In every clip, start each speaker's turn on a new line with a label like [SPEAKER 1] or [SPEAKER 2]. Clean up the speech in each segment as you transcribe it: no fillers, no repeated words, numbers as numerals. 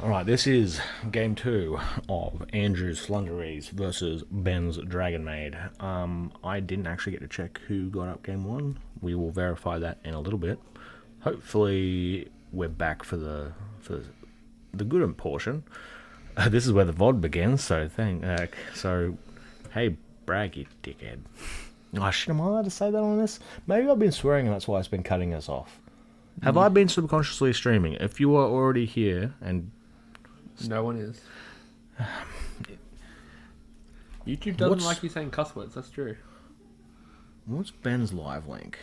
[SPEAKER 1] Alright, this is game 2 of Andrew's Flungeries versus Ben's Dragon Maid. I didn't actually get to check who got up game 1. We will verify that in a little bit. Hopefully we're back for the good portion. This is where the VOD begins, so hey, brag, you dickhead. Oh shit, am I allowed to say that on this? Maybe I've been swearing and that's why it's been cutting us off. Have I been subconsciously streaming? If you are already here and...
[SPEAKER 2] No one is. YouTube doesn't like you saying cuss words, that's true.
[SPEAKER 1] What's Ben's live link?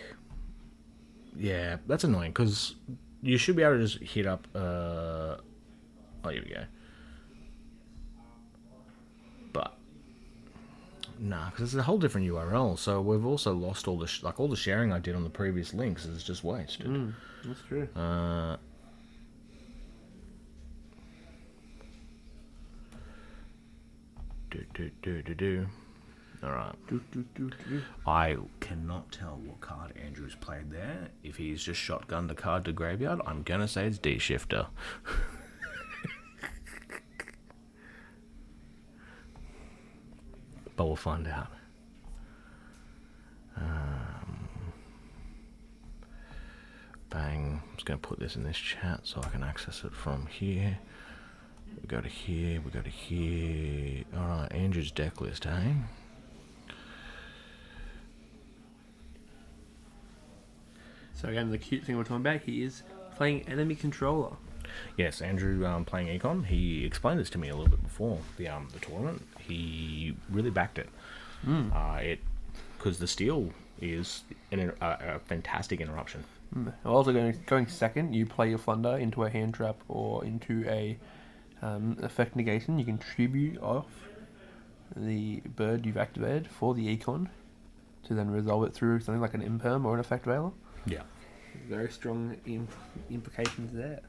[SPEAKER 1] Yeah, that's annoying, because you should be able to just hit up... Oh, here we go. But... Nah, because it's a whole different URL, so we've also lost all the... all the sharing I did on the previous links is just wasted.
[SPEAKER 2] That's true.
[SPEAKER 1] Alright. I cannot tell what card Andrew's played there. If he's just shotgunned a card to graveyard, I'm gonna say it's D-Shifter. But we'll find out. Bang. I'm just gonna put this in this chat so I can access it from here. We go to here, we go to here. Alright, Andrew's deck list, eh?
[SPEAKER 2] So again, the cute thing we're talking about, he is playing enemy controller.
[SPEAKER 1] Yes, Andrew playing Econ. He explained this to me a little bit before the tournament. He really backed it. Because the steal is a fantastic interruption.
[SPEAKER 2] Also going second, you play your Flunder into a hand trap or into a effect negation. You can tribute off the bird you've activated for the Econ to then resolve it through something like an Imperm or an Effect Veiler.
[SPEAKER 1] Yeah.
[SPEAKER 2] Very strong implications there.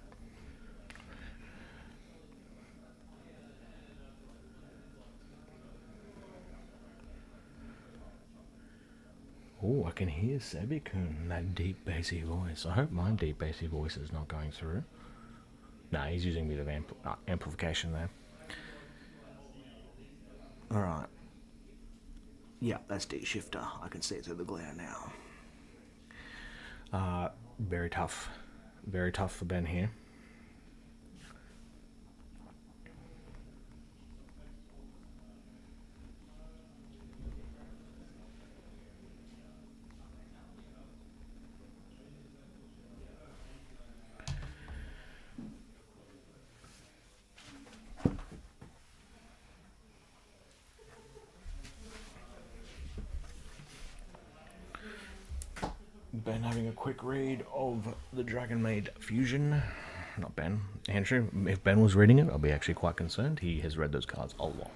[SPEAKER 1] Oh, I can hear Sebikun, that deep bassy voice. I hope my deep bassy voice is not going through. Nah, he's using a bit of amplification there. Alright. Yeah, that's D-Shifter. I can see it through the glare now. Very tough. Very tough for Ben here. Ben having a quick read of the Dragon Maid Fusion. Not Ben, Andrew. If Ben was reading it, I'll be actually quite concerned. He has read those cards a lot.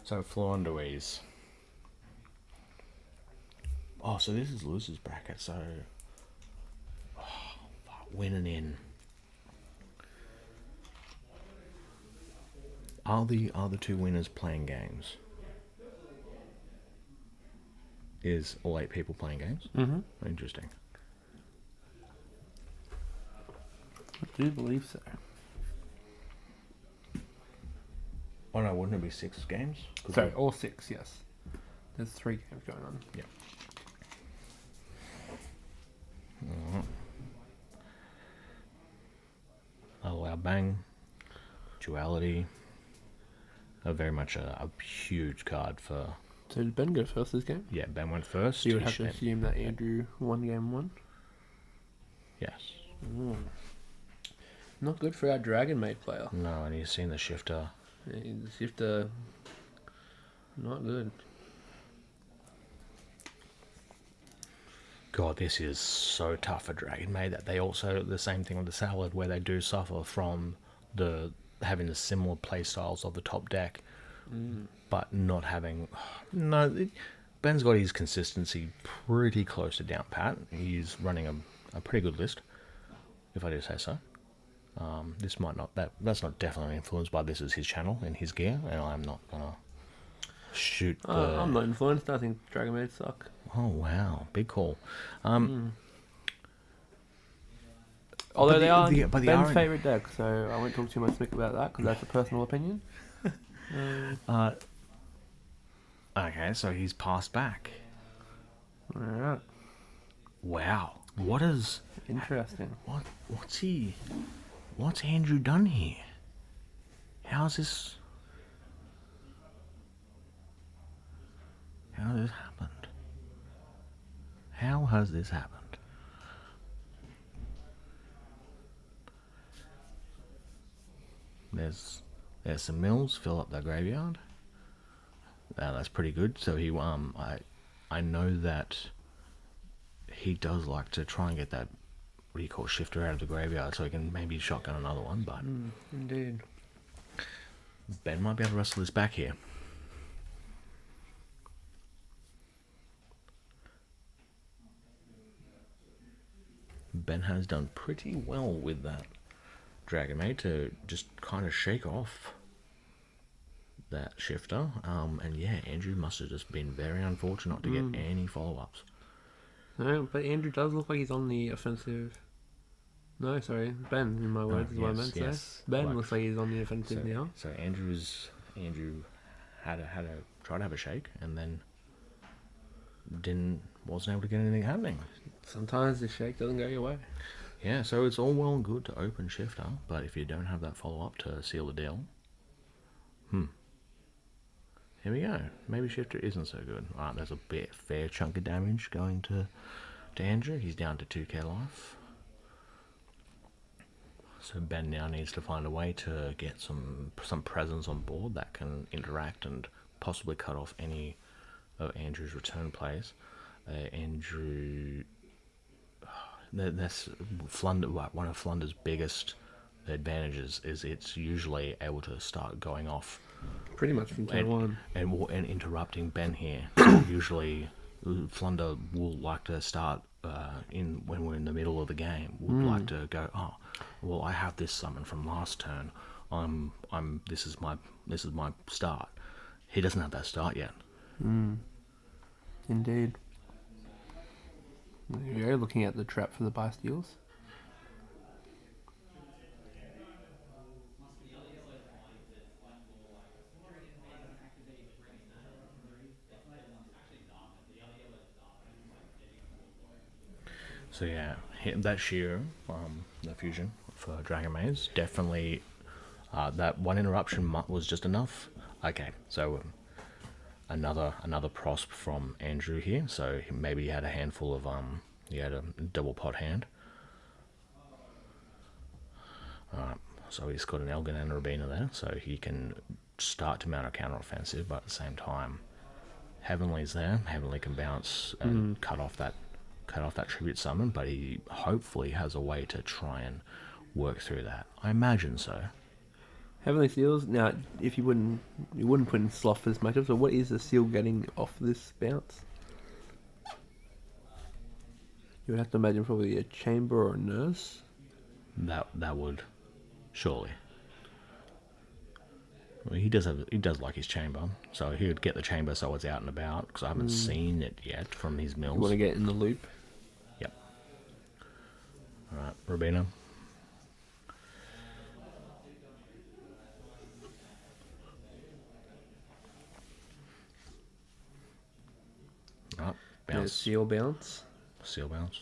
[SPEAKER 1] So, Florindoise. Oh, so this is loser's bracket, so... Oh, fuck, winning in. Are the two winners playing games? Is all 8 people playing games?
[SPEAKER 2] Mm-hmm.
[SPEAKER 1] Interesting.
[SPEAKER 2] I do believe so.
[SPEAKER 1] Oh no, wouldn't it be 6 games?
[SPEAKER 2] Sorry, all 6, yes. There's 3 games going on.
[SPEAKER 1] Yeah. Allow Bang. Duality. Very much a huge card for...
[SPEAKER 2] So did Ben go first this game?
[SPEAKER 1] Yeah, Ben went first.
[SPEAKER 2] So you would have to assume that Andrew won game 1?
[SPEAKER 1] Yes.
[SPEAKER 2] Not good for our Dragon Maid player.
[SPEAKER 1] No, and he's seen the Shifter.
[SPEAKER 2] Yeah, the Shifter... Not good.
[SPEAKER 1] God, this is so tough for Dragon Maid that they also... The same thing with the Salad, where they do suffer from having the similar play styles of the top deck, but not having... Ben's got his consistency pretty close to down pat. He's running a pretty good list, if I do say so. This might not... That's not definitely influenced by this as his channel and his gear, and I'm not gonna... shoot the...
[SPEAKER 2] I'm not influenced. I think Dragon Maids suck.
[SPEAKER 1] Oh, wow. Big call.
[SPEAKER 2] Although they are
[SPEAKER 1] they
[SPEAKER 2] Ben's
[SPEAKER 1] are...
[SPEAKER 2] favourite deck, so I won't talk too much smack about that because that's a personal opinion.
[SPEAKER 1] Okay, so he's passed back.
[SPEAKER 2] Alright.
[SPEAKER 1] Wow. What is...
[SPEAKER 2] Interesting.
[SPEAKER 1] What's Andrew done here? How's this... How has this happened? How has this happened? There's some mills, fill up the graveyard. That's pretty good. So I know that he does like to try and get that recall shifter out of the graveyard so he can maybe shotgun another one, but
[SPEAKER 2] Indeed.
[SPEAKER 1] Ben might be able to wrestle this back here. Ben has done pretty well with that Dragon Maid to just kind of shake off that shifter. And yeah, Andrew must have just been very unfortunate not to get any follow-ups.
[SPEAKER 2] No, but Andrew does look like he's on the offensive. No, sorry, Ben. In my words, is what I meant to say. Ben looks like he's on the offensive now.
[SPEAKER 1] So Andrew had a try to have a shake and then wasn't able to get anything happening.
[SPEAKER 2] Sometimes the shake doesn't go your way.
[SPEAKER 1] Yeah, so it's all well and good to open shifter, but if you don't have that follow-up to seal the deal, here we go. Maybe shifter isn't so good. Alright, there's a fair chunk of damage going to Andrew. He's down to 2k life. So Ben now needs to find a way to get some presence on board that can interact and possibly cut off any of Andrew's return plays. Andrew... That's one of Flunder's biggest advantages is it's usually able to start going off
[SPEAKER 2] pretty much from turn one
[SPEAKER 1] and interrupting Ben here. So usually Flunder will like to start when we're in the middle of the game. Would like to go, oh, well, I have this summon from last turn. This is my start. He doesn't have that start yet.
[SPEAKER 2] Indeed. There you go, looking at the trap for the Bastilles.
[SPEAKER 1] So yeah, that sheer, the fusion for Dragon Maids, definitely, that one interruption was just enough. Okay, so another prosp from Andrew here. So maybe he had a handful of he had a double pot hand. So he's got an Elgin and a Rabina there, so he can start to mount a counter-offensive, but at the same time, Heavenly's there. Heavenly can bounce and cut off that tribute summon, but he hopefully has a way to try and work through that. I imagine so.
[SPEAKER 2] Heavenly Seals. Now, if you wouldn't put in Sloth for this matchup, so what is the seal getting off this bounce? You would have to imagine probably a chamber or a nurse.
[SPEAKER 1] That would surely. Well, he does like his chamber, so he would get the chamber so it's out and about, because I haven't seen it yet from his mills.
[SPEAKER 2] You want to get in the loop?
[SPEAKER 1] Yep. Alright, Rabina. Bounce.
[SPEAKER 2] Yeah, seal bounce.
[SPEAKER 1] Seal bounce.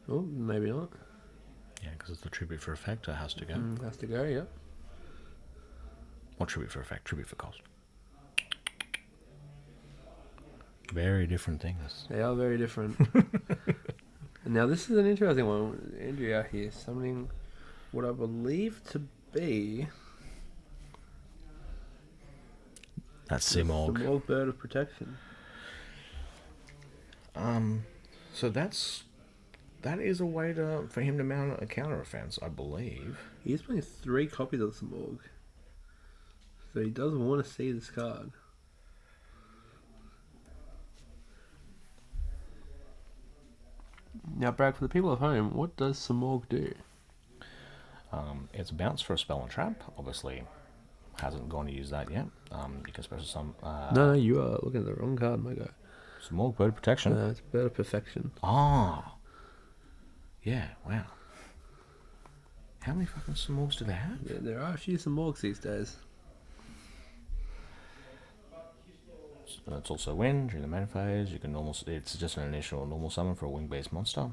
[SPEAKER 2] Oh, maybe not.
[SPEAKER 1] Yeah, because it's the tribute for effect, it has to go.
[SPEAKER 2] Has to go, yeah.
[SPEAKER 1] What tribute for effect? Tribute for cost. Very different things.
[SPEAKER 2] They are very different. Now, this is an interesting one. Andrew out here summoning what I believe to be...
[SPEAKER 1] That's Simorg.
[SPEAKER 2] Simorg Bird of Protection.
[SPEAKER 1] So that is a way for him to mount a counter offense, I believe.
[SPEAKER 2] He's playing 3 copies of Simorg. So he does want to see this card. Now, Brad, for the people at home, what does Simorg do?
[SPEAKER 1] It's a bounce for a spell and trap. Obviously, hasn't gone to use that yet. You can special some.
[SPEAKER 2] No, you are looking at the wrong card, my guy.
[SPEAKER 1] Some more bird protection.
[SPEAKER 2] It's Bird of Perfection.
[SPEAKER 1] Ah. Yeah, wow. How many fucking Smorgs do they have?
[SPEAKER 2] Yeah, there are a few Smorgs these days.
[SPEAKER 1] It's also win during the main phase. You can normal. It's just an initial normal summon for a wing-based monster.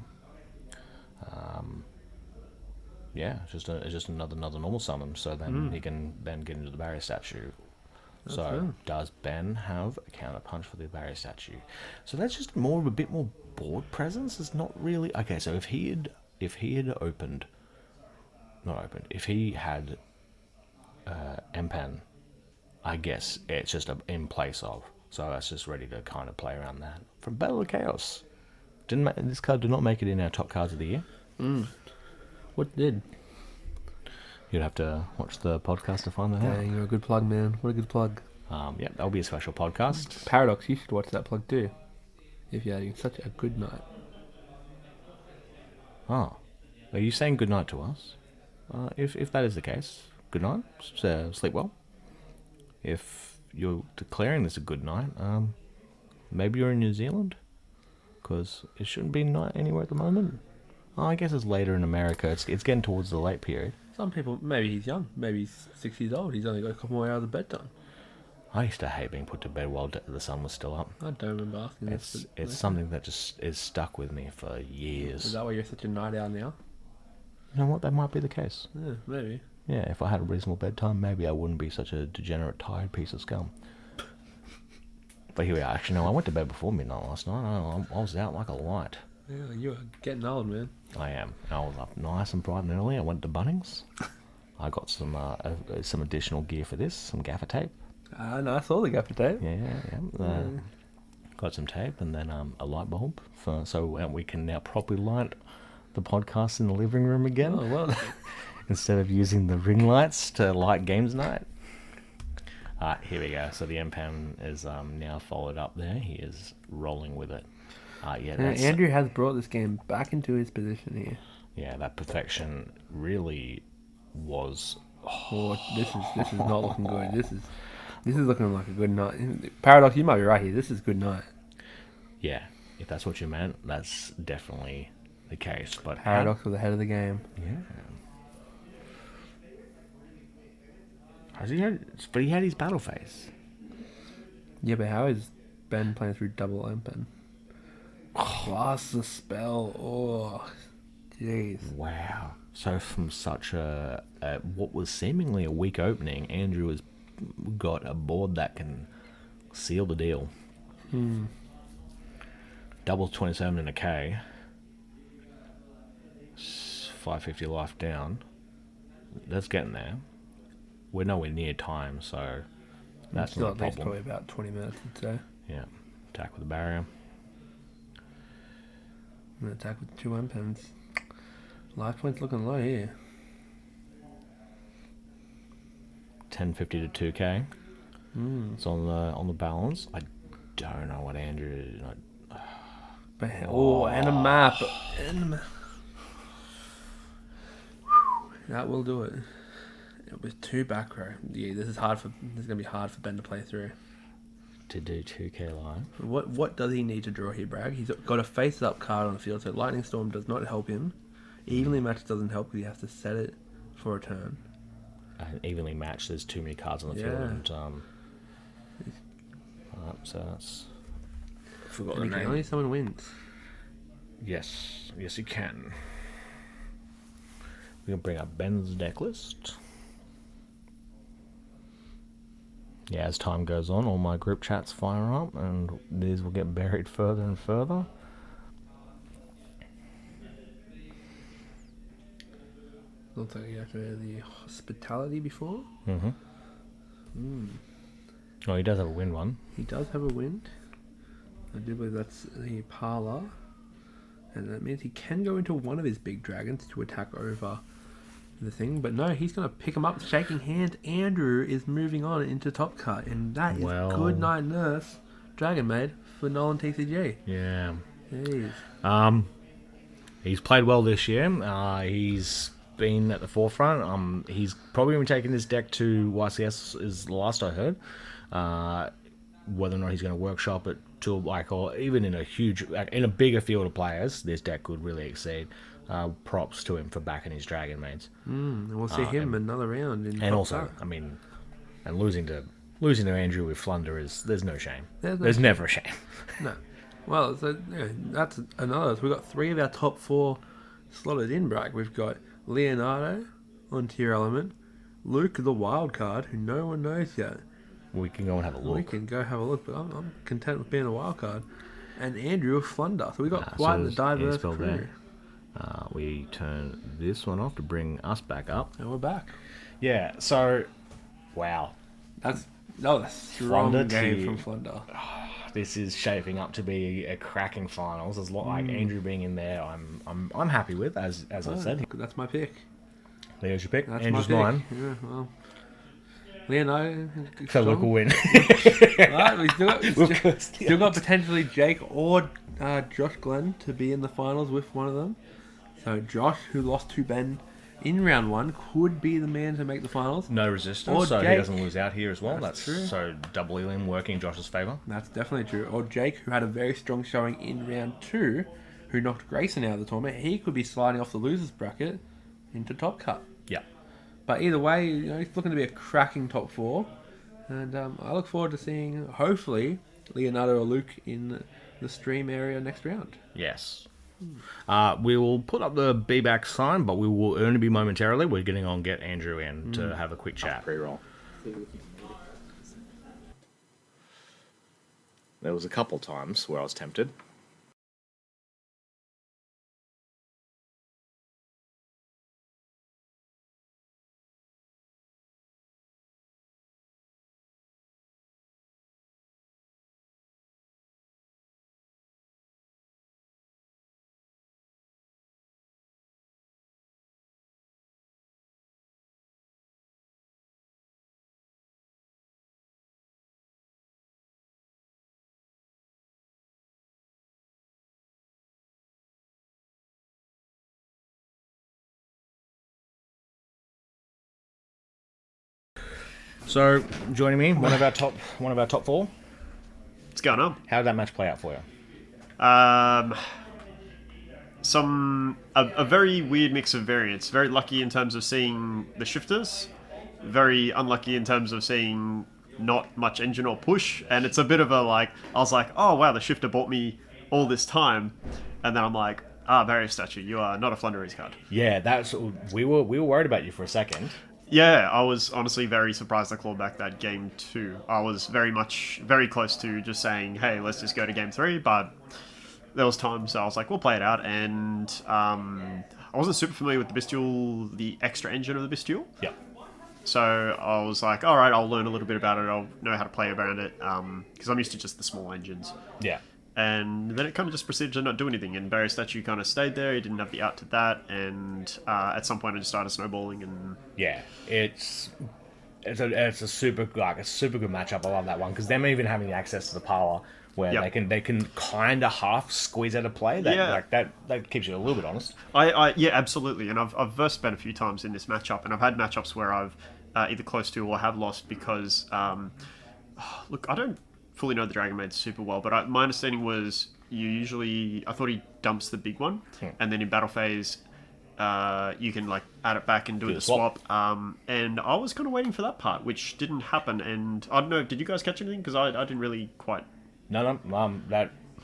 [SPEAKER 1] Yeah, it's just another normal summon. So then he can then get into the barrier statue. Does Ben have a counter punch for the barrier statue? So that's just a bit more board presence. It's not really okay. So if he had if he had Empan, I guess it's just in place of. So that's just ready to kind of play around that. From Battle of Chaos, this card did not make it in our top cards of the year.
[SPEAKER 2] What did?
[SPEAKER 1] You'd have to watch the podcast to find that out.
[SPEAKER 2] Dang, you're a good plug, man. What a good plug.
[SPEAKER 1] Yeah, that'll be a special podcast.
[SPEAKER 2] Paradox, you should watch that plug too. If you're having such a good night.
[SPEAKER 1] Oh, are you saying good night to us? If that is the case, good night. Sleep well. If you're declaring this a good night, maybe you're in New Zealand, because it shouldn't be night anywhere at the moment. Oh, I guess it's later in America. It's getting towards the late period.
[SPEAKER 2] Some people, maybe he's young. Maybe he's 6 years old. He's only got a couple more hours of bedtime.
[SPEAKER 1] I used to hate being put to bed while the sun was still up.
[SPEAKER 2] I don't remember asking this.
[SPEAKER 1] It's something that just is stuck with me for years.
[SPEAKER 2] Is that why you're such a night owl now?
[SPEAKER 1] You know what? That might be the case.
[SPEAKER 2] Yeah, maybe.
[SPEAKER 1] Yeah, if I had a reasonable bedtime, maybe I wouldn't be such a degenerate, tired piece of scum. But here we are. Actually, no, I went to bed before midnight last night. I was out like a light.
[SPEAKER 2] Yeah, you're getting old, man.
[SPEAKER 1] I am. I was up nice and bright and early. I went to Bunnings. I got some additional gear for this, some gaffer tape.
[SPEAKER 2] No, I saw the gaffer tape.
[SPEAKER 1] Yeah. Got some tape and then a light bulb so we can now properly light the podcast in the living room again.
[SPEAKER 2] Oh, well.
[SPEAKER 1] Instead of using the ring lights to light games night. Here we go. So the Empan is now followed up there. He is rolling with it.
[SPEAKER 2] Andrew has brought this game back into his position here.
[SPEAKER 1] Yeah, that perfection really was.
[SPEAKER 2] Oh, this is not looking good. This is looking like a good night. Paradox, you might be right here. This is good night.
[SPEAKER 1] Yeah, if that's what you meant, that's definitely the case. But
[SPEAKER 2] Paradox was ahead of the game.
[SPEAKER 1] Yeah. But he had his battle phase.
[SPEAKER 2] Yeah, but how is Ben playing through double open? Plus the spell. Oh, jeez.
[SPEAKER 1] Wow. So from such a what was seemingly a weak opening, Andrew has got a board that can seal the deal. Double 27 in a K. 550 life down. That's getting there. We're nowhere near time, so that's not a problem.
[SPEAKER 2] Probably about 20 minutes, I'd say.
[SPEAKER 1] Yeah. Attack with the barrier.
[SPEAKER 2] I'm going to attack with 2 M-pens. Life points looking low here.
[SPEAKER 1] 1050 to 2K. It's on the balance. I don't know what Andrew is.
[SPEAKER 2] And a map. That will do it. With 2 back row. Yeah, this is gonna be hard for Ben to play through.
[SPEAKER 1] To do 2K live.
[SPEAKER 2] What does he need to draw here, Bragg? He's got a face up card on the field, so Lightning Storm does not help him. Evenly matched doesn't help because he has to set it for a turn.
[SPEAKER 1] And evenly matched, there's too many cards on the field, and so that's. I forgot the name.
[SPEAKER 2] Only someone wins.
[SPEAKER 1] Yes, he can. We can bring up Ben's deck list. Yeah, as time goes on, all my group chats fire up, and these will get buried further and further.
[SPEAKER 2] Looks like you activated the hospitality before.
[SPEAKER 1] Oh, he does have a wind one.
[SPEAKER 2] He does have a wind. I do believe that's the parlor. And that means he can go into one of his big dragons to attack over the thing. But no, he's going to pick him up, shaking hands. Andrew is moving on into top cut. And that is good night nurse Dragon Maid for Nolan TCG.
[SPEAKER 1] Yeah.
[SPEAKER 2] Jeez.
[SPEAKER 1] He's played well this year. He's been at the forefront. He's probably been taking this deck to YCS, is the last I heard. Whether or not he's going to workshop it to or even in a bigger field of players, this deck could really exceed. Props to him for backing his Dragon Mains.
[SPEAKER 2] And we'll see him another round.
[SPEAKER 1] And also, I mean, and losing to Andrew with Flunder there's no shame. There's never a shame.
[SPEAKER 2] No. Well, so, that's another. So we've got 3 of our top 4 slotted in, Brack. We've got Leonardo on tier element, Luke the wild card, who no one knows yet.
[SPEAKER 1] We can go and have a look.
[SPEAKER 2] We can go have a look, but I'm content with being a wild card. And Andrew of Flunder. So we've got quite the diverse crew.
[SPEAKER 1] We turn this one off to bring us back up.
[SPEAKER 2] And we're back.
[SPEAKER 1] Yeah, so, wow.
[SPEAKER 2] That was a strong
[SPEAKER 1] Flunder
[SPEAKER 2] game from Flunder.
[SPEAKER 1] This is shaping up to be a cracking finals. There's a lot like Andrew being in there. I'm happy with, as I said.
[SPEAKER 2] That's my pick.
[SPEAKER 1] There's your pick.
[SPEAKER 2] That's
[SPEAKER 1] Andrew's
[SPEAKER 2] my pick.
[SPEAKER 1] mine.
[SPEAKER 2] Yeah, well, Leonardo.
[SPEAKER 1] So Luke will win.
[SPEAKER 2] Right, we still got potentially Jake or Josh Glenn to be in the finals with one of them. So Josh, who lost to Ben in round 1, could be the man to make the finals.
[SPEAKER 1] No resistance,
[SPEAKER 2] Or
[SPEAKER 1] so
[SPEAKER 2] Jake.
[SPEAKER 1] he doesn't lose out here as well.
[SPEAKER 2] That's true.
[SPEAKER 1] So double Elim working in Josh's favour.
[SPEAKER 2] That's definitely true. Or Jake, who had a very strong showing in round 2, who knocked Grayson out of the tournament. He could be sliding off the losers bracket into top cut.
[SPEAKER 1] Yeah.
[SPEAKER 2] But either way, it's looking to be a cracking top 4. And I look forward to seeing, hopefully, Leonardo or Luke in the stream area next round.
[SPEAKER 1] Yes. We will put up the be back sign, but we will only be momentarily. We're getting on get Andrew in to have a quick chat.
[SPEAKER 3] Pre-roll.
[SPEAKER 1] There was a couple times where I was tempted. So, joining me, one of our top 4.
[SPEAKER 3] What's going on?
[SPEAKER 1] How did that match play out for you?
[SPEAKER 3] A very weird mix of variants. Very lucky in terms of seeing the shifters. Very unlucky in terms of seeing not much engine or push. And it's a bit of a I was like, oh wow, the shifter bought me all this time. And then I'm like, barrier statue, you are not a Flunderese card.
[SPEAKER 1] Yeah, we were worried about you for a second.
[SPEAKER 3] Yeah, I was honestly very surprised I clawed back that game 2. I was very close to just saying, hey, let's just go to game 3, but there was time, so I was like, we'll play it out, and I wasn't super familiar with the Bestial, the extra engine of the Bestial.
[SPEAKER 1] Yeah.
[SPEAKER 3] So I was like, alright, I'll learn a little bit about it, I'll know how to play around it, because I'm used to just the small engines.
[SPEAKER 1] Yeah.
[SPEAKER 3] And then it kind of just proceeded to not do anything, and Barrier Statue kind of stayed there, he didn't have the out to that, and at some point I just started snowballing, and...
[SPEAKER 1] Yeah, it's a super good matchup. I love that one, because them even having the access to the power where they can kind of half squeeze out a play, that keeps you a little bit honest.
[SPEAKER 3] Yeah, absolutely, and I've versed Ben a few times in this matchup, and I've had matchups where I've either close to or have lost because, look, I don't fully know the Dragon Maid super well, but my understanding was I thought he dumps the big one, and then in battle phase, you can add it back and do the swap. And I was kind of waiting for that part, which didn't happen. And I don't know, did you guys catch anything? Because I didn't really quite.
[SPEAKER 1] No,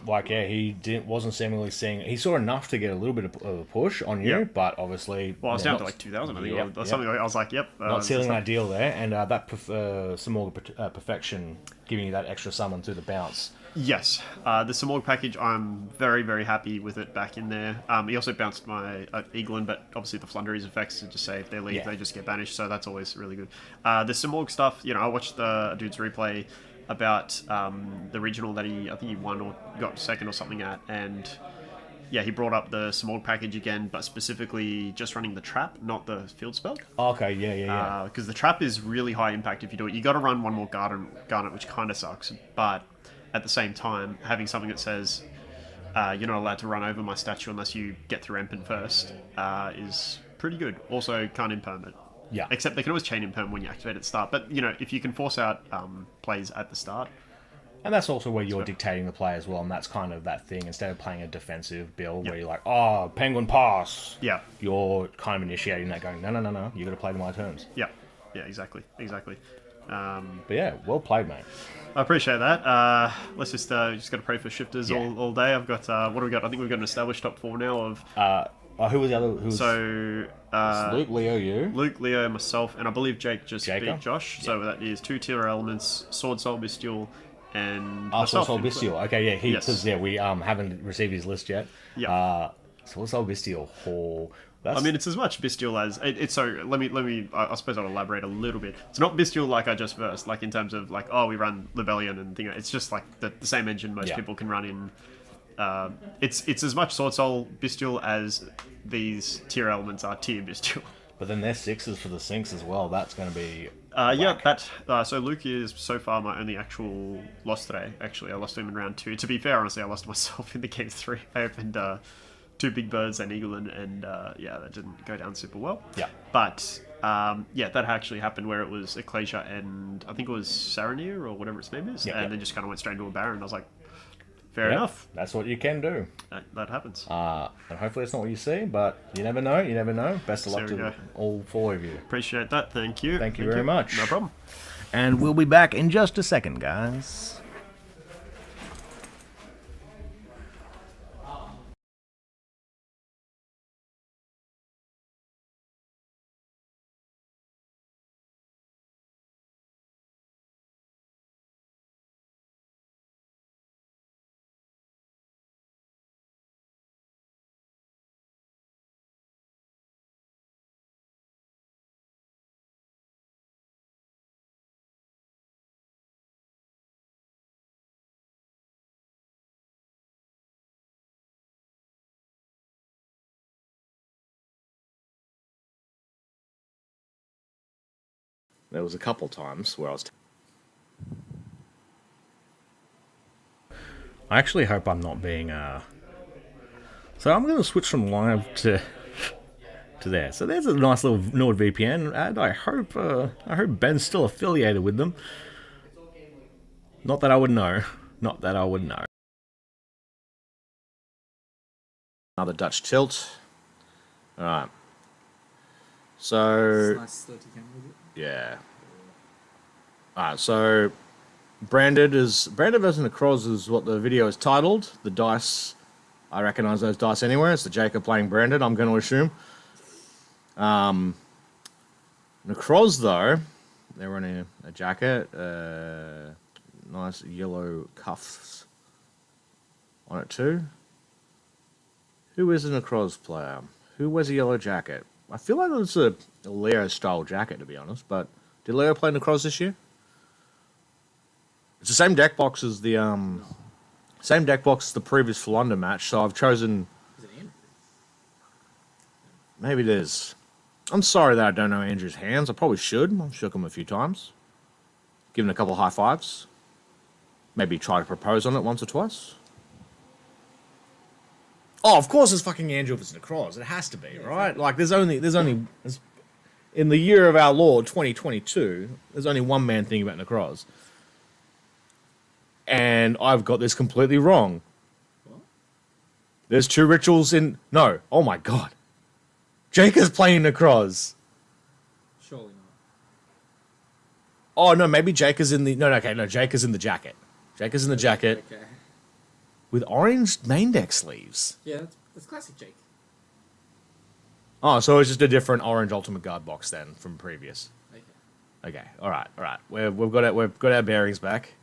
[SPEAKER 1] he wasn't seemingly seeing. He saw enough to get a little bit of a push on you, but obviously.
[SPEAKER 3] Well, I was down to 2,000, I think, or something. I was like, yep.
[SPEAKER 1] Not sealing that deal there, and that Samorg Perfection giving you that extra summon through the bounce.
[SPEAKER 3] Yes, the Samorg package, I'm very, very happy with it back in there. He also bounced my Eaglin, but obviously the Flunderese effects to just say if they leave, they just get banished, so that's always really good. The Samorg stuff, I watched the dude's replay about the regional that I think he won or got second or something at, and yeah, he brought up the Samorg package again, but specifically just running the trap, not the field spell.
[SPEAKER 1] Okay, yeah.
[SPEAKER 3] Because the trap is really high impact if you do it. You got to run one more Garnet, which kind of sucks, but at the same time, having something that says you're not allowed to run over my statue unless you get through Empen first is pretty good. Also, can't imperm it.
[SPEAKER 1] Yeah.
[SPEAKER 3] Except they can always chain imperm when you activate at the start. But, if you can force out plays at the start.
[SPEAKER 1] And that's also where you're dictating the play as well, and that's kind of that thing. Instead of playing a defensive build
[SPEAKER 3] Yep.
[SPEAKER 1] where you're like, oh, penguin pass,
[SPEAKER 3] Yeah.
[SPEAKER 1] you're kind of initiating that, going, no, you got to play to my terms.
[SPEAKER 3] Yeah. Yeah, exactly.
[SPEAKER 1] But yeah, well played, mate.
[SPEAKER 3] I appreciate that. Let's just got to pray for shifters all day. I've got, what do we got? I think we've got an established top 4 now of...
[SPEAKER 1] Who was the other? Who was
[SPEAKER 3] So...
[SPEAKER 1] Luke, Leo, you?
[SPEAKER 3] Luke, Leo, myself, and I believe Jake just
[SPEAKER 1] Jacob?
[SPEAKER 3] beat Josh. So that is 2 tier elements, Sword Soul Bestial, and
[SPEAKER 1] Sword
[SPEAKER 3] myself.
[SPEAKER 1] Soul Bestial. Okay, yeah,
[SPEAKER 3] Yes.
[SPEAKER 1] because we haven't received his list yet.
[SPEAKER 3] Yeah.
[SPEAKER 1] Sword Soul Bestial. Oh, that's...
[SPEAKER 3] I mean, it's as much bestial as it's. So let me. I suppose I'll elaborate a little bit. It's not bestial like I just versed, like in terms of like, oh, we run Libellion and thing. It's just like the same engine most
[SPEAKER 1] Yeah.
[SPEAKER 3] people can run in. It's as much Sword Soul bestial as these tier elements are tier bestial.
[SPEAKER 1] But then there's 6s for the sinks as well. That's going to be...
[SPEAKER 3] Yeah,
[SPEAKER 1] whack.
[SPEAKER 3] that. So Luke is so far my only actual loss today. Actually, I lost him in round 2. To be fair, honestly, I lost myself in the game 3. I opened 2 big birds and eagle, and yeah, that didn't go down super well.
[SPEAKER 1] Yeah.
[SPEAKER 3] But yeah, that actually happened where it was Ecclesia and I think it was Saranir or whatever its name is, and then just kind of went straight into a Baron. I was like, fair
[SPEAKER 1] Yep,
[SPEAKER 3] enough.
[SPEAKER 1] That's what you can do.
[SPEAKER 3] That happens.
[SPEAKER 1] And hopefully it's not what you see, but you never know. You never know. Best of luck
[SPEAKER 3] There we
[SPEAKER 1] to
[SPEAKER 3] go.
[SPEAKER 1] all 4 of you.
[SPEAKER 3] Appreciate that. Thank you.
[SPEAKER 1] Thank you very much.
[SPEAKER 3] No problem.
[SPEAKER 1] And we'll be back in just a second, guys. There was a couple times where I was... I actually hope I'm not being... So I'm going to switch from live to there. So there's a nice little NordVPN, and I hope Ben's still affiliated with them. Not that I would know. Not that I would know. Another Dutch tilt. Alright. So...
[SPEAKER 4] Nice 30 camera with it.
[SPEAKER 1] Yeah. Alright, so Branded versus Necroz is what the video is titled. The dice, I recognise those dice anywhere. It's the Jacob playing Branded, I'm going to assume. Necroz, though, they're wearing a jacket, nice yellow cuffs on it too. Who is a Necroz player? Who wears a yellow jacket? I feel like it's a Leo style jacket, to be honest, but did Leo play Necroz this year? It's the same deck box as the previous Flunder match, so I've chosen...
[SPEAKER 4] Is it Andrew?
[SPEAKER 1] Maybe it is. I'm sorry that I don't know Andrew's hands. I probably should. I've shook him a few times. Given a couple high fives. Maybe try to propose on it once or twice. Oh, of course it's fucking Andrew if it's Necroz. It has to be, right? Like, there's only... In the year of our Lord, 2022, there's only one man thinking about Necroz. And I've got this completely wrong.
[SPEAKER 4] What?
[SPEAKER 1] There's 2 rituals in... No. Oh my god. Jake is playing Necroz.
[SPEAKER 4] Surely not.
[SPEAKER 1] Oh, no, maybe Jake is in the... No, Jake is in the jacket. Jake is in the jacket
[SPEAKER 4] Okay.
[SPEAKER 1] with orange main deck sleeves.
[SPEAKER 4] Yeah, that's classic Jake.
[SPEAKER 1] Oh, so it's just a different orange Ultimate Guard box then from previous.
[SPEAKER 4] Okay.
[SPEAKER 1] Okay, all right. We've got our bearings back.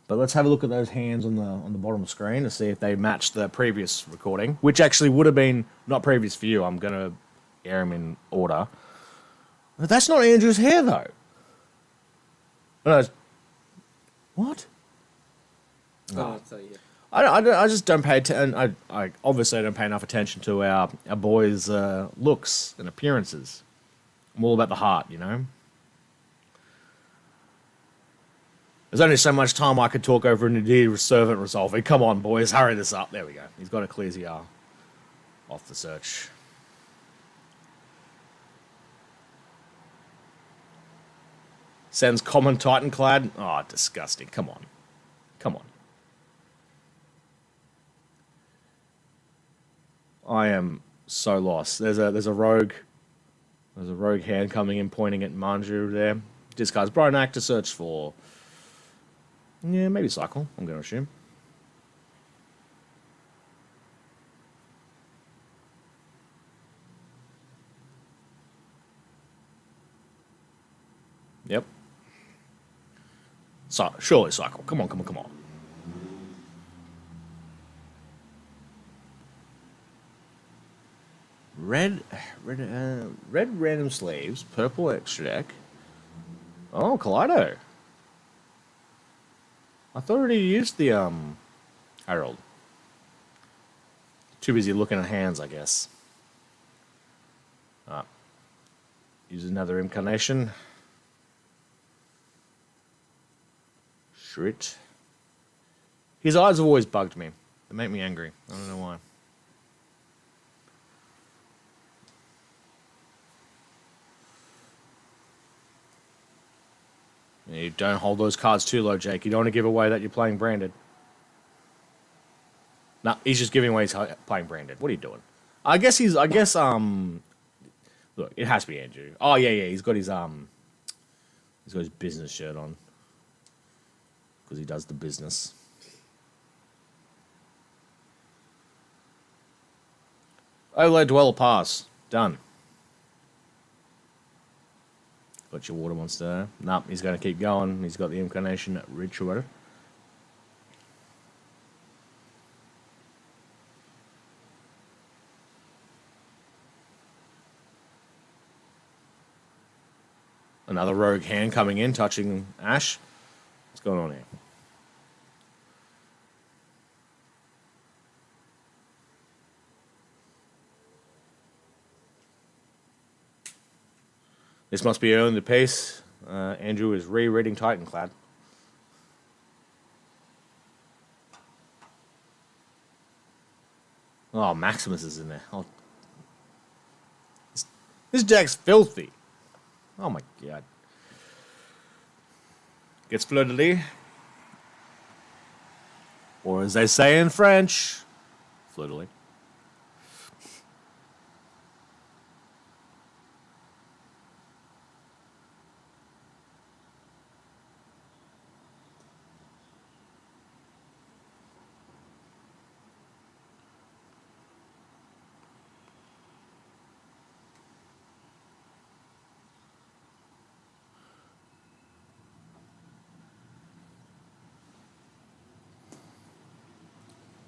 [SPEAKER 1] But let's have a look at those hands on the bottom of the screen to see if they match the previous recording, which actually would have been not previous for you. I'm gonna air them in order. But that's not Andrew's hair though. No, what?
[SPEAKER 4] Oh, I'll tell you.
[SPEAKER 1] I just don't pay attention. I obviously don't pay enough attention to our boys' looks and appearances. I'm all about the heart, you know. There's only so much time I could talk over an Nadir servant resolving. Come on, boys, hurry this up. There we go. He's got a clear ZR off the search.
[SPEAKER 5] Sends common Titan clad. Oh, disgusting. Come on. Come on. I am so lost. There's a rogue. There's a rogue hand coming in, pointing at Manju there. Discards Bronak to search for. Yeah, maybe cycle. I'm going to assume. Yep. So, surely cycle. Come on, come on, come on. Red random sleeves, purple extra deck. Oh, Kaleido. I thought I already used the Herald. Too busy looking at hands, I guess. Use another incarnation. Shrit. His eyes have always bugged me. They make me angry. I don't know why. You don't hold those cards too low, Jake. You don't want to give away that you're playing branded. No, he's just giving away he's playing branded. What are you doing? I guess look, it has to be Andrew. Oh yeah, he's got his business shirt on. Because he does the business. Overlay Dweller pass. Done. Got your water monster. Nope, he's going to keep going. He's got the incarnation ritual. Another rogue hand coming in, touching Ash. What's going on here? This must be early in the piece. Andrew is rereading Titanclad. Oh, Maximus is in there. Oh. This deck's filthy. Oh my god. Gets fleur-de-lis. Or as they say in French, fleur-de-lis.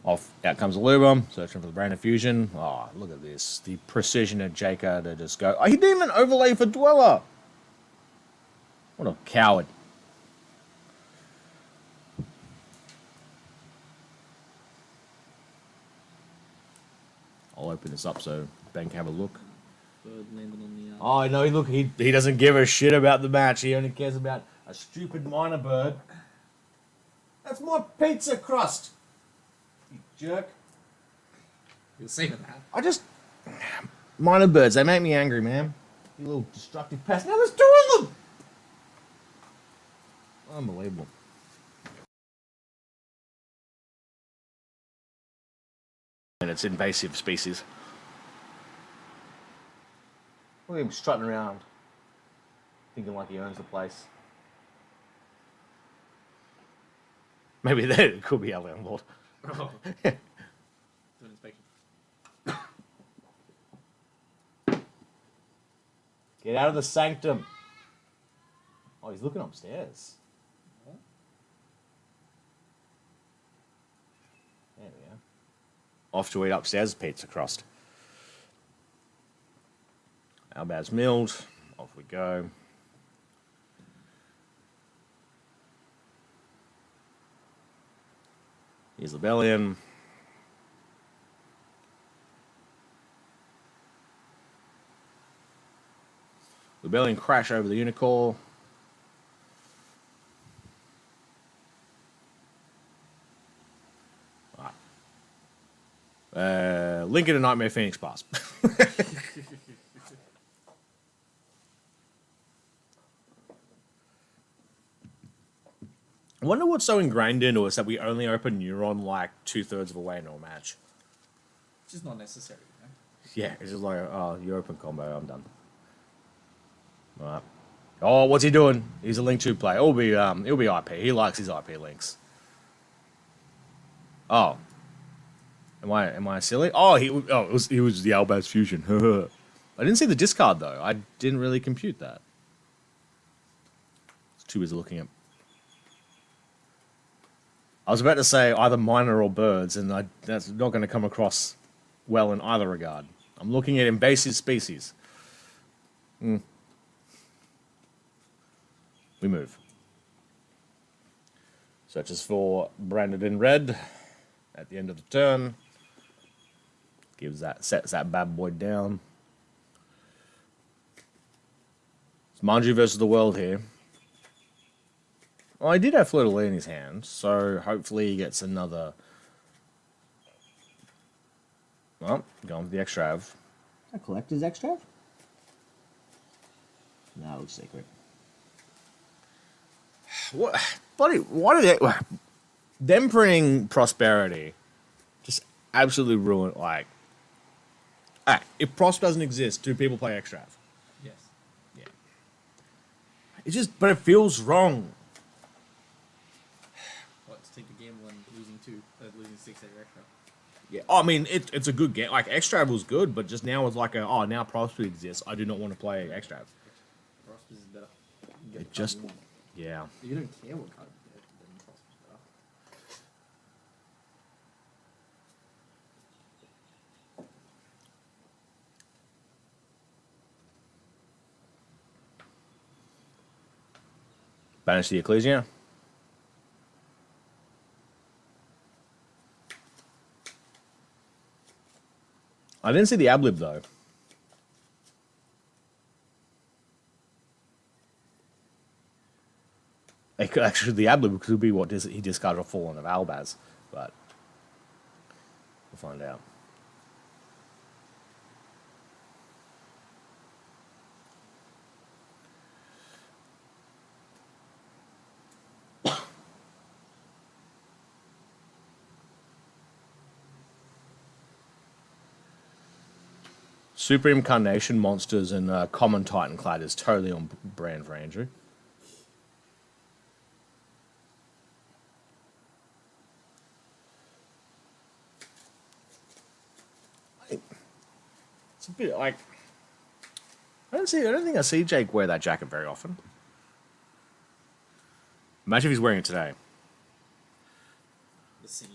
[SPEAKER 5] Off, out comes Aluba, searching for the Brain of Fusion. Oh, look at this. The precision of Jaker to just go. Oh, he didn't even overlay for Dweller. What a coward. I'll open this up so Ben can have a look.
[SPEAKER 4] Bird landed on the.
[SPEAKER 5] Oh, no, look, he doesn't give a shit about the match. He only cares about a stupid minor bird. That's my pizza crust. You jerk.
[SPEAKER 4] You'll see with that.
[SPEAKER 5] I just... Minor birds, they make me angry, man. You little destructive pest. Now there's two of them! Unbelievable. And it's invasive species. Look at him strutting around. Thinking like he owns the place. Maybe that could be our landlord.
[SPEAKER 4] Oh. Do an inspection.
[SPEAKER 5] Get out of the sanctum. Oh, he's looking upstairs. There we go. Off to eat upstairs, pizza crust. Albad's milled. Off we go. Here's Lebellion. Lebellion crash over the Unicorn. Lincoln and Nightmare Phoenix pass. I wonder what's so ingrained into us that we only open Neuron like 2/3 of the way into a match.
[SPEAKER 4] It's just not necessary, you know?
[SPEAKER 5] Yeah, it's just like, oh, you open combo, I'm done. All right. Oh, what's he doing? He's a Link 2 player. He'll be IP. He likes his IP links. Oh. Am I silly? Oh, he was the Albaz fusion. I didn't see the discard though. I didn't really compute that. It's too busy looking at. I was about to say either miner or birds, and that's not going to come across well in either regard. I'm looking at invasive species. We move. Searches for branded in red at the end of the turn. Sets that bad boy down. It's Manju versus the world here. Well, he did have Fleur de Lis in his hand, so hopefully he gets another. Well, going with the extrav.
[SPEAKER 6] A collector's extra? No, it's secret.
[SPEAKER 5] What, buddy? Why did they? Them printing prosperity just absolutely ruined. Like, if Prosp doesn't exist, do people play extrav?
[SPEAKER 4] Yes.
[SPEAKER 5] Yeah. It's just, but it feels wrong.
[SPEAKER 4] What, to take the game when losing 6 at your extra?
[SPEAKER 5] Yeah, I mean it's a good game. Like extrav was good, but just now it's like now Prosp exists. I do not want to play extrav.
[SPEAKER 4] Prosperous is better. You can get
[SPEAKER 5] It
[SPEAKER 4] the card
[SPEAKER 5] just,
[SPEAKER 4] you want.
[SPEAKER 5] yeah.
[SPEAKER 4] You don't care what card you get, then Prosperous is better.
[SPEAKER 5] Banish the Ecclesia. I didn't see the Ablib though. Actually, the Ablib could be what he discarded a Fallen of Albaz, but we'll find out. Super Incarnation monsters and Common Titan Clad is totally on brand for Andrew. It's a bit like I don't think I see Jake wear that jacket very often. Imagine if he's wearing it today.
[SPEAKER 4] The scenes.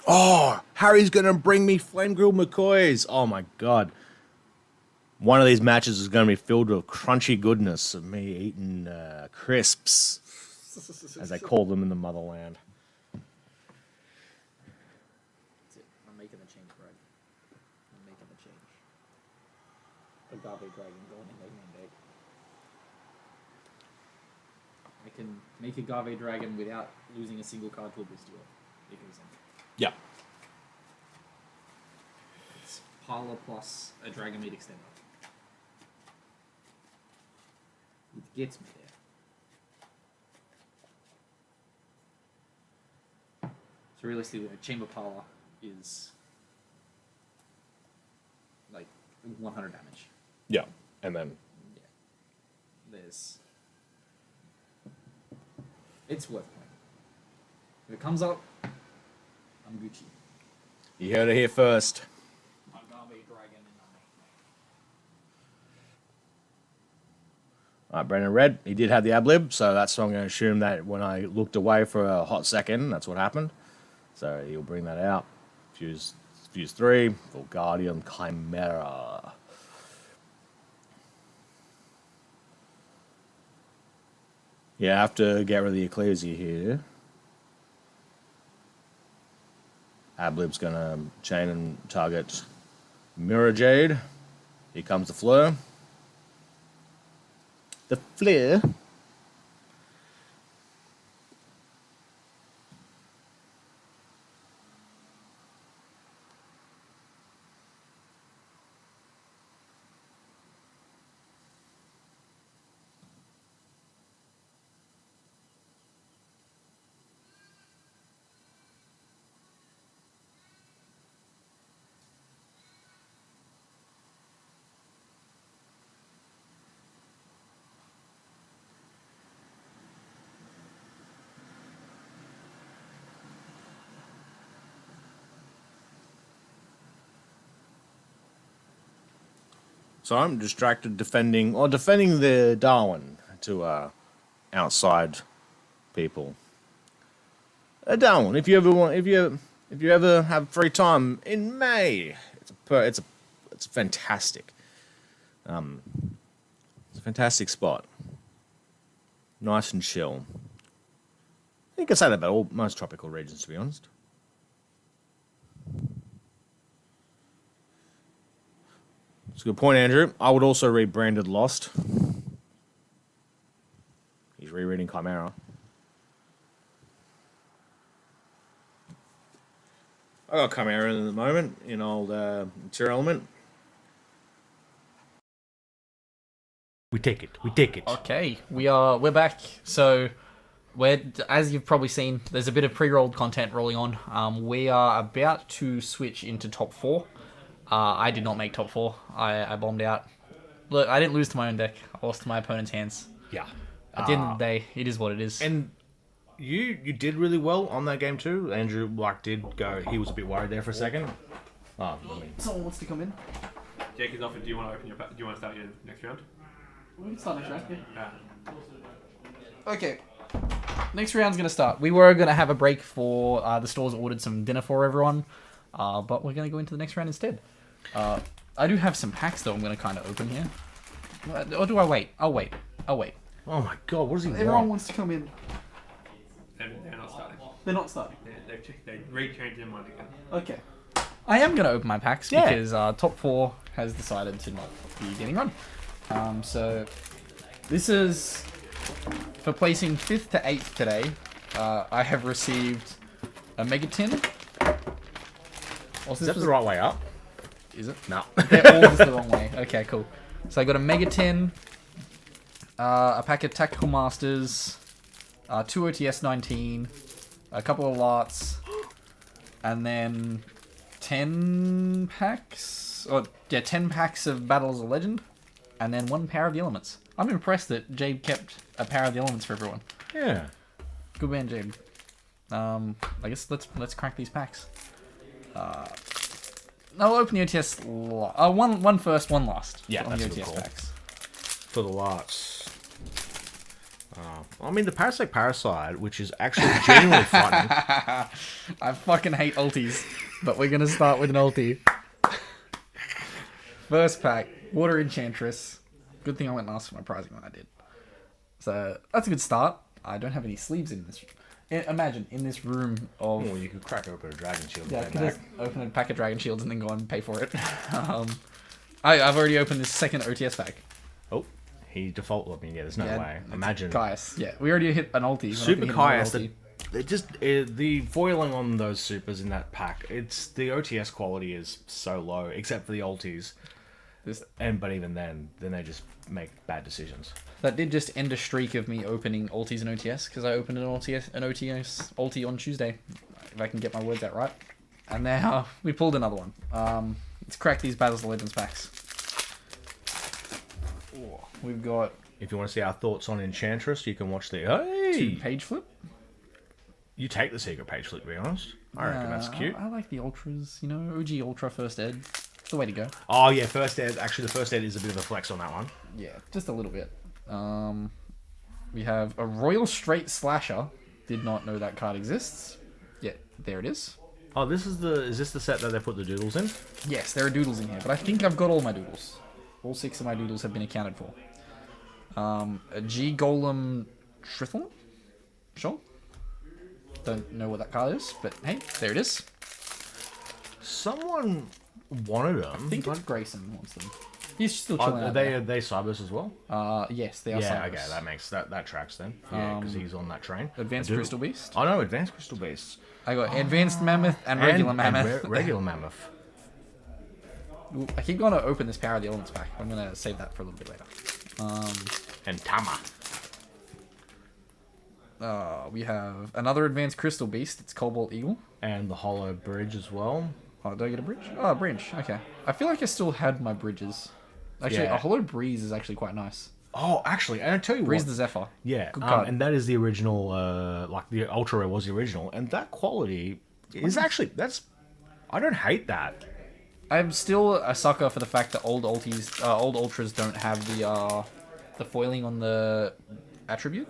[SPEAKER 5] Oh, Harry's gonna bring me flame grilled McCoys. Oh my god. One of these matches is going to be filled with crunchy goodness of me eating crisps, as they call them in the motherland.
[SPEAKER 4] That's it. I'm making a change, Greg. I'm making a change. Agave Dragon going in my hand deck. I can make Agave Dragon without losing a single card to a boost duel. Because
[SPEAKER 5] Yeah.
[SPEAKER 4] it's Parlor plus a Dragon Meat Extender. It gets me there. So realistically, a Chamber Parlor is like 100 damage.
[SPEAKER 5] Yeah. And then
[SPEAKER 4] Yeah. There's. It's worth playing. If it comes up, I'm Gucci.
[SPEAKER 5] you heard it here first.
[SPEAKER 4] Agave Dragon and
[SPEAKER 5] Alright, Brendan Red, he did have the Ablib, so that's what I'm going to assume that when I looked away for a hot second, that's what happened. So he'll bring that out. Fuse 3, Full Guardian, Chimera. Yeah, I have to get rid of the Ecclesia here. Ablib's gonna chain and target Mirror Jade. Here comes the Fleur. The Flare. So I'm distracted defending the Darwin to outside people. Darwin, if you ever have free time in May, it's a fantastic, it's a fantastic spot. Nice and chill. You can say that about most tropical regions, to be honest. It's a good point, Andrew. I would also read Branded Lost. He's rereading Chimera. I got Chimera in the moment in old Material Element.
[SPEAKER 1] We take it. We take it.
[SPEAKER 4] Okay, we're back. So as you've probably seen, there's a bit of pre-rolled content rolling on. We are about to switch into top 4. I did not make top 4. I bombed out. Look, I didn't lose to my own deck. I lost to my opponent's hands.
[SPEAKER 1] Yeah.
[SPEAKER 4] At the end of the day, it is what it is.
[SPEAKER 1] And you did really well on that game too. Andrew did go. He was a bit worried there for a second. Oh, I mean,
[SPEAKER 4] Someone wants to come in.
[SPEAKER 2] Jake is offered. Do you want to open your? Do you want to start your next round?
[SPEAKER 4] We can start next round.
[SPEAKER 2] Yeah.
[SPEAKER 4] Okay. Next round's going to start. We were going to have a break for the stores ordered some dinner for everyone, but we're going to go into the next round instead. I do have some packs, though, I'm going to kind of open here. Or do I wait? I'll wait.
[SPEAKER 1] oh my god, what does he
[SPEAKER 4] Everyone
[SPEAKER 1] want?
[SPEAKER 4] wants to come in.
[SPEAKER 2] They're not starting.
[SPEAKER 4] They're not starting.
[SPEAKER 2] They re-changed their mind again.
[SPEAKER 4] Okay. I am going to open my packs
[SPEAKER 1] Yeah.
[SPEAKER 4] because top 4 has decided to not be getting run. So this is for placing 5th to 8th today. I have received a Mega Tin.
[SPEAKER 1] Is that the right way up?
[SPEAKER 4] Is it?
[SPEAKER 1] No.
[SPEAKER 4] They're all just the wrong way. Okay, cool. So I got a Mega Tin, a pack of Tactical Masters, 2 OTS 19, a couple of lots, and then 10 packs? 10 packs of Battles of Legend, and then 1 Power of the Elements. I'm impressed that Jabe kept a Power of the Elements for everyone.
[SPEAKER 1] Yeah.
[SPEAKER 4] Good man, Jabe. I guess let's crack these packs. I'll open the OTS. One first, one last.
[SPEAKER 1] Yeah,
[SPEAKER 4] on
[SPEAKER 1] that's
[SPEAKER 4] the
[SPEAKER 1] a good
[SPEAKER 4] OTS
[SPEAKER 1] call.
[SPEAKER 4] packs.
[SPEAKER 1] For the lots. I mean, the Parasite, which is actually genuinely frightening.
[SPEAKER 4] I fucking hate ultis, but we're gonna start with an ulti. First pack, Water Enchantress. Good thing I went last for my prizing when I did. So that's a good start. I don't have any sleeves in this. Imagine in this room of.
[SPEAKER 1] Oh, you could crack open a Dragon Shield.
[SPEAKER 4] Yeah, I
[SPEAKER 1] and
[SPEAKER 4] could
[SPEAKER 1] pay
[SPEAKER 4] just open a pack of Dragon Shields and then go and pay for it. I've already opened this second OTS pack.
[SPEAKER 1] Oh, he defaulted. I mean, yeah, there's no
[SPEAKER 4] Yeah,
[SPEAKER 1] way.
[SPEAKER 4] it's
[SPEAKER 1] Imagine.
[SPEAKER 4] Caius. Yeah, we already hit an ulti.
[SPEAKER 1] Super
[SPEAKER 4] Caius.
[SPEAKER 1] Caius, they just the foiling on those supers in that pack. It's the OTS quality is so low, except for the ultis. But even then they just make bad decisions.
[SPEAKER 4] That did just end a streak of me opening ultis and OTS because I opened an OTS ulti on Tuesday, if I can get my words out right. And now we pulled another one. Let's crack these Battles of Legends packs. We've got
[SPEAKER 1] If you want to see our thoughts on Enchantress, you can watch the. Hey,
[SPEAKER 4] 2 page flip.
[SPEAKER 1] you take the secret page flip. To be honest, I reckon that's cute.
[SPEAKER 4] I like the ultras. You know, OG Ultra First Ed. It's the way to go.
[SPEAKER 1] Oh yeah, first ed. Actually, the first ed is a bit of a flex on that one.
[SPEAKER 4] Yeah, just a little bit. We have a Royal Straight Slasher. Did not know that card exists. Yeah, there it is.
[SPEAKER 1] Oh, is this the set that they put the doodles in?
[SPEAKER 4] Yes, there are doodles in here, but I think I've got all my doodles. All 6 of my doodles have been accounted for. A G Golem Trithorn? Sure. Don't know what that card is, but hey, there it is.
[SPEAKER 1] Someone wanted them.
[SPEAKER 4] I think it's Grayson wants them. He's still chilling
[SPEAKER 1] Are
[SPEAKER 4] out
[SPEAKER 1] they
[SPEAKER 4] there.
[SPEAKER 1] are they Cybers as well?
[SPEAKER 4] Yes, they are
[SPEAKER 1] Yeah,
[SPEAKER 4] Cybers.
[SPEAKER 1] okay, that makes that tracks then. Yeah, because he's on that train.
[SPEAKER 4] Advanced
[SPEAKER 1] I do-
[SPEAKER 4] Crystal Beast.
[SPEAKER 1] I know, Advanced Crystal Beasts.
[SPEAKER 4] I got Advanced Mammoth and Regular Mammoth.
[SPEAKER 1] Regular Mammoth.
[SPEAKER 4] Ooh, I keep going to open this Power of the Elements pack. I'm going to save that for a little bit later.
[SPEAKER 1] And Tama.
[SPEAKER 4] We have another Advanced Crystal Beast. It's Cobalt Eagle.
[SPEAKER 1] And the Hollow Bridge as well.
[SPEAKER 4] Oh, do I get a bridge? Oh, a bridge. Okay. I feel like I still had my bridges. Actually,
[SPEAKER 1] Yeah.
[SPEAKER 4] a Hollow Breeze is actually quite nice.
[SPEAKER 1] Oh, actually, and I tell you
[SPEAKER 4] Breeze
[SPEAKER 1] what.
[SPEAKER 4] the Zephyr.
[SPEAKER 1] Yeah,
[SPEAKER 4] Good card.
[SPEAKER 1] and that is the original, like the Ultra Rare was the original, and that quality is actually, I don't hate that.
[SPEAKER 4] I'm still a sucker for the fact that old Ultras don't have the foiling on the attribute.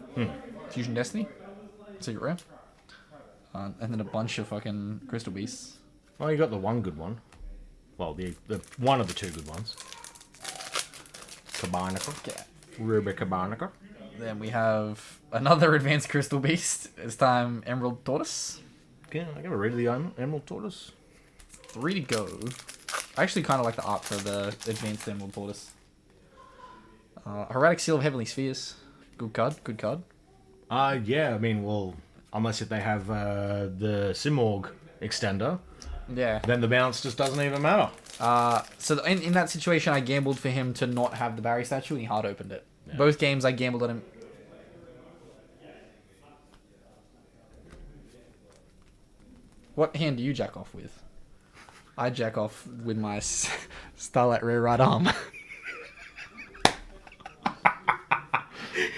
[SPEAKER 4] Fusion Destiny. Secret Rare. And then a bunch of fucking Crystal Beasts.
[SPEAKER 1] Well, you got the one good one. Well, the one of the two good ones. Cabarnica.
[SPEAKER 4] Okay.
[SPEAKER 1] Ruby Cabarnica.
[SPEAKER 4] Then we have another Advanced Crystal Beast. This time Emerald Tortoise.
[SPEAKER 1] Yeah, I gotta read the Emerald Tortoise.
[SPEAKER 4] 3 to go. I actually kind of like the art for the Advanced Emerald Tortoise. Erratic Seal of Heavenly Spheres. Good card, good card.
[SPEAKER 1] Yeah, I mean, well, unless if they have the Simorg extender,
[SPEAKER 4] Yeah.
[SPEAKER 1] then the bounce just doesn't even matter.
[SPEAKER 4] So in that situation, I gambled for him to not have the Barry statue, and he hard opened it.
[SPEAKER 1] Yeah.
[SPEAKER 4] Both games, I gambled on him. What hand do you jack off with? I jack off with my Starlight Rare right arm.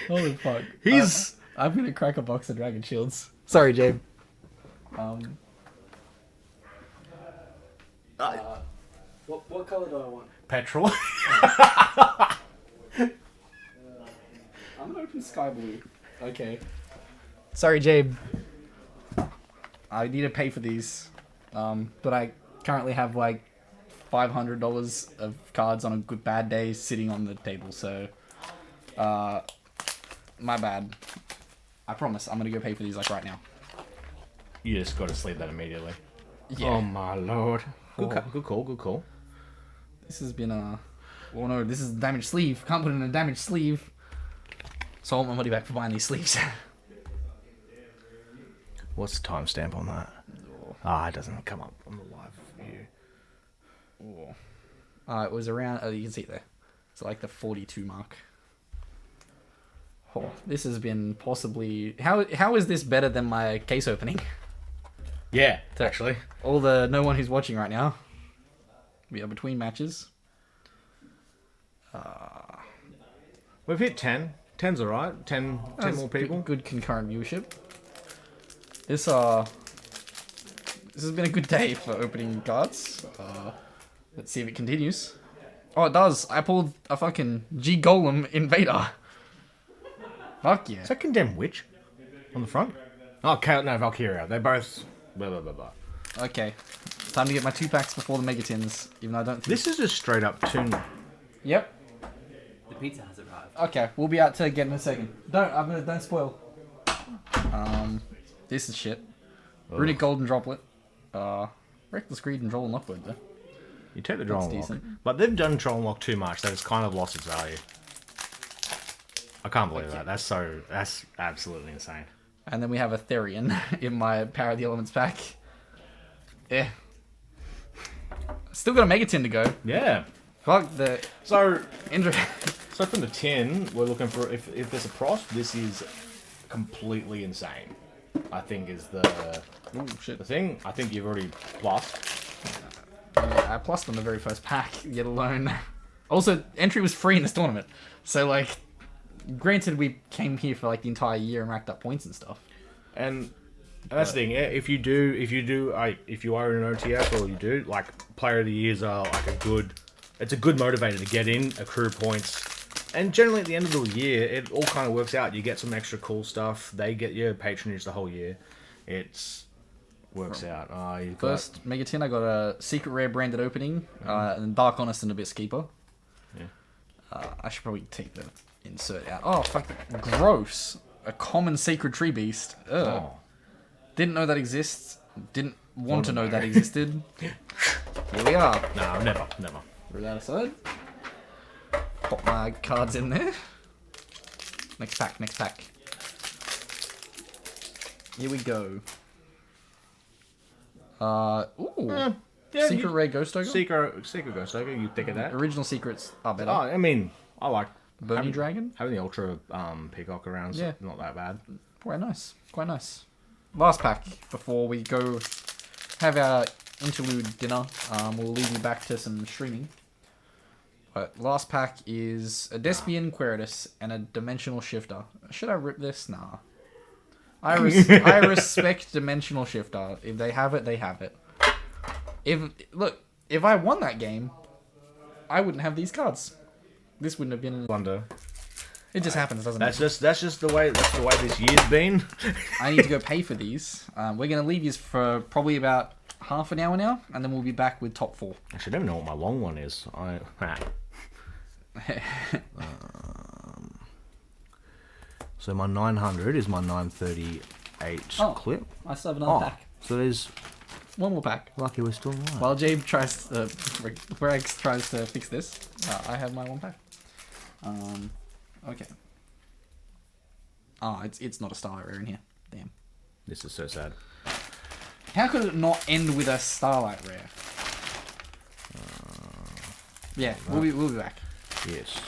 [SPEAKER 4] Holy fuck.
[SPEAKER 1] He's
[SPEAKER 4] I'm gonna crack a box of Dragon Shields. Sorry, Jabe. What color do I want?
[SPEAKER 1] petrol.
[SPEAKER 4] I'm gonna open Sky Blue. Okay. Sorry, Jabe. I need to pay for these. But I currently have like $500 of cards on a good bad day sitting on the table, so my bad. I promise I'm gonna go pay for these like right now.
[SPEAKER 1] You just got to sleep that immediately.
[SPEAKER 4] Yeah.
[SPEAKER 1] Oh my lord. Good,
[SPEAKER 4] Oh.
[SPEAKER 1] good call. Good call.
[SPEAKER 4] This has been a... Oh no, this is a damaged sleeve. Can't put it in a damaged sleeve. So I want my money back for buying these sleeves.
[SPEAKER 1] What's the timestamp on that? Ah, it doesn't come up on the live view.
[SPEAKER 4] It was around... Oh, you can see it there. It's like the 42 mark. Oh, this has been possibly... How is this better than my case opening?
[SPEAKER 1] Yeah, actually.
[SPEAKER 4] No one who's watching right now. We are between matches.
[SPEAKER 1] We've hit 10. 10's alright. 10
[SPEAKER 4] That's
[SPEAKER 1] more people.
[SPEAKER 4] Good concurrent viewership. This has been a good day for opening cards. Let's see if it continues. Oh, it does. I pulled a fucking G Golem Invader. Fuck yeah.
[SPEAKER 1] Is that Condemned Witch on the front? Oh, no, Valkyria. They're both... Blah, blah, blah, blah.
[SPEAKER 4] Okay. Time to get my 2 packs before the Megatins, even though I don't think...
[SPEAKER 1] This is just straight up tune.
[SPEAKER 4] Yep.
[SPEAKER 7] The pizza has arrived.
[SPEAKER 4] Okay, we'll be out to get in a second. Don't spoil. This is shit. Runic Golden Droplet. Reckless Greed and Droll Lockwood though.
[SPEAKER 1] You take the
[SPEAKER 4] That's
[SPEAKER 1] Droll Lock.
[SPEAKER 4] decent.
[SPEAKER 1] But they've done Droll Lock too much that it's kind of lost its value. I can't believe that. That's absolutely insane.
[SPEAKER 4] And then we have a Therian in my Power of the Elements pack. Yeah. Still got a Megatin to go.
[SPEAKER 1] Yeah.
[SPEAKER 4] Fuck the...
[SPEAKER 1] So
[SPEAKER 4] Indra...
[SPEAKER 1] from the 10, we're looking for... If there's a pros, this is completely insane. I think is the
[SPEAKER 4] Ooh, shit.
[SPEAKER 1] thing. I think you've already plussed.
[SPEAKER 4] Yeah, I plussed on the very first pack, yet alone. Also, entry was free in this tournament. So, like... Granted, we came here for, like, the entire year and racked up points and stuff.
[SPEAKER 1] And that's the thing. Yeah, if you are in an OTS or you do, like, Player of the Years are like it's a good motivator to get in, accrue points, and generally at the end of the year, it all kind of works out. You get some extra cool stuff. They get your patronage the whole year. Works out.
[SPEAKER 4] First Megatin, I got a Secret Rare branded opening, and Dark Honest and Abyss Keeper.
[SPEAKER 1] Yeah.
[SPEAKER 4] I should probably take the insert out. Oh, fuck. Gross. a common sacred tree beast. Ugh.
[SPEAKER 1] Oh.
[SPEAKER 4] Didn't know that exists. Didn't want to know that existed. Here we are.
[SPEAKER 1] No, never.
[SPEAKER 4] Throw that aside. Pop my cards in there. Next pack. Here we go. Ooh.
[SPEAKER 5] Yeah,
[SPEAKER 4] Secret Rare Ghost Ogre?
[SPEAKER 5] Secret Ghost Ogre. You think of that?
[SPEAKER 4] Original secrets are better.
[SPEAKER 5] Oh, I mean, I like
[SPEAKER 4] Burning Dragon?
[SPEAKER 5] having the Ultra Peacock around.
[SPEAKER 4] Yeah.
[SPEAKER 5] Not that bad.
[SPEAKER 4] Quite nice. Last pack before we go have our interlude dinner. We'll leave you back to some streaming. But last pack is a Despian Queritus and a Dimensional Shifter. Should I rip this? Nah. I respect Dimensional Shifter. If they have it, they have it. If I won that game, I wouldn't have these cards. This wouldn't have been
[SPEAKER 5] Wonder.
[SPEAKER 4] It just happens, doesn't
[SPEAKER 5] That's
[SPEAKER 4] it?
[SPEAKER 5] just the way this year's been.
[SPEAKER 4] I need to go pay for these. We're going to leave these for probably about half an hour now, and then we'll be back with top 4.
[SPEAKER 1] Actually, I don't even know what my long one is. So my 900 is my 938 clip.
[SPEAKER 4] I still have another pack.
[SPEAKER 1] So there's
[SPEAKER 4] One more pack.
[SPEAKER 1] lucky we're still alive.
[SPEAKER 4] While Jabe tries, Rex tries to fix this, I have my one pack. Okay. Oh, it's not a Starlight Rare in here. Damn.
[SPEAKER 1] This is so sad.
[SPEAKER 4] How could it not end with a Starlight Rare? Yeah, we'll be back.
[SPEAKER 1] Yes,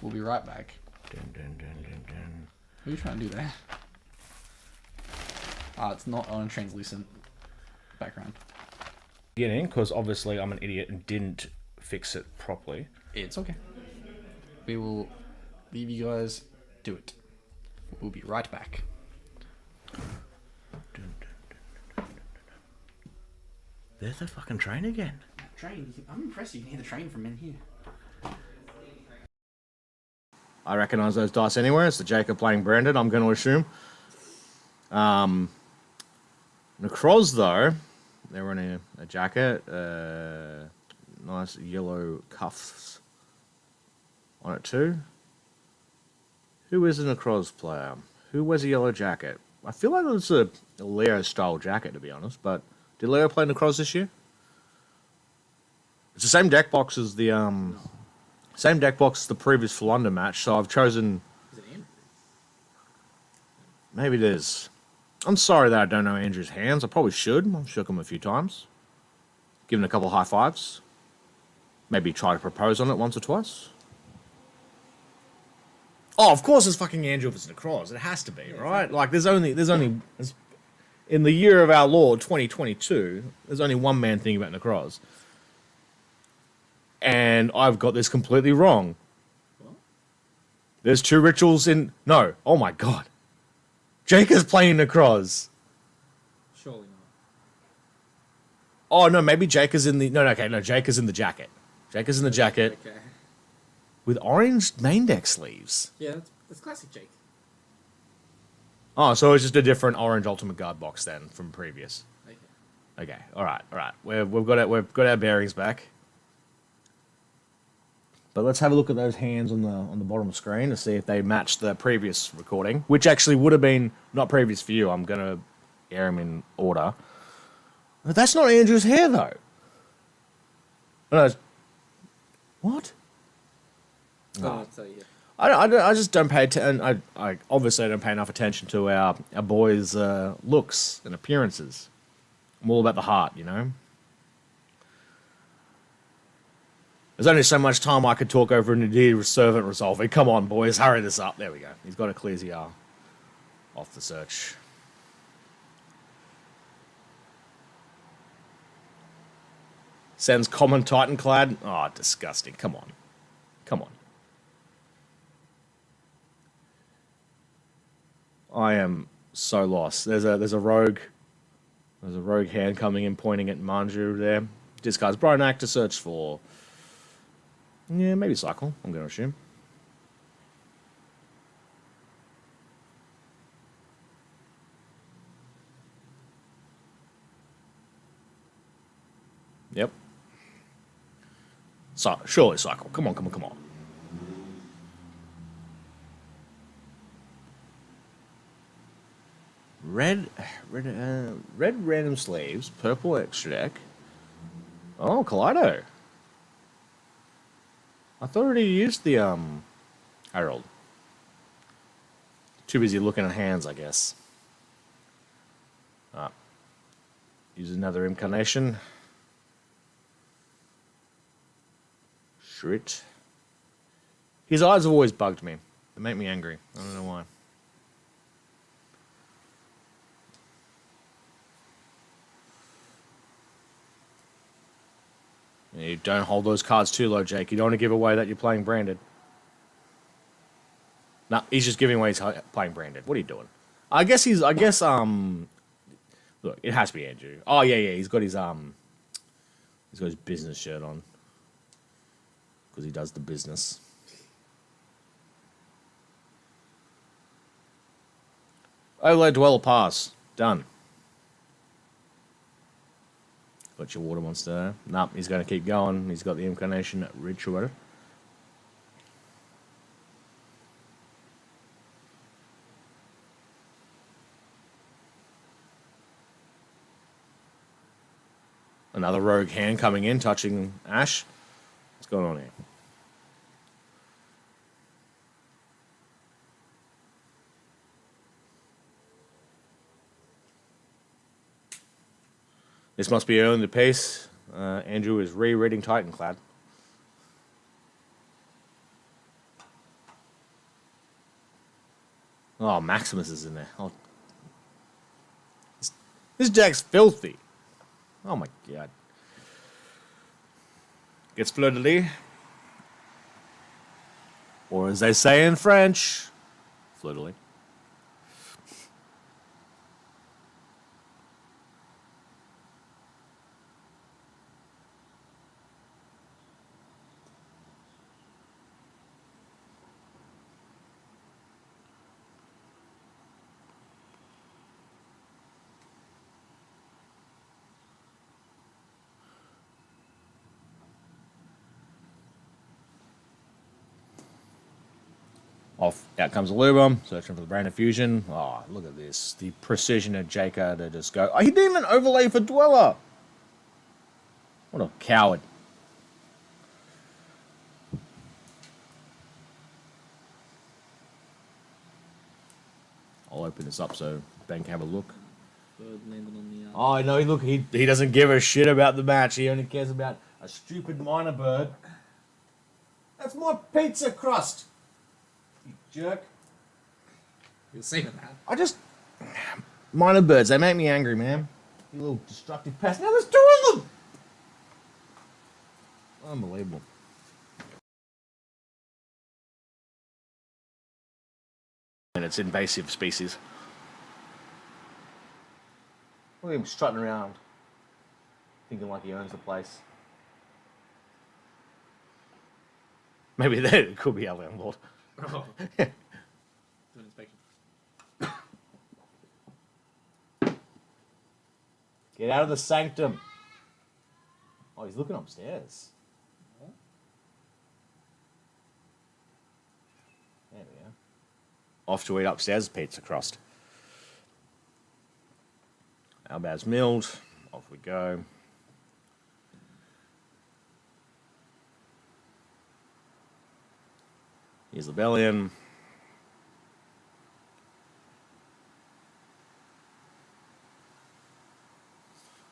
[SPEAKER 4] We'll be right back.
[SPEAKER 1] Dun, dun, dun, dun, dun.
[SPEAKER 4] What are you trying to do there? It's not on a translucent background.
[SPEAKER 1] Beginning, because obviously I'm an idiot and didn't fix it properly.
[SPEAKER 4] It's okay. We will leave you guys do it. We'll be right back.
[SPEAKER 1] There's the fucking train again.
[SPEAKER 4] Train. I'm impressed you can hear the train from in here.
[SPEAKER 5] I recognise those dice anywhere. It's the Jacob playing Brandon, I'm going to assume. Necroz, though, they're wearing a jacket. Nice yellow cuffs on it, too. Who is a Necroz player? Who wears a yellow jacket? I feel like it's a Leo-style jacket, to be honest, but did Leo play Necroz this year? It's the same deck box as the previous Fulunda match, so I've chosen.
[SPEAKER 4] Is it Andrew?
[SPEAKER 5] Maybe it is. I'm sorry that I don't know Andrew's hands. I probably should. I've shook him a few times. Given a couple high fives. Maybe try to propose on it once or twice. Oh, of course it's fucking Andrew if it's Necroz. It has to be, right? Like there's only in the year of our Lord 2022, there's only one man thinking about Necroz. And I've got this completely wrong.
[SPEAKER 4] What?
[SPEAKER 5] There's 2 rituals in... No. Oh my god. Jake is playing Necroz.
[SPEAKER 4] Surely not.
[SPEAKER 5] Oh no, maybe Jake is in the... No, Jake is in the jacket. Jake is in the jacket
[SPEAKER 4] Okay.
[SPEAKER 5] with orange main deck sleeves.
[SPEAKER 4] Yeah, that's classic Jake.
[SPEAKER 5] Oh, so it's just a different orange Ultimate Guard box then from previous.
[SPEAKER 4] Okay.
[SPEAKER 5] Okay, all right. We've got our bearings back. But let's have a look at those hands on the bottom of the screen to see if they match the previous recording, which actually would have been not previous for you. I'm gonna air them in order. But that's not Andrew's hair though. No, what?
[SPEAKER 4] Oh, so yeah.
[SPEAKER 5] I just don't pay attention. I obviously don't pay enough attention to our boys' looks and appearances. I'm all about the heart, you know. There's only so much time I could talk over an Nadir servant resolving. Come on, boys, hurry this up. There we go. He's got a clear ZR off the search. Sends common Titan clad. Oh, disgusting. Come on. Come on. I am so lost. There's a rogue hand coming in pointing at Manju there. Discards Bronak to search for. Yeah, maybe cycle, I'm going to assume. Yep. So, surely cycle. Come on. red random sleeves, purple extra deck. Oh, Kaleido. I thought I already used the Herald. Too busy looking at hands, I guess. Use another incarnation. Shrit. His eyes have always bugged me. They make me angry. I don't know why. You don't hold those cards too low, Jake. You don't want to give away that you're playing branded. No, he's just giving away he's playing branded. What are you doing? I guess look, it has to be Andrew. Oh yeah, he's got his business shirt on. Because he does the business. Overlay Dweller pass. Done. Got your water monster. Nope, he's going to keep going. He's got the incarnation ritual. Another rogue hand coming in, touching Ash. What's going on here? This must be early in the piece. Andrew is rereading Titanclad. Oh, Maximus is in there. Oh. This deck's filthy. Oh my god. Gets fleur-de-lis. Or as they say in French, fleur-de-lis. Off, out comes Alubum, searching for the Brain of Fusion. Oh, look at this. The precision of Jaker to just go. Oh, he didn't even overlay for Dweller. What a coward. I'll open this up so Ben can have a look.
[SPEAKER 7] Bird landed on the.
[SPEAKER 5] Oh, no, look, he doesn't give a shit about the match. He only cares about a stupid minor bird. That's my pizza crust. You jerk.
[SPEAKER 4] You're seeing that.
[SPEAKER 5] I just... Minor birds, they make me angry, man. You little destructive pest. Now there's two of them! Unbelievable. And it's invasive species. Look at him strutting around. Thinking like he owns the place. Maybe that it could be our landlord.
[SPEAKER 4] Oh. Do an inspection.
[SPEAKER 5] Get out of the sanctum. Oh, he's looking upstairs. There we go. Off to eat upstairs pizza crust. Albaz milled. Off we go. Here's the Bellion.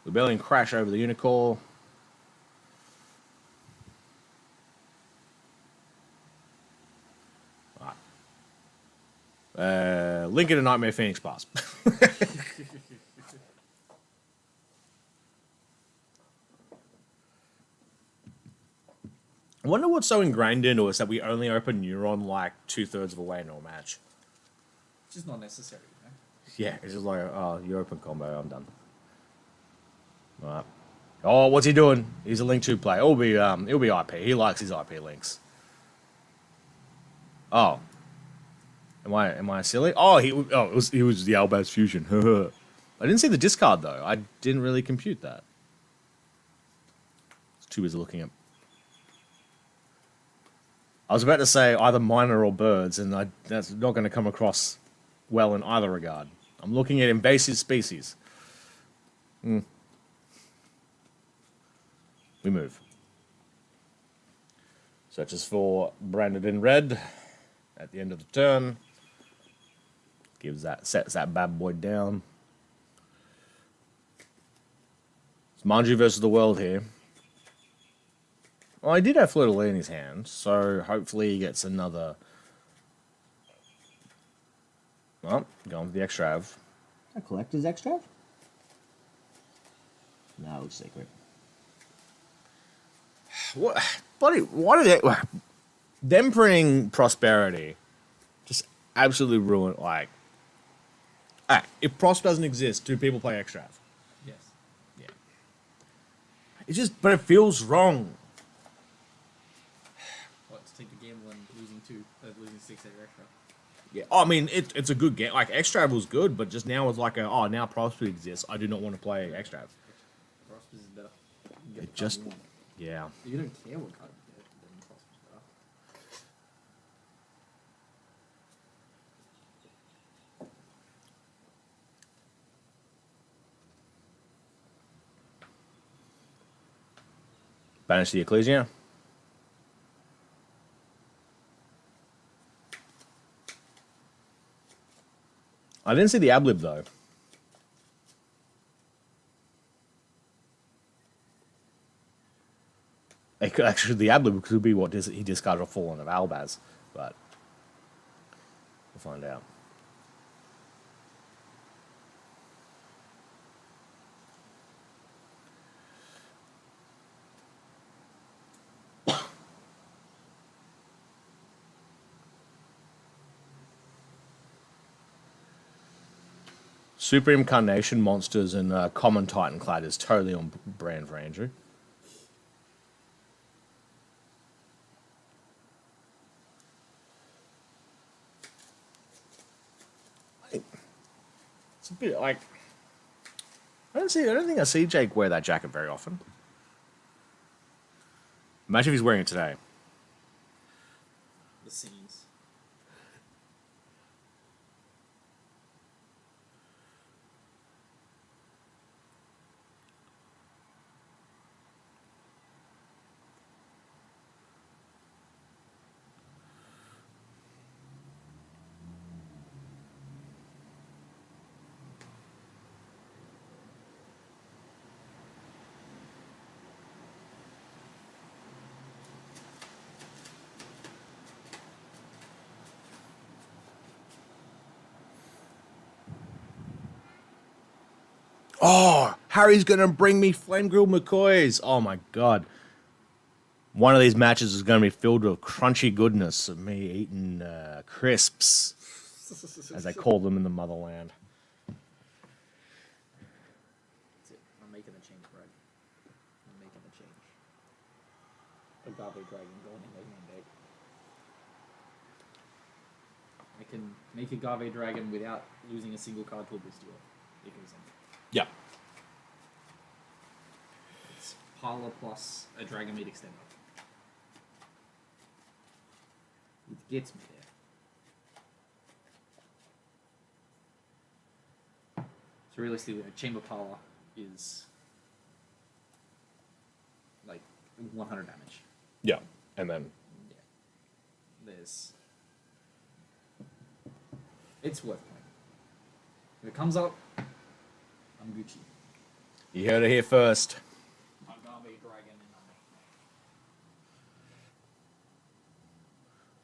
[SPEAKER 5] Rebellion crash over the Unicorn. Right. Lincoln and Nightmare Phoenix pass. I wonder what's so ingrained into us that we only open Neuron like 2/3 of the way into a match.
[SPEAKER 4] It's just not necessary, you know?
[SPEAKER 5] Yeah, it's just like, oh, you open combo, I'm done. Alright. Oh, what's he doing? He's a Link 2 player. He'll be IP. He likes his IP links. Oh. Am I silly? Oh, he was the Albaz Fusion. I didn't see the discard though. I didn't really compute that. It's too busy looking at. I was about to say either minor or birds, and that's not going to come across well in either regard. I'm looking at invasive species. We move. Searches for branded in red at the end of the turn. Sets that bad boy down. It's Manju versus the world here. Well, he did have Fleur de Lis in his hand, so hopefully he gets another. Well, going with the extrav.
[SPEAKER 6] A collector's extra? No secret.
[SPEAKER 5] What, buddy? What are they? Them printing prosperity just absolutely ruined. Like, if Prosp doesn't exist, do people play extrav?
[SPEAKER 4] Yes.
[SPEAKER 5] Yeah. It's just, but it feels wrong.
[SPEAKER 4] What, to take the gamble and losing losing 6 at your extra?
[SPEAKER 5] Yeah, I mean it's a good game. Like extrav was good, but just now it's like now Prosper exists. I do not want to play extrav.
[SPEAKER 4] Prosper's is better. You can get
[SPEAKER 5] It
[SPEAKER 4] the card
[SPEAKER 5] just,
[SPEAKER 4] you want.
[SPEAKER 5] yeah.
[SPEAKER 4] You don't care what card you get, then Prosper's better.
[SPEAKER 5] Banish the Ecclesia. I didn't see the Ablib though. Actually, the Ablib could be what he discarded a Fallen of Albaz, but we'll find out. Super Incarnation monsters and Common Titan Clad is totally on brand for Andrew. It's a bit like I don't think I see Jake wear that jacket very often. Imagine if he's wearing it today.
[SPEAKER 4] The scenes.
[SPEAKER 5] Oh, Harry's gonna bring me flame grilled McCoys. Oh my god. One of these matches is going to be filled with crunchy goodness of me eating crisps, as they call them in the motherland.
[SPEAKER 4] That's it. I'm making a change, Greg. I'm making a change. Agave Dragon going in my hand deck. I can make Agave Dragon without losing a single card to a boost you off. Because
[SPEAKER 5] Yep.
[SPEAKER 4] it's Parlor plus a Dragon Meat Extender. It gets me there. So realistically, a Chamber Parlor is like 100 damage.
[SPEAKER 5] Yeah. And then
[SPEAKER 4] Yeah. It's worth playing. If it comes up, I'm Gucci.
[SPEAKER 5] you heard it here first.
[SPEAKER 4] Agave Dragon and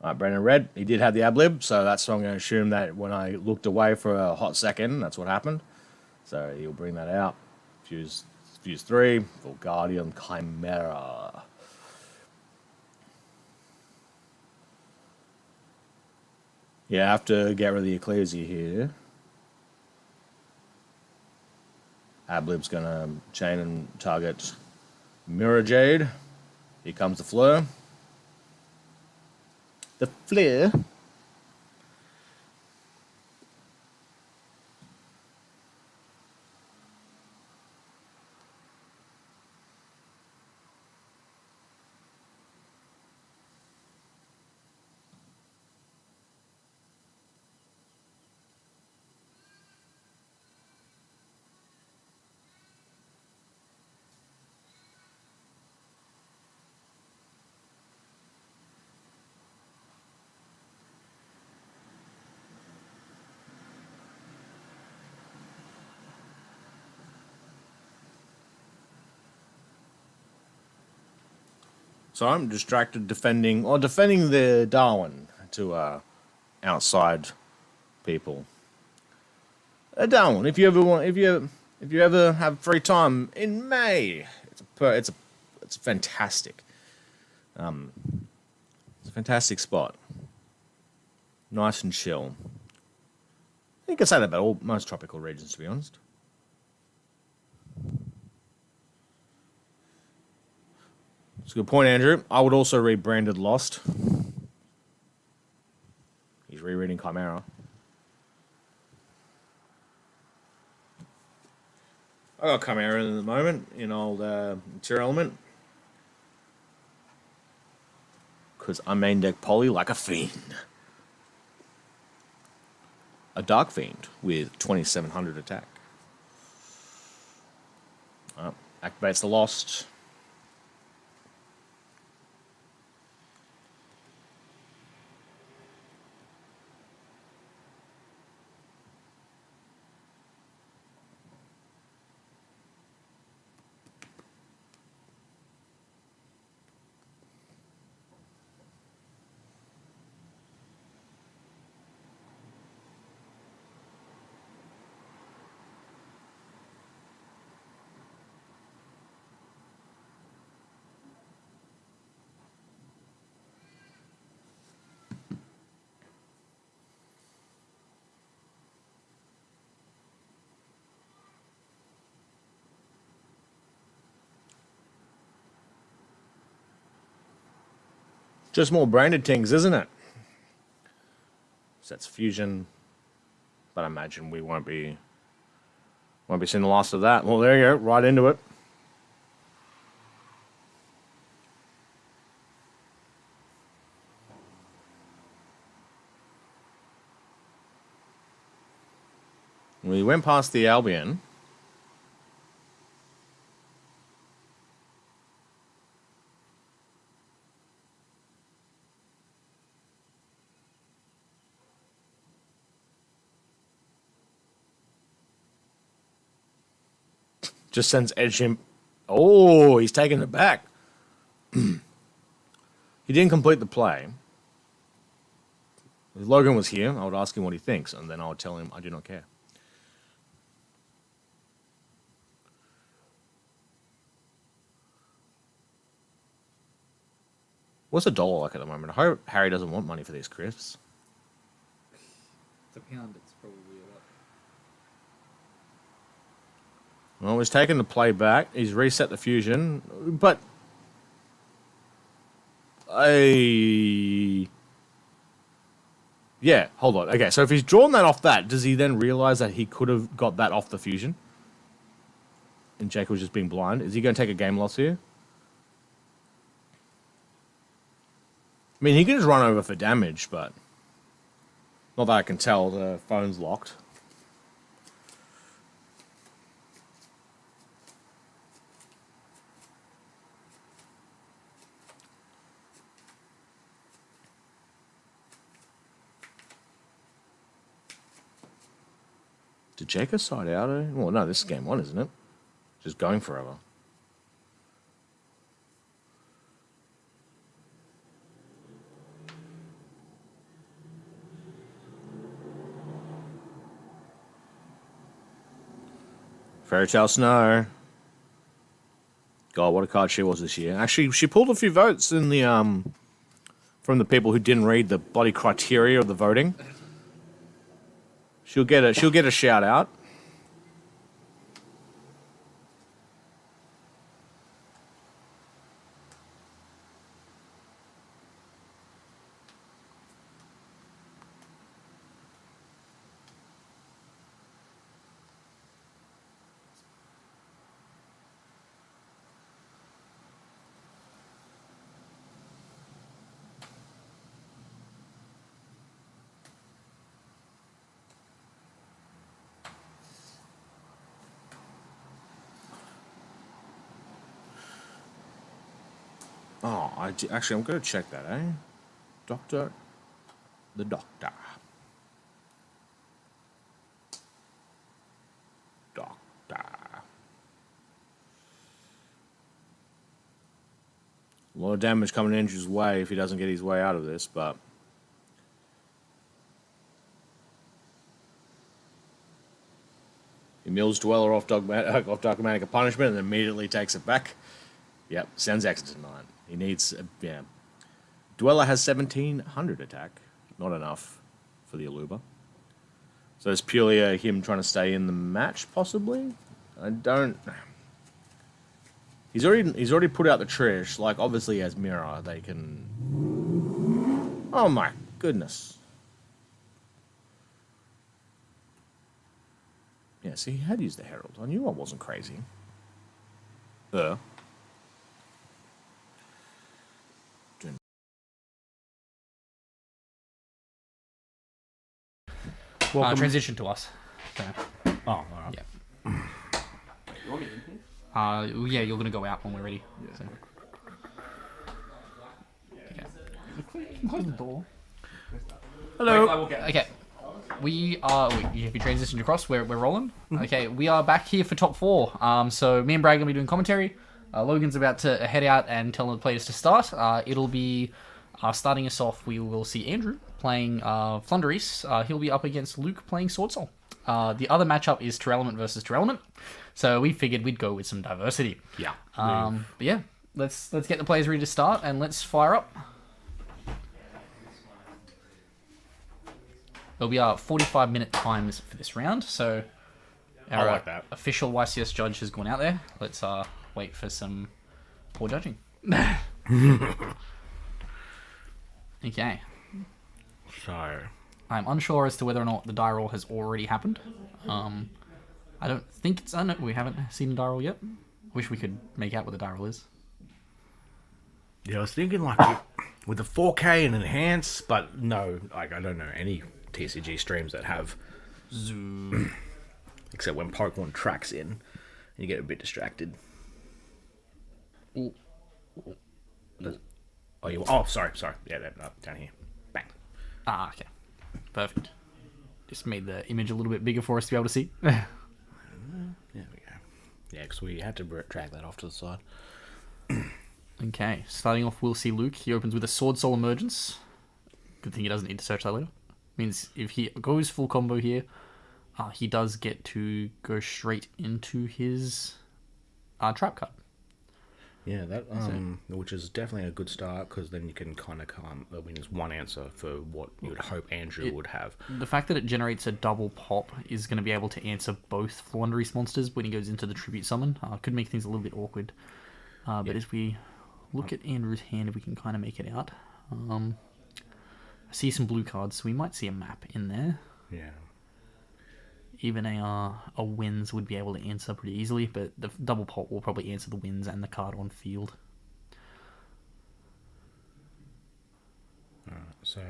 [SPEAKER 5] Alright, Brandon Red, he did have the Ablib, so that's why I'm going to assume that when I looked away for a hot second, that's what happened. So he'll bring that out. Fuse 3, for Guardian Chimera. Yeah, I have to get rid of the Ecclesia here. Ablib's going to chain and target Mirror Jade. Here comes the Fleur. The Fleur. So I'm distracted defending the Darwin to outside people. Darwin, if you ever have free time in May, it's fantastic. It's a fantastic spot. Nice and chill. You can say that about most tropical regions, to be honest. It's a good point, Andrew. I would also read Branded Lost. He's rereading Chimera. I got Chimera in the moment in old Material Element. Because I main deck Poly like a fiend. A Dark Fiend with 2700 attack. Activates the Lost. Just more branded things, isn't it? Sets fusion, but I imagine we won't be seeing the last of that. Well, there you go, right into it. We went past the Albion. Just sends Edge him. Oh, he's taking it back. He didn't complete the play. If Logan was here, I would ask him what he thinks, and then I would tell him I do not care. What's $1 like at the moment? I hope Harry doesn't want money for these crisps.
[SPEAKER 7] It's a pound, it's probably about.
[SPEAKER 5] Well, he's taken the play back. He's reset the fusion, but yeah, hold on. Okay, so if he's drawn that off that, does he then realize that he could have got that off the fusion? And Jake was just being blind. Is he going to take a game loss here? I mean, he can just run over for damage, but not that I can tell. The phone's locked. Did Jacob side out? Well, no, this is game one, isn't it? Just going forever. Fairy Tale Snow. God, what a card she was this year. Actually, she pulled a few votes in the from the people who didn't read the bloody criteria of the voting. She'll get a shout out. Oh, actually, I'm going to check that, eh? The doctor. Doctor. A lot of damage coming Andrew's way if he doesn't get his way out of this, but... He mills Dweller off Dogmatic Punishment and immediately takes it back. Yep, sounds excellent tonight. He needs... yeah. Dweller has 1700 attack. Not enough for the Aluba. So it's purely him trying to stay in the match, possibly? I don't... He's already put out the Trish. Like, obviously, as Mirror, they can... Oh my goodness. Yeah, see, he had used the Herald. I knew I wasn't crazy.
[SPEAKER 2] Welcome.
[SPEAKER 4] Transition to us. So,
[SPEAKER 1] Oh, all right.
[SPEAKER 4] yeah. Yeah, you're gonna go out when we're ready. Yeah. So. Okay. Close the door.
[SPEAKER 1] Hello.
[SPEAKER 4] Okay. We are. Have you transitioned across? We're rolling. Okay. We are back here for top 4. So me and Brad are gonna be doing commentary. Logan's about to head out and tell the players to start. It'll be starting us off. We will see Andrew playing Flunderis. He'll be up against Luke playing Sword Soul. The other matchup is Terelement versus Terelement. So we figured we'd go with some diversity.
[SPEAKER 1] Yeah.
[SPEAKER 4] But yeah, let's get the players ready to start and let's fire up. There'll be 45-minute times for this round. So our
[SPEAKER 1] like that.
[SPEAKER 4] official YCS judge has gone out there. Let's wait for some poor judging. Okay.
[SPEAKER 1] So,
[SPEAKER 4] I'm unsure as to whether or not the die roll has already happened. I don't think it's done. We haven't seen a die roll yet. Wish we could make out what the die roll is.
[SPEAKER 1] yeah, I was thinking like with the 4K and enhance, but no, like I don't know any TCG streams that have zoom, except when Pokemon tracks in, you get a bit distracted.
[SPEAKER 4] Ooh.
[SPEAKER 1] Oh, sorry. Yeah, no, down here. Bang.
[SPEAKER 4] Okay. Perfect. Just made the image a little bit bigger for us to be able to see.
[SPEAKER 1] There we go. Yeah, because we had to drag that off to the side.
[SPEAKER 4] Okay, starting off, we'll see Luke. He opens with a Sword Soul Emergence. Good thing he doesn't need to search that later. Means if he goes full combo here, he does get to go straight into his trap card.
[SPEAKER 1] Yeah, that which is definitely a good start because then you can kind of come. I mean, there's one answer for what you would hope Andrew would have.
[SPEAKER 4] The fact that it generates a double pop is going to be able to answer both Flunderis monsters when he goes into the tribute summon. Could make things a little bit awkward. But as we look at Andrew's hand, if we can kind of make it out. I see some blue cards, so we might see a map in there.
[SPEAKER 1] Yeah.
[SPEAKER 4] Even a wins would be able to answer pretty easily, but the double pop will probably answer the wins and the card on field.
[SPEAKER 1] So,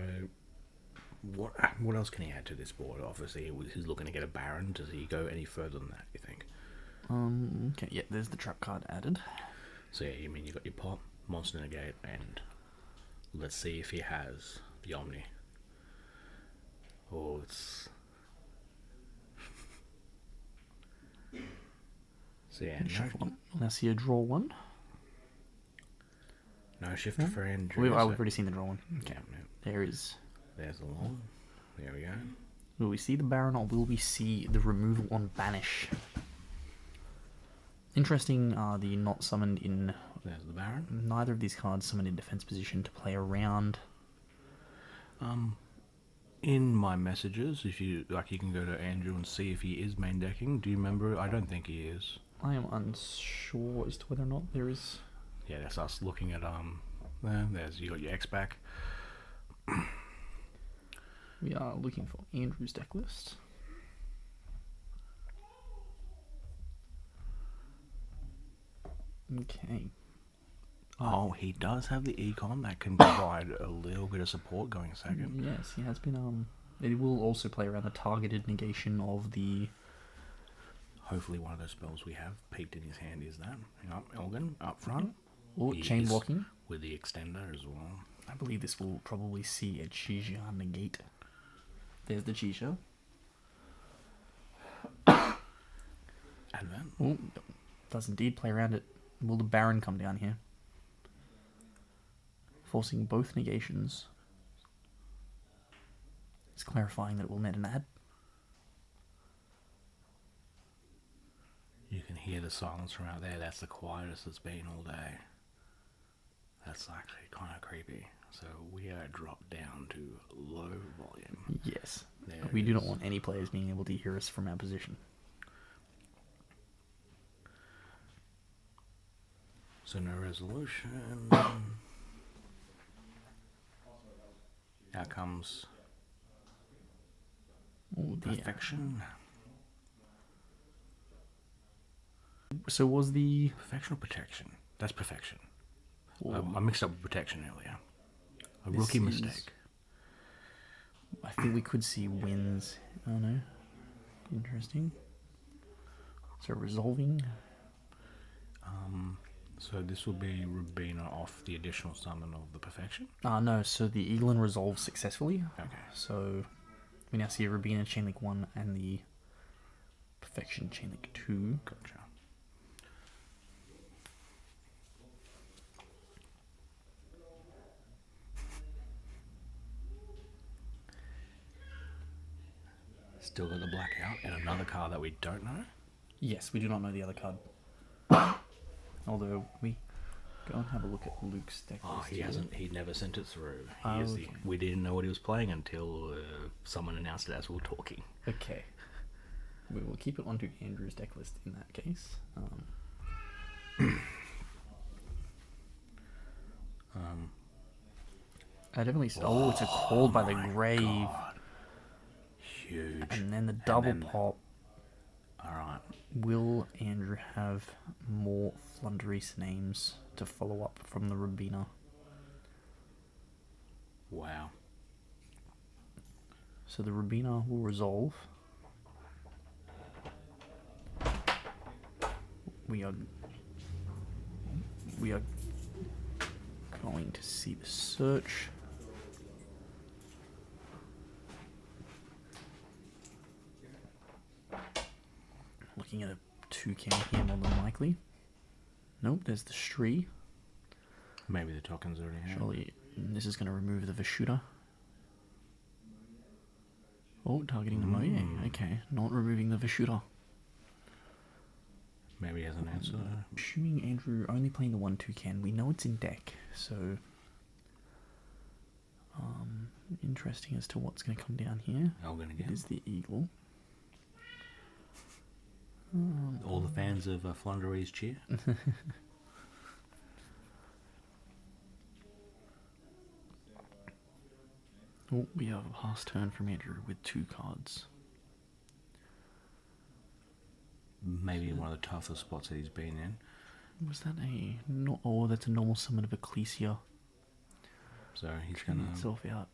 [SPEAKER 1] what else can he add to this board? Obviously, he's looking to get a Baron. Does he go any further than that, you think?
[SPEAKER 4] Okay, yeah, there's the trap card added.
[SPEAKER 1] So, yeah, you mean you got your pop, Monster Negate, and let's see if he has the Omni. Oh, it's... So, yeah,
[SPEAKER 4] Now see a draw one.
[SPEAKER 1] no shifter for Andrew.
[SPEAKER 4] We've already seen the draw one. Okay.
[SPEAKER 1] Yeah.
[SPEAKER 4] There's
[SPEAKER 1] There's the long. There we go.
[SPEAKER 4] Will we see the Baron or will we see the removal on Banish? Interesting, the not summoned in...
[SPEAKER 1] There's the Baron.
[SPEAKER 4] Neither of these cards summoned in defense position to play around.
[SPEAKER 1] In my messages, if you like, you can go to Andrew and see if he is main decking. Do you remember? I don't think he is.
[SPEAKER 4] I am unsure as to whether or not there is...
[SPEAKER 1] Yeah, that's us looking at there's you got your X back.
[SPEAKER 4] We are looking for Andrew's deck list. Okay.
[SPEAKER 1] Oh, he does have the econ that can provide a little bit of support going second.
[SPEAKER 4] Yes, he has been. It will also play around the targeted negation of the...
[SPEAKER 1] Hopefully one of those spells we have peeked in his hand is that. Hang on, Elgin, up front.
[SPEAKER 4] Or chain
[SPEAKER 1] Yes,
[SPEAKER 4] blocking.
[SPEAKER 1] with the extender as well.
[SPEAKER 4] I believe this will probably see a Chija negate. There's the Chija.
[SPEAKER 1] Advent.
[SPEAKER 4] Oh, does indeed play around it. Will the Baron come down here? forcing both negations. It's clarifying that it will net an ad.
[SPEAKER 1] You can hear the silence from out there. That's the quietest it's been all day. That's actually kind of creepy. So we are dropped down to low volume.
[SPEAKER 4] Yes.
[SPEAKER 1] There
[SPEAKER 4] We
[SPEAKER 1] it
[SPEAKER 4] do not
[SPEAKER 1] is.
[SPEAKER 4] want any players being able to hear us from our position.
[SPEAKER 1] So no resolution. Outcomes.
[SPEAKER 4] Oh dear.
[SPEAKER 1] Perfection.
[SPEAKER 4] So was the...
[SPEAKER 1] Perfection or protection? That's perfection.
[SPEAKER 4] Oh,
[SPEAKER 1] I mixed up with protection earlier. A
[SPEAKER 4] This
[SPEAKER 1] rookie
[SPEAKER 4] is-
[SPEAKER 1] mistake.
[SPEAKER 4] I think we could see wins. Oh no. Interesting. So resolving.
[SPEAKER 1] So this will be Rubina off the additional summon of the perfection.
[SPEAKER 4] No, so the Eaglin resolves successfully.
[SPEAKER 1] Okay.
[SPEAKER 4] So we now see a Rubina Chainlink 1 and the Perfection Chainlink 2.
[SPEAKER 1] Gotcha. Still got the blackout and another card that we don't know.
[SPEAKER 4] Yes, we do not know the other card. Although we go and have a look at Luke's deck
[SPEAKER 1] Oh,
[SPEAKER 4] list
[SPEAKER 1] he
[SPEAKER 4] here.
[SPEAKER 1] hasn't. He never sent it through.
[SPEAKER 4] Oh,
[SPEAKER 1] He is the,
[SPEAKER 4] okay.
[SPEAKER 1] we didn't know what he was playing until someone announced it as we were talking.
[SPEAKER 4] Okay. We will keep it onto Andrew's deck list in that case. I definitely... Oh, it's a call by the grave.
[SPEAKER 1] God. Huge.
[SPEAKER 4] And then the double
[SPEAKER 1] then-
[SPEAKER 4] pop.
[SPEAKER 1] Alright.
[SPEAKER 4] Will Andrew have more Flundereese names to follow up from the Rubina?
[SPEAKER 1] Wow.
[SPEAKER 4] So the Rubina will resolve. We are going to see the search. Looking at a toucan here more than likely. Nope, there's the Shree.
[SPEAKER 1] Maybe the tokens already have.
[SPEAKER 4] Surely this is going to remove the Vishuddha. Oh, targeting the Moye. Okay, not removing the Vishuddha.
[SPEAKER 1] Maybe he has an answer.
[SPEAKER 4] Assuming Andrew only playing the 1/2 we know it's in deck, so interesting as to what's going to come down here.
[SPEAKER 1] Elgin
[SPEAKER 4] It
[SPEAKER 1] again.
[SPEAKER 4] is the Eagle.
[SPEAKER 1] All the fans of Flundereese cheer.
[SPEAKER 4] Oh, we have a pass turn from Andrew with 2 cards.
[SPEAKER 1] Maybe one of the toughest spots that he's been in.
[SPEAKER 4] Was that a... No, oh, that's a normal summon of Ecclesia.
[SPEAKER 1] So he's
[SPEAKER 4] Cleaning
[SPEAKER 1] gonna
[SPEAKER 4] itself out.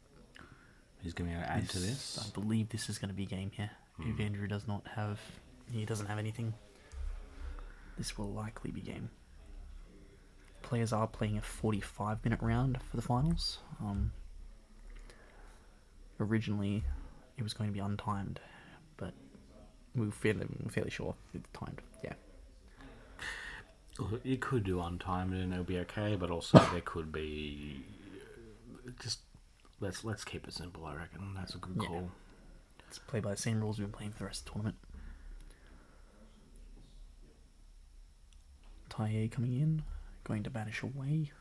[SPEAKER 1] he's gonna add to this.
[SPEAKER 4] I believe this is going to be game here. If Andrew does not have... He doesn't have anything. This will likely be game. Players are playing a 45-minute round for the finals. Originally, it was going to be untimed, but we were fairly sure it's timed. Yeah.
[SPEAKER 1] Look, you could do untimed and it'll be okay, but also there could be just let's keep it simple. I reckon that's a good
[SPEAKER 4] Yeah.
[SPEAKER 1] call.
[SPEAKER 4] Let's play by the same rules we've been playing for the rest of the tournament. Taye coming in, going to banish away.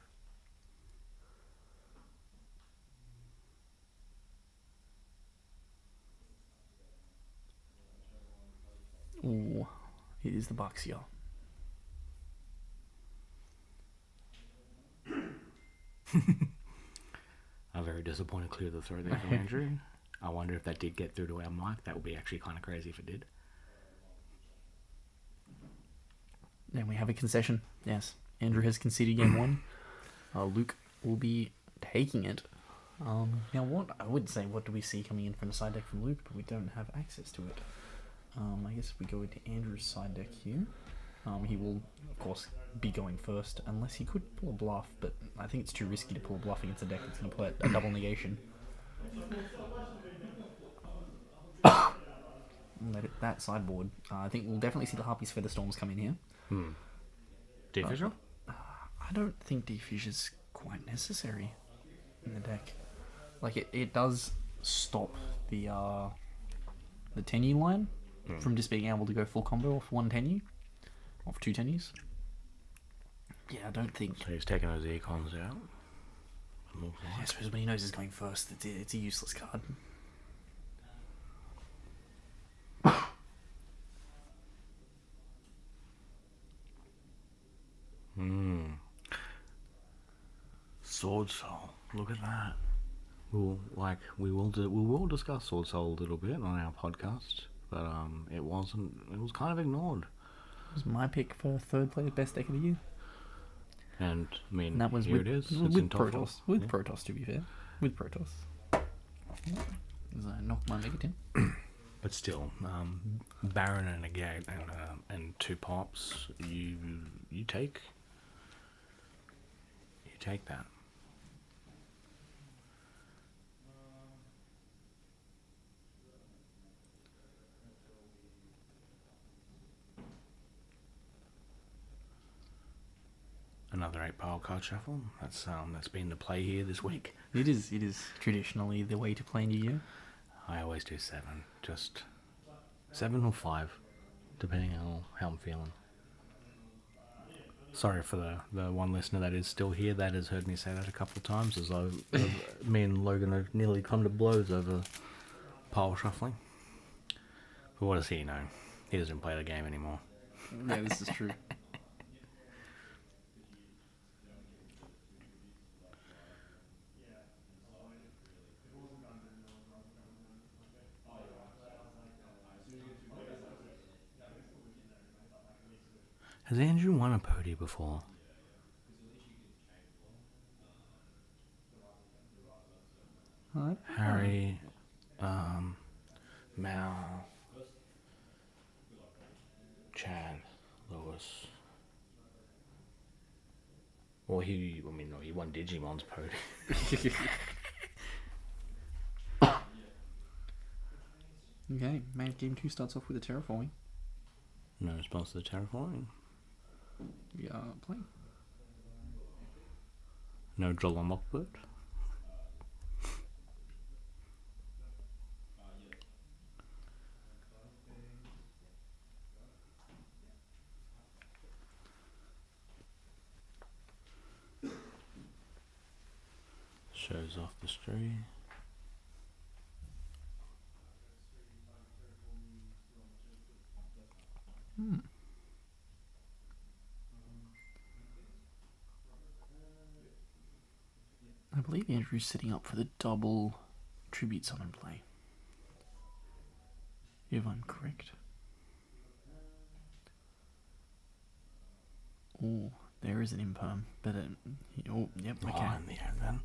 [SPEAKER 4] Ooh, it is the Baxia.
[SPEAKER 1] A very disappointed clear the throw there from Andrew. I wonder if that did get through to our mic. That would be actually kind of crazy if it did.
[SPEAKER 4] Then we have a concession. Yes, Andrew has conceded game 1. Luke will be taking it. Now, what I would say, what do we see coming in from the side deck from Luke, but we don't have access to it. I guess if we go into Andrew's side deck here, he will, of course, be going first, unless he could pull a bluff, but I think it's too risky to pull a bluff against a deck that's going to play a double negation. Let it, that sideboard. I think we'll definitely see the Harpy's Featherstorms come in here.
[SPEAKER 1] Deep Visual?
[SPEAKER 4] I don't think Deep Fissure's quite necessary. in the deck. Like it does stop the 10U line from just being able to go full combo off one 10U, off two 10Us. Yeah, I don't think.
[SPEAKER 1] So he's taking those econs out.
[SPEAKER 4] I suppose when he knows he's going first, it's a useless card.
[SPEAKER 1] Sword Soul. Look at that. We will discuss Sword Soul a little bit on our podcast, but it was kind of ignored.
[SPEAKER 4] It was my pick for third place best deck of the year.
[SPEAKER 1] And I mean,
[SPEAKER 4] And that was
[SPEAKER 1] here
[SPEAKER 4] with,
[SPEAKER 1] it is. It's
[SPEAKER 4] with
[SPEAKER 1] in top
[SPEAKER 4] Protoss.
[SPEAKER 1] four.
[SPEAKER 4] With
[SPEAKER 1] Yeah.
[SPEAKER 4] Protoss, to be fair. With Protoss. As I knock my Megatin.
[SPEAKER 1] But still, Baron and a gate and two pops. You take that. Another 8-pile card shuffle. That's been the play here this week.
[SPEAKER 4] It is traditionally the way to play New Year.
[SPEAKER 1] I always do 7, just 7 or 5, depending on how I'm feeling. Sorry for the one listener that is still here that has heard me say that a couple of times, as though me and Logan have nearly come to blows over pile shuffling. But what does he know? He doesn't play the game anymore.
[SPEAKER 4] Yeah, this is true.
[SPEAKER 1] Has Andrew won a pody before?
[SPEAKER 4] Alright.
[SPEAKER 1] Harry, Mal, Chad, Lewis. Well, he won Digimon's pody.
[SPEAKER 4] Okay, man, game 2 starts off with a terraforming.
[SPEAKER 1] No response to the terraforming.
[SPEAKER 4] We are playing.
[SPEAKER 1] No drill on Lockbird. Shows off the street.
[SPEAKER 4] I believe Andrew's setting up for the double tribute summon play. If I'm correct. Oh, there is an imperm, but oh, yep, okay.
[SPEAKER 1] Oh, in the end then.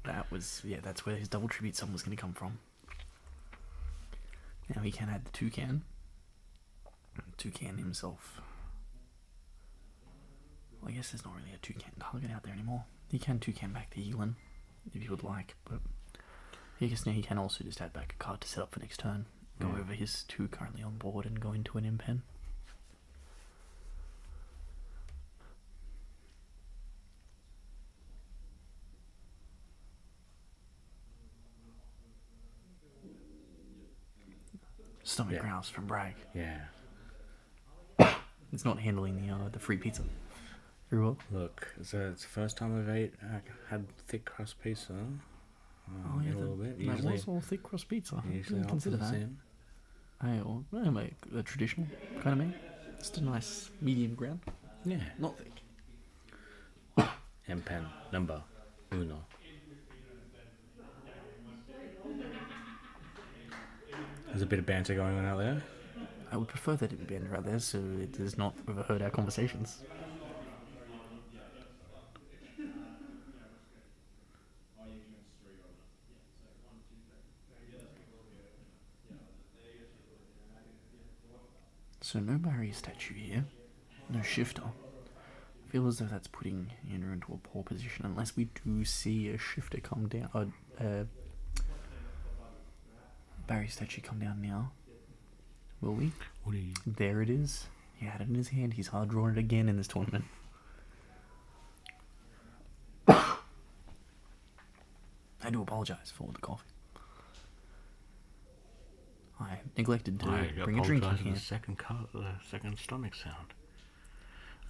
[SPEAKER 4] That's where his double tribute summon was going to come from. Now he can add the toucan. Toucan himself. Well, I guess there's not really a toucan target out there anymore. He can toucan back to Elin, if you would like, but I guess now he can also just add back a card to set up for next turn. Go over his 2 currently on board and go into an impen. Stomach growls from Bragg.
[SPEAKER 1] Yeah.
[SPEAKER 4] It's not handling the free pizza very well.
[SPEAKER 1] Look, so it's the first time I've had thick crust pizza. A little bit.
[SPEAKER 4] That was all thick crust pizza. I
[SPEAKER 1] Usually
[SPEAKER 4] didn't consider
[SPEAKER 1] opposites
[SPEAKER 4] that.
[SPEAKER 1] in.
[SPEAKER 4] I'm a traditional kind of man. Just a nice medium ground.
[SPEAKER 1] Yeah.
[SPEAKER 4] Not thick.
[SPEAKER 1] And pen number uno. There's a bit of banter going on out there.
[SPEAKER 4] I would prefer that it be banter out there so it does not overheard our conversations. So no barrier statue here. No shifter. I feel as though that's putting Andrew into a poor position unless we do see a shifter come down. Barrier statue come down now. Will we?
[SPEAKER 1] What do you?
[SPEAKER 4] There it is. He had it in his hand. He's hard drawn it again in this tournament. I
[SPEAKER 2] do apologise for the coffee. I neglected to bring a drink in
[SPEAKER 1] apologise for
[SPEAKER 2] here.
[SPEAKER 1] the second stomach sound.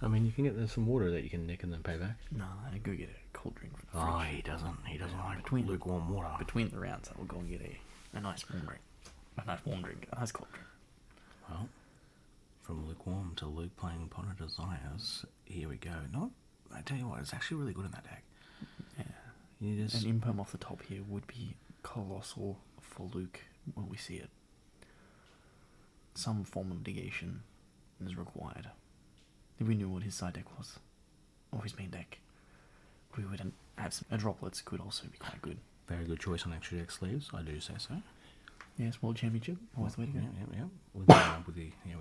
[SPEAKER 1] I mean, you can get some water that you can nick and then pay back.
[SPEAKER 2] No, I go get a cold drink from the
[SPEAKER 1] Oh,
[SPEAKER 2] fridge.
[SPEAKER 1] he doesn't like
[SPEAKER 2] Between-
[SPEAKER 1] lukewarm water.
[SPEAKER 2] Between the rounds, I will go and get a nice warm drink. A nice warm drink. A nice cold drink.
[SPEAKER 1] Well, from lukewarm to Luke playing upon a desires, here we go. I tell you what, it's actually really good in that deck.
[SPEAKER 2] Yeah.
[SPEAKER 1] You just
[SPEAKER 2] An imperm off the top here would be colossal for Luke when we see it. Some form of negation is required. If we knew what his side deck was, or his main deck, we would have some droplets could also be quite good.
[SPEAKER 1] very good choice on extra deck sleeves. I do say so.
[SPEAKER 2] Yes, World Championship, always the way to go.
[SPEAKER 1] Yeah. With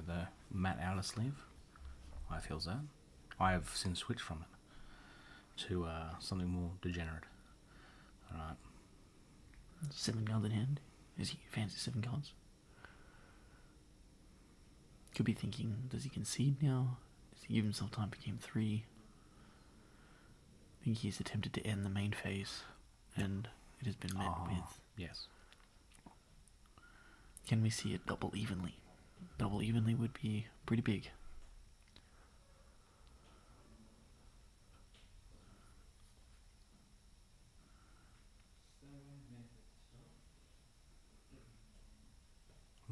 [SPEAKER 1] the matte outer sleeve, I feels that. I have since switched from it to something more degenerate. All right.
[SPEAKER 2] 7 cards in hand. Is he fancy 7 cards? Could be thinking, does he concede now? Does he give himself time for game 3? I think he's attempted to end the main phase, and it has been met with.
[SPEAKER 1] Yes.
[SPEAKER 2] Can we see it double evenly? Double evenly would be pretty big.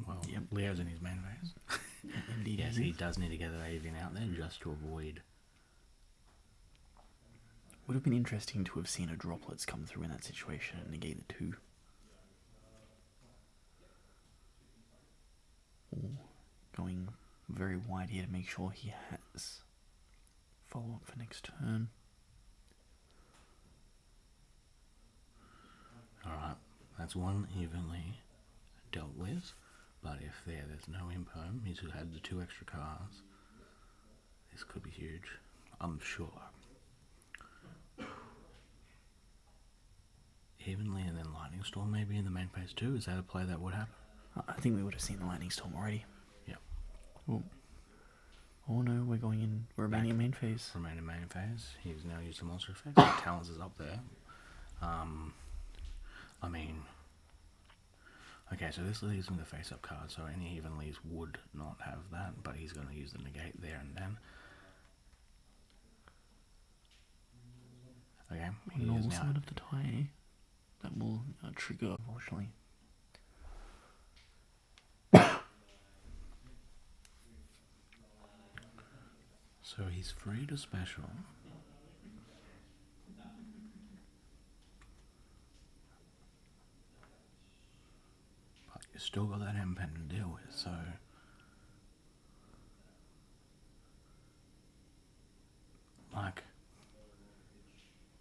[SPEAKER 1] Well,
[SPEAKER 2] Yep.
[SPEAKER 1] Leo's in his main phase.
[SPEAKER 2] Indeed,
[SPEAKER 1] Yes,
[SPEAKER 2] he
[SPEAKER 1] he
[SPEAKER 2] is.
[SPEAKER 1] does need to get that avian out there just to avoid.
[SPEAKER 2] Would have been interesting to have seen a droplets come through in that situation and negate the 2. Or going very wide here to make sure he has follow up for next turn.
[SPEAKER 1] Alright, that's one evenly dealt with. But if there's no imperm, he's had the 2 extra cards. This could be huge. I'm sure. Evenly and then lightning storm maybe in the main phase too. Is that a play that would happen?
[SPEAKER 2] I think we would have seen the lightning storm already.
[SPEAKER 1] Yep.
[SPEAKER 2] Oh no, we're going in. We're remaining in main phase.
[SPEAKER 1] Remain in main phase. He's now used the monster effect. So Talons is up there. I mean, okay, so this leaves him the face-up card, so any evenlies would not have that, but he's going to use the negate there and then. Okay, he
[SPEAKER 2] Normal
[SPEAKER 1] is now.
[SPEAKER 2] side of the tie. That will trigger, unfortunately.
[SPEAKER 1] So he's free to special. But you still got that M pen to deal with, so. Like,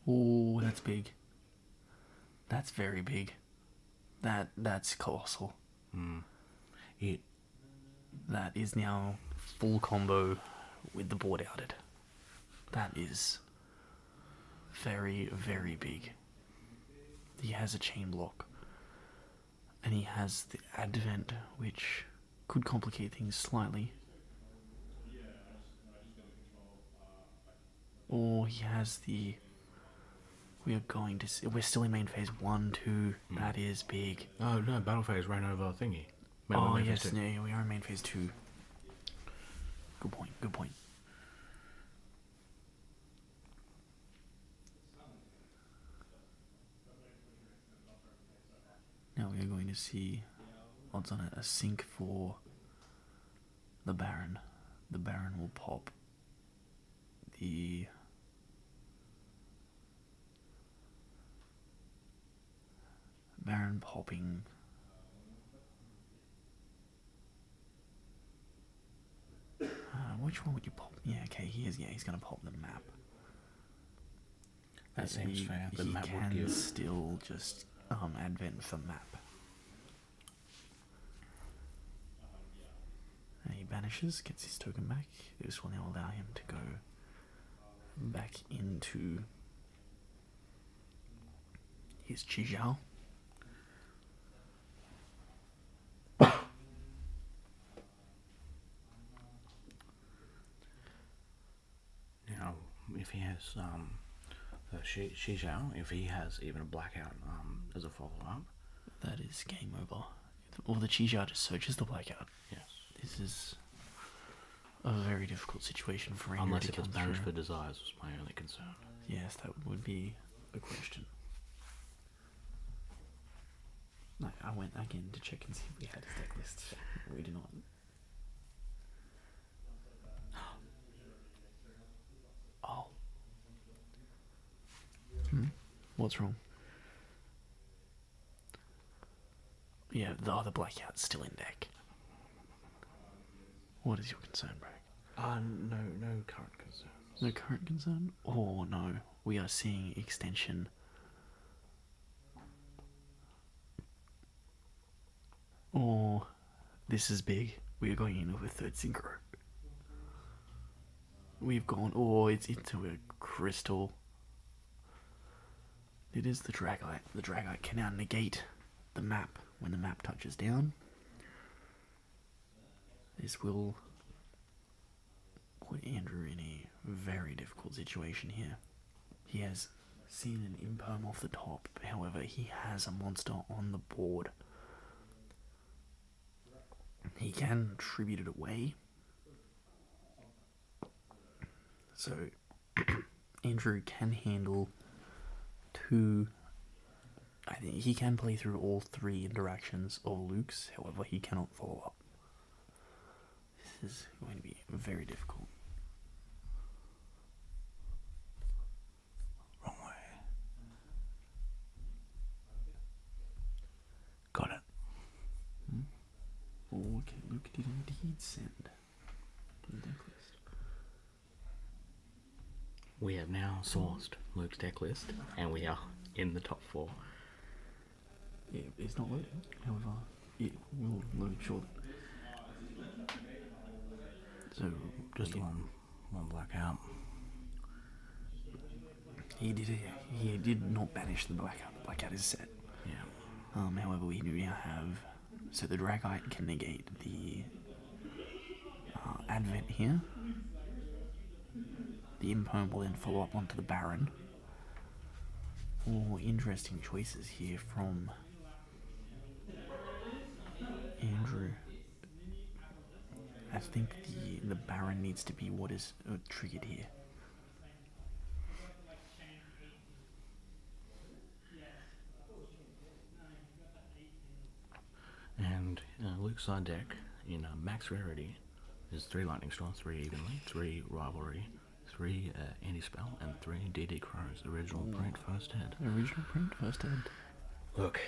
[SPEAKER 2] Oh, that's big. That's very big. That's colossal.
[SPEAKER 1] it.
[SPEAKER 2] That is now full combo with the board outed. That is very, very big. He has a chain block. And he has the advent, which could complicate things slightly. Or he has the... We are going to see... We're still in main phase 1, 2. That is big.
[SPEAKER 1] Oh no, battle phase ran over thingy.
[SPEAKER 2] Oh,
[SPEAKER 1] Main
[SPEAKER 2] yes,
[SPEAKER 1] phase two.
[SPEAKER 2] no, we are in main phase 2. Good point, good point. Now we are going to see odds on it, a sync for the Baron. The Baron will pop the... Baron popping... which one would you pop? Yeah, okay, he is. Yeah, he's going to pop the map.
[SPEAKER 1] That seems
[SPEAKER 2] he,
[SPEAKER 1] fair. The
[SPEAKER 2] he
[SPEAKER 1] map would
[SPEAKER 2] can
[SPEAKER 1] give.
[SPEAKER 2] still just advent for map. And he banishes, gets his token back. This will now allow him to go back into his Chijao.
[SPEAKER 1] Now, if he has Shishao, if he has even a blackout as a follow up.
[SPEAKER 8] That is game over. Or the Chija just searches the blackout.
[SPEAKER 1] Yes.
[SPEAKER 8] This is a very difficult situation for Andrew
[SPEAKER 1] Unless
[SPEAKER 8] to
[SPEAKER 1] if it's
[SPEAKER 8] come
[SPEAKER 1] banished
[SPEAKER 8] through.
[SPEAKER 1] for desires was my only concern.
[SPEAKER 8] Yes, that would be a question. No, I went again to check and see if we had his deck list. We do not. Oh. What's wrong? Yeah, the other blackout's still in deck. What is your concern, Bragg?
[SPEAKER 1] No current concerns.
[SPEAKER 8] No current concern? Oh no, we are seeing extension. Oh, this is big. We are going into a third synchro. We've gone, it's into a crystal. It is the Dragite. The Dragite can now negate the map when the map touches down. This will put Andrew in a very difficult situation here. He has seen an imperm off the top, however, he has a monster on the board. He can tribute it away. So, Andrew can handle two. I think he can play through all three interactions of Luke's, however, he cannot follow up. This is going to be very difficult.
[SPEAKER 1] Wrong way. Got it.
[SPEAKER 8] Oh, okay, Luke did indeed send to the deck list.
[SPEAKER 1] We have now sourced Luke's deck list, and we are in the top 4.
[SPEAKER 8] Yeah, it's not loading. However, it will load shortly. So,
[SPEAKER 1] Just one blackout.
[SPEAKER 8] he did not banish the blackout. The blackout is set.
[SPEAKER 1] Yeah.
[SPEAKER 8] However, we do now have. So the Dragite can negate the Advent here. The Imperm will then follow up onto the Baron. Oh, interesting choices here from Andrew. I think the Baron needs to be what is triggered here.
[SPEAKER 1] And Luke's side deck in max rarity is 3 Lightning Storm, 3 Evenly, 3 Rivalry, 3 Anti-Spell, and 3 DD Crows. Original print, first head.
[SPEAKER 8] Original print, first head.
[SPEAKER 1] Look,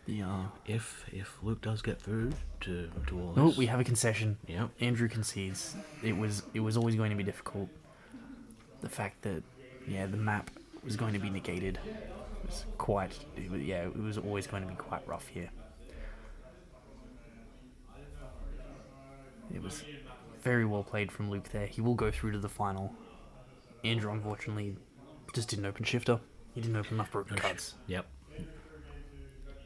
[SPEAKER 8] The
[SPEAKER 1] if Luke does get through to all
[SPEAKER 8] Oh,
[SPEAKER 1] this...
[SPEAKER 8] we have a concession.
[SPEAKER 1] Yep.
[SPEAKER 8] Andrew concedes. It was always going to be difficult. The fact that the map was going to be negated was it was always going to be quite rough here. It was very well played from Luke there. He will go through to the final. Andrew unfortunately just didn't open shifter. He didn't open enough broken cards.
[SPEAKER 1] Yep.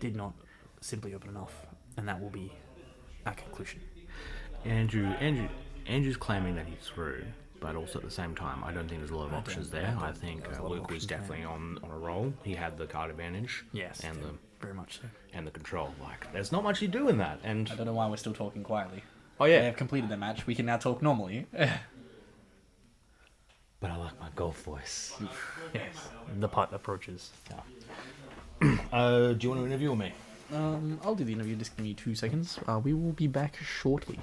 [SPEAKER 8] Did not simply open enough, and that will be our conclusion.
[SPEAKER 1] Andrew's claiming that he's through, but also at the same time, I don't think there's a lot of options there. I think Luke was definitely on a roll. He had the card advantage.
[SPEAKER 8] Yes,
[SPEAKER 1] and
[SPEAKER 8] very much so.
[SPEAKER 1] the control. Like, there's not much you do in that. And
[SPEAKER 4] I don't know why we're still talking quietly.
[SPEAKER 1] oh
[SPEAKER 4] They
[SPEAKER 1] yeah,
[SPEAKER 4] have completed the match. We can now talk normally.
[SPEAKER 1] but I like my golf voice.
[SPEAKER 8] Yes, the putt approaches.
[SPEAKER 1] Do you want to interview me?
[SPEAKER 8] I'll do the interview. Just give me 2 seconds. We will be back shortly.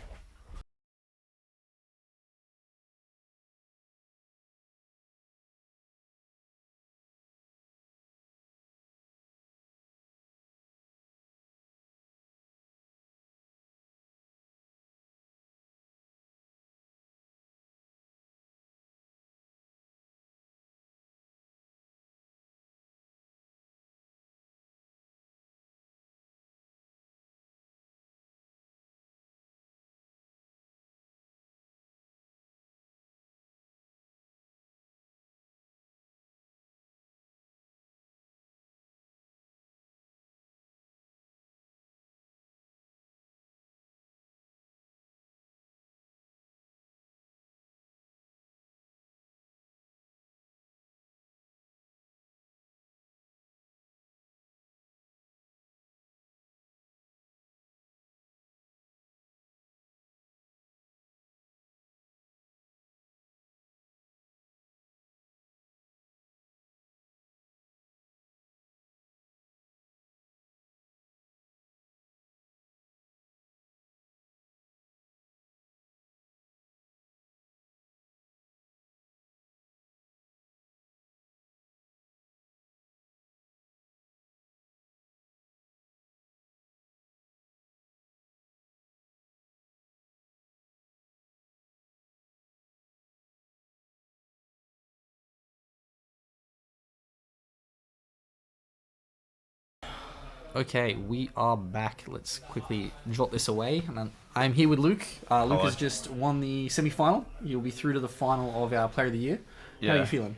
[SPEAKER 4] Okay, we are back. Let's quickly jot this away. And I'm here with Luke. Luke has just won the semi-final. You'll be through to the final of our Player of the Year. How are you feeling?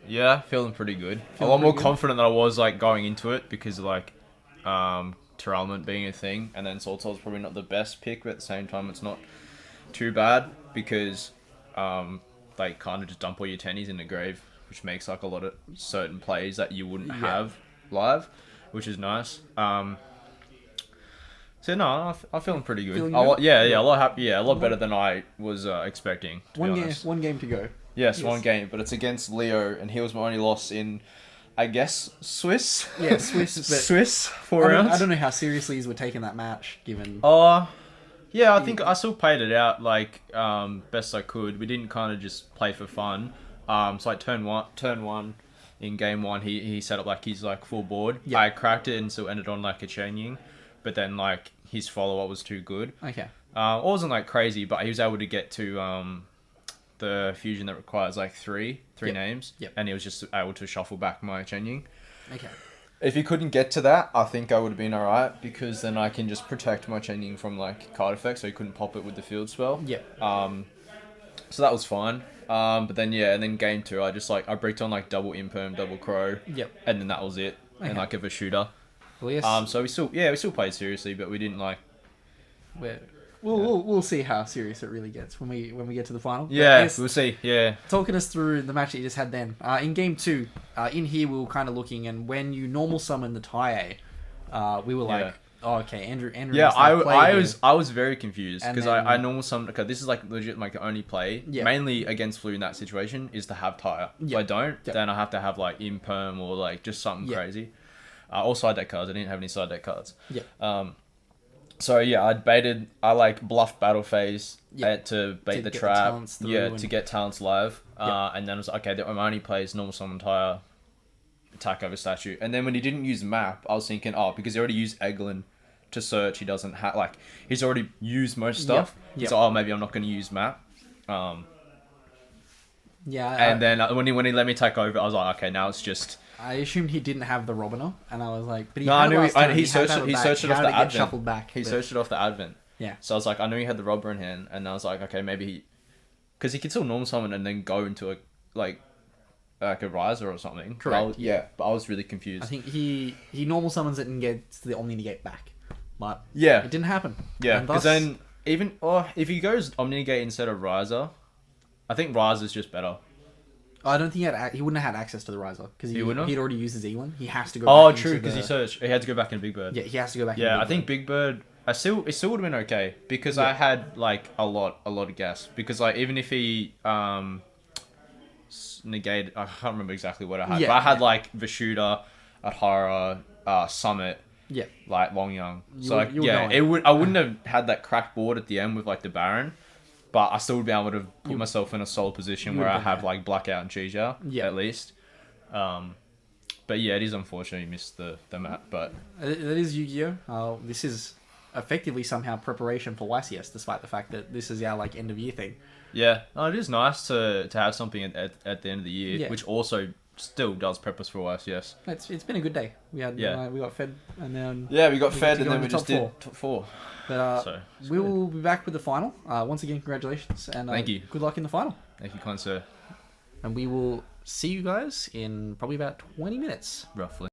[SPEAKER 9] Yeah, feeling pretty good.
[SPEAKER 4] Feeling
[SPEAKER 9] a lot more
[SPEAKER 4] pretty good?
[SPEAKER 9] confident than I was like going into it because like Terralment being a thing, and then Saltol's probably not the best pick, but at the same time it's not too bad because they kind of just dump all your tennies in the grave, which makes like a lot of certain plays that you wouldn't have live, which is nice. So no, I'm feeling pretty good.
[SPEAKER 4] Feeling
[SPEAKER 9] A lot,
[SPEAKER 4] good?
[SPEAKER 9] yeah, a lot happy. Yeah, a lot better than I was expecting. To be honest.
[SPEAKER 4] One game to go.
[SPEAKER 9] Yes,
[SPEAKER 4] Yes.
[SPEAKER 9] one game, but it's against Leo, and he was my only loss in, I guess, Swiss.
[SPEAKER 4] Yeah, Swiss, but
[SPEAKER 9] Swiss 4 rounds.
[SPEAKER 4] I don't know how seriously we're taking that match, given...
[SPEAKER 9] Yeah, I think I still played it out like best I could. We didn't kind of just play for fun. So like turn one, in game one, he set up like his like full board.
[SPEAKER 4] Yeah.
[SPEAKER 9] I cracked it and still ended on like a chain ying, but then like his follow up was too good.
[SPEAKER 4] Okay.
[SPEAKER 9] It wasn't like crazy, but he was able to get to the fusion that requires like three
[SPEAKER 4] Yep.
[SPEAKER 9] names,
[SPEAKER 4] Yep.
[SPEAKER 9] and he was just able to shuffle back my chain ying.
[SPEAKER 4] Okay.
[SPEAKER 9] If he couldn't get to that, I think I would have been alright, because then I can just protect my chaining from like card effects, so he couldn't pop it with the field spell.
[SPEAKER 4] Yep.
[SPEAKER 9] So that was fine. But then yeah, and then game two, I just like I bricked on like double imperm, double crow.
[SPEAKER 4] Yep.
[SPEAKER 9] And then that was it.
[SPEAKER 4] Okay.
[SPEAKER 9] And like of a shooter.
[SPEAKER 4] Well, yes.
[SPEAKER 9] So we still played seriously, but we didn't like.
[SPEAKER 4] We'll see how serious it really gets when we get to the final. But
[SPEAKER 9] Yeah,
[SPEAKER 4] yes,
[SPEAKER 9] we'll see. Yeah.
[SPEAKER 4] talking us through the match that you just had then. In game two, in here we were kind of looking, and when you normal summon the tie we were like,
[SPEAKER 9] Yeah.
[SPEAKER 4] oh, okay, Andrew.
[SPEAKER 9] Yeah,
[SPEAKER 4] needs to play here.
[SPEAKER 9] I was very confused
[SPEAKER 4] And
[SPEAKER 9] because
[SPEAKER 4] then-
[SPEAKER 9] I normal summoned. Okay, this is like legit my only play,
[SPEAKER 4] Yeah.
[SPEAKER 9] mainly against Flu in that situation, is to have tire. If
[SPEAKER 4] Yeah.
[SPEAKER 9] I don't,
[SPEAKER 4] Yeah.
[SPEAKER 9] then I have to have like imperm or like just something
[SPEAKER 4] Yeah.
[SPEAKER 9] crazy. Or side deck cards. I didn't have any side deck cards.
[SPEAKER 4] Yeah.
[SPEAKER 9] So yeah, I like bluffed battle phase
[SPEAKER 4] Yeah.
[SPEAKER 9] to bait
[SPEAKER 4] To
[SPEAKER 9] the
[SPEAKER 4] get the
[SPEAKER 9] trap.
[SPEAKER 4] talents through
[SPEAKER 9] Yeah,
[SPEAKER 4] and-
[SPEAKER 9] to get talents live.
[SPEAKER 4] Yeah.
[SPEAKER 9] And then it was like, okay, my only play is normal summon tire, attack over statue. And then when he didn't use map, I was thinking, oh, because he already used Eglin to search, he doesn't have like he's already used most stuff.
[SPEAKER 4] Yep.
[SPEAKER 9] So maybe I'm not going to use map.
[SPEAKER 4] Yeah.
[SPEAKER 9] And then when he let me take over, I was like, okay, now it's just.
[SPEAKER 4] I assumed he didn't have the Robiner, and I was like, but he
[SPEAKER 9] No,
[SPEAKER 4] had
[SPEAKER 9] I knew
[SPEAKER 4] last
[SPEAKER 9] he
[SPEAKER 4] turn, had
[SPEAKER 9] searched
[SPEAKER 4] to
[SPEAKER 9] it.
[SPEAKER 4] have
[SPEAKER 9] He
[SPEAKER 4] back.
[SPEAKER 9] searched it
[SPEAKER 4] How
[SPEAKER 9] off
[SPEAKER 4] did
[SPEAKER 9] the
[SPEAKER 4] it get
[SPEAKER 9] advent.
[SPEAKER 4] shuffled back.
[SPEAKER 9] He
[SPEAKER 4] but-
[SPEAKER 9] searched it off the advent.
[SPEAKER 4] Yeah.
[SPEAKER 9] So I was like, I knew he had the robber in hand, and I was like, okay, maybe he, because he could still normal summon and then go into a like a riser or something.
[SPEAKER 4] Correct,
[SPEAKER 9] But I was, yeah, but I was really confused.
[SPEAKER 4] I think he normal summons it and gets the Omni Negate back, but
[SPEAKER 9] Yeah,
[SPEAKER 4] it didn't happen.
[SPEAKER 9] yeah.
[SPEAKER 4] And
[SPEAKER 9] Because
[SPEAKER 4] thus-
[SPEAKER 9] then even if he goes Omnigate instead of riser, I think riser's just better.
[SPEAKER 4] I don't think he wouldn't have had access to the Riser because
[SPEAKER 9] He wouldn't have?
[SPEAKER 4] he'd already used his E1. He has to go.
[SPEAKER 9] Oh,
[SPEAKER 4] back
[SPEAKER 9] true,
[SPEAKER 4] into
[SPEAKER 9] because he
[SPEAKER 4] the-
[SPEAKER 9] searched. He had to go back in Big Bird.
[SPEAKER 4] Yeah, he has to go back.
[SPEAKER 9] Yeah,
[SPEAKER 4] into
[SPEAKER 9] I think Big Bird. It still would have been okay because I had like a lot of gas, because like even if he negated, I can't remember exactly what I had,
[SPEAKER 4] Yeah,
[SPEAKER 9] but I had
[SPEAKER 4] yeah.
[SPEAKER 9] like Vishuda, Adhara, Summit,
[SPEAKER 4] Yeah,
[SPEAKER 9] like Long Young.
[SPEAKER 4] You
[SPEAKER 9] So
[SPEAKER 4] were-
[SPEAKER 9] like,
[SPEAKER 4] you were
[SPEAKER 9] yeah,
[SPEAKER 4] going.
[SPEAKER 9] I wouldn't have had that cracked board at the end with like the Baron, but I still would be able to put myself in a solid position
[SPEAKER 4] you
[SPEAKER 9] where I
[SPEAKER 4] would've been
[SPEAKER 9] have
[SPEAKER 4] there.
[SPEAKER 9] like Blackout and Cheesia
[SPEAKER 4] Yeah.
[SPEAKER 9] at least. But yeah, it is unfortunate he missed the map, but
[SPEAKER 4] that is Yu-Gi-Oh. This is effectively somehow preparation for YCS, despite the fact that this is our like end of year thing.
[SPEAKER 9] yeah, no, it is nice to have something at the end of the year,
[SPEAKER 4] Yeah.
[SPEAKER 9] which also still does prep us for YCS.
[SPEAKER 4] It's been a good day. We had we got fed and then
[SPEAKER 9] Yeah, we got
[SPEAKER 4] We
[SPEAKER 9] fed
[SPEAKER 4] get to
[SPEAKER 9] and
[SPEAKER 4] go
[SPEAKER 9] then
[SPEAKER 4] in
[SPEAKER 9] we
[SPEAKER 4] the
[SPEAKER 9] just
[SPEAKER 4] top
[SPEAKER 9] did top four.
[SPEAKER 4] but
[SPEAKER 9] So it's
[SPEAKER 4] we
[SPEAKER 9] good.
[SPEAKER 4] will be back with the final. Once again, congratulations and
[SPEAKER 9] Thank you.
[SPEAKER 4] Good luck in the final.
[SPEAKER 9] Thank you, kind sir.
[SPEAKER 4] And we will see you guys in probably about 20 minutes.
[SPEAKER 9] Roughly.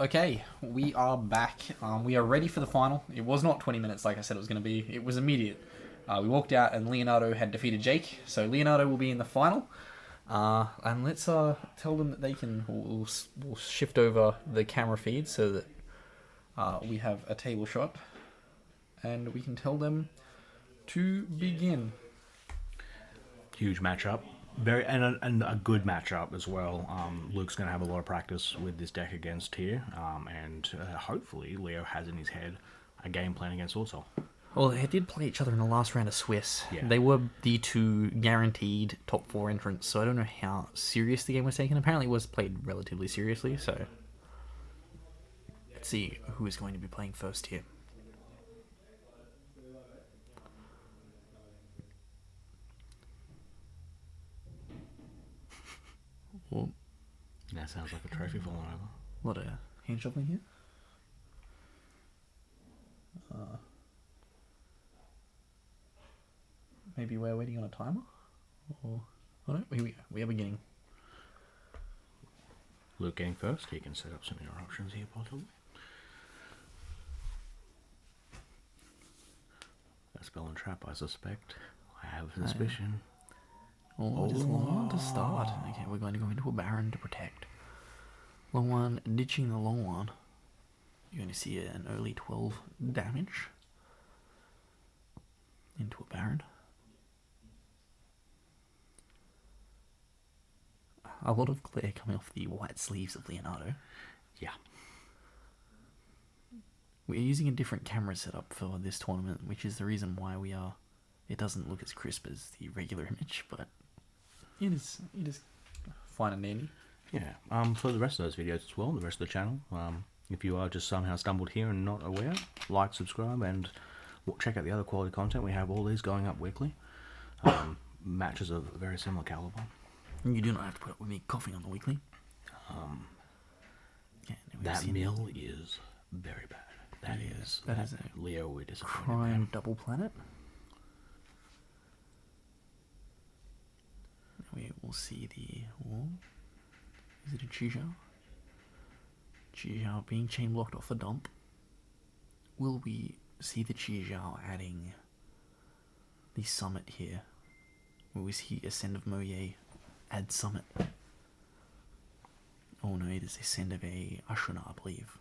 [SPEAKER 4] Okay, we are back. We are ready for the final. It was not 20 minutes like I said it was going to be. It was immediate. We walked out and Leonardo had defeated Jake. So Leonardo will be in the final. And let's tell them that they can... We'll shift over the camera feed so that we have a table shot. And we can tell them to begin.
[SPEAKER 1] Huge matchup. And a good matchup as well. Luke's going to have a lot of practice with this deck against here, and hopefully Leo has in his head a game plan against Orso.
[SPEAKER 8] Well, they did play each other in the last round of Swiss.
[SPEAKER 1] Yeah.
[SPEAKER 8] They were the two guaranteed top 4 entrants, so I don't know how serious the game was taken. Apparently it was played relatively seriously, so let's see who is going to be playing first here. Well,
[SPEAKER 1] That sounds like a trophy falling over.
[SPEAKER 8] a lot of hand shuffling here.
[SPEAKER 4] Maybe we're waiting on a timer? Or... Oh no, here we go. We are beginning.
[SPEAKER 1] Luke getting first. He can set up some interruptions here, possibly. A spell and trap, I suspect. I have a suspicion.
[SPEAKER 8] Oh, just long one to start. Okay, we're going to go into a Baron to protect. Long one, ditching the long one. You're going to see an early 12 damage into a Baron. A lot of glare coming off the white sleeves of Leonardo.
[SPEAKER 1] Yeah.
[SPEAKER 8] We're using a different camera setup for this tournament, which is the reason why it doesn't look as crisp as the regular image, but
[SPEAKER 4] It is fine and dandy.
[SPEAKER 1] Yeah. For the rest of those videos as well, the rest of the channel, if you are just somehow stumbled here and not aware, like, subscribe, and check out the other quality content. We have all these going up weekly. Matches of very similar caliber.
[SPEAKER 8] you do not have to put up with me coughing on the weekly. Yeah, we've
[SPEAKER 1] That
[SPEAKER 8] seen
[SPEAKER 1] mill is very bad. That is
[SPEAKER 8] a
[SPEAKER 1] Leo. We're disappointed.
[SPEAKER 8] Crime double planet. We will see the... Oh, is it a Chizhao? Chizhao being chain blocked off the dump. Will we see the Chizhao adding the summit here? Will we see Ascend of Moye add summit? Oh no, it is Ascend of a Ashuna, I believe.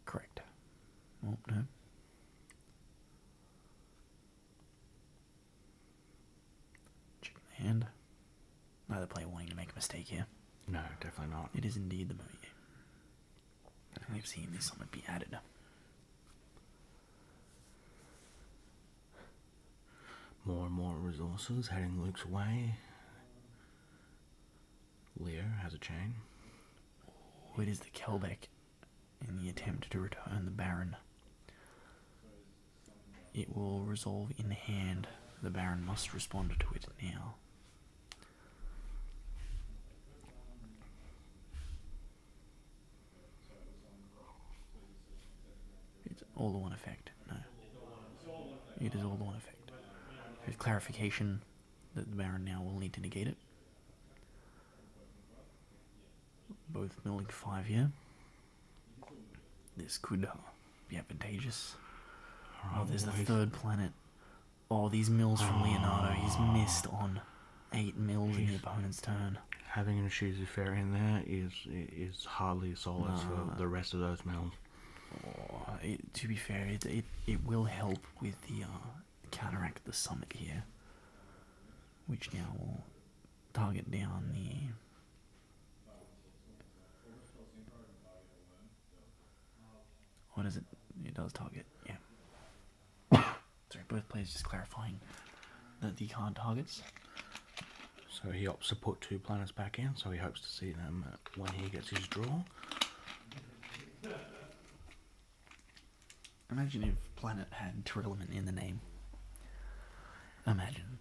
[SPEAKER 8] Correct. Oh no. Check the hand. Neither player wanting to make a mistake here.
[SPEAKER 1] No, definitely not.
[SPEAKER 8] It is indeed the Moye. And we've seen this summit be added.
[SPEAKER 1] More and more resources heading Luke's way. Leo has a chain.
[SPEAKER 8] Oh, it is the Kelbeck in the attempt to return the Baron. It will resolve in hand. The Baron must respond to it now. It's all the one effect. No. It is all the one effect. There's clarification that the Baron now will need to negate it. Both milling 5 here. This could be advantageous. Oh, there's the third planet. Oh, these mills from Leonardo. He's missed on 8 mills in the opponent's turn.
[SPEAKER 1] Having an Ishizu Fairy in there is hardly solace for the rest of those mills.
[SPEAKER 8] Oh, to be fair, it will help with the counteract the summit here, which now will target down the... What is it? It does target, yeah. Sorry, both players just clarifying that the card targets.
[SPEAKER 1] So he opts to put 2 planets back in, so he hopes to see them when he gets his draw.
[SPEAKER 8] Imagine if Planet had Tearlament in the name. Imagine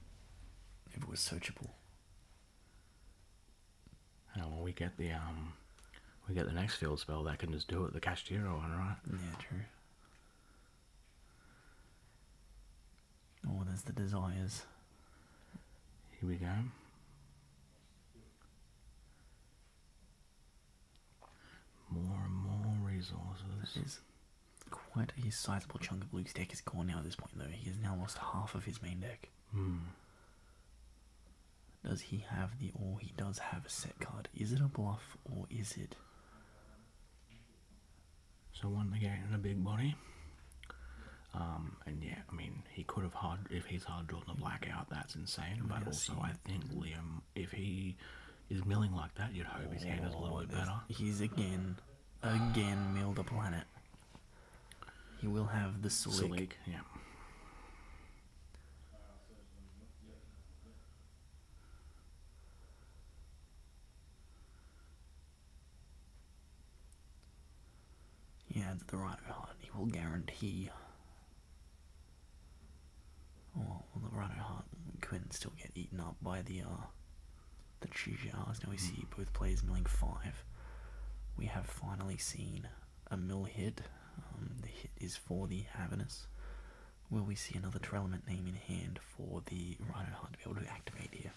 [SPEAKER 8] if it was searchable.
[SPEAKER 1] Well, we get the next field spell that can just do it, the Castillo one, right?
[SPEAKER 8] Yeah, true. Oh, there's the desires.
[SPEAKER 1] Here we go. More and more resources.
[SPEAKER 8] There's quite a sizable chunk of Luke's deck is gone now at this point, though. He has now lost half of his main deck. Does he have the... or he does have a set card. Is it a bluff, or is it...
[SPEAKER 1] So one again, a big body. And yeah, I mean, he could have if he's hard drawn the blackout, that's insane. But also, I think Liam, if he is milling like that, you'd hope his hand is a little bit better.
[SPEAKER 8] He's again milled a planet. He will have the Slick.
[SPEAKER 1] Yeah.
[SPEAKER 8] He adds the Rhino Heart. He will guarantee... well, the Rhino Heart can still get eaten up by the Chijars. Now we see both players milling 5. We have finally seen a mill hit. The hit is for the Havernus. Will we see another Trelelement name in hand for the Rhino Heart to be able to activate here?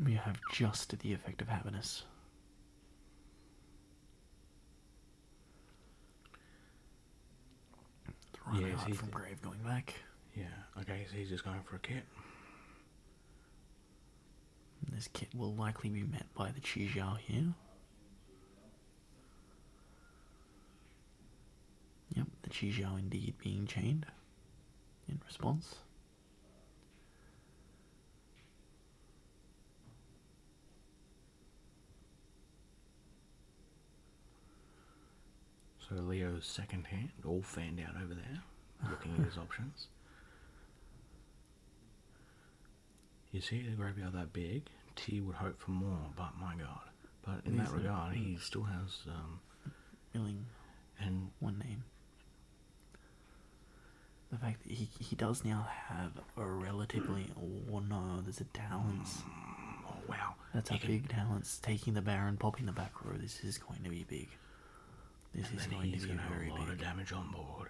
[SPEAKER 8] We have just the effect of Havernus. The Rhino Heart from Grave going back.
[SPEAKER 1] Yeah, okay, so he's just going for a kit.
[SPEAKER 8] This kit will likely be met by the Chijiao here. Yep, the Chijiao indeed being chained in response.
[SPEAKER 1] So Leo's second hand, all fanned out over there, looking at his options. You see the graveyard that big, T would hope for more, but my god. But in that regard, he still has
[SPEAKER 8] milling
[SPEAKER 1] and
[SPEAKER 8] one name. The fact that he does now have a relatively... oh no, there's a Talons.
[SPEAKER 1] oh wow.
[SPEAKER 8] That's a big Talons. Taking the Baron, popping the back row. This is going to be big. This is going to be very
[SPEAKER 1] have a lot
[SPEAKER 8] big.
[SPEAKER 1] of damage on board.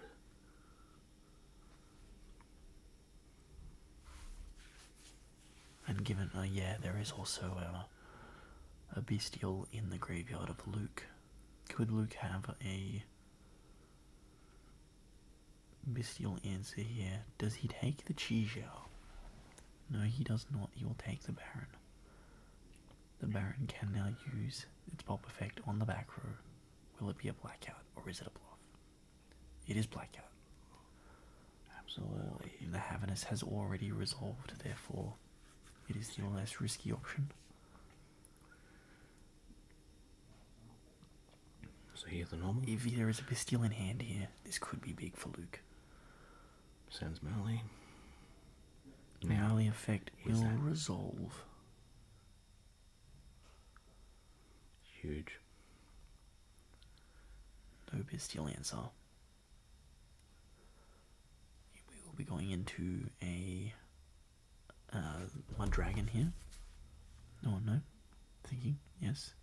[SPEAKER 8] And given, yeah, there is also a bestial in the graveyard of Luke. Could Luke have a bestial answer here? Does he take the Chijiao? No, he does not. He will take the Baron. The Baron can now use its pop effect on the back row. Will it be a blackout, or is it a bluff? It is blackout.
[SPEAKER 1] Absolutely.
[SPEAKER 8] The Havernus has already resolved, therefore it is the less risky option.
[SPEAKER 1] So here's the normal.
[SPEAKER 8] If there is a bestial in hand here, this could be big for Luke.
[SPEAKER 1] Sends melee.
[SPEAKER 8] Now the effect
[SPEAKER 1] is
[SPEAKER 8] will
[SPEAKER 1] that
[SPEAKER 8] resolve.
[SPEAKER 1] huge.
[SPEAKER 8] No bestial answer. We will be going into a Mud Dragon here. No. Thinking, yes.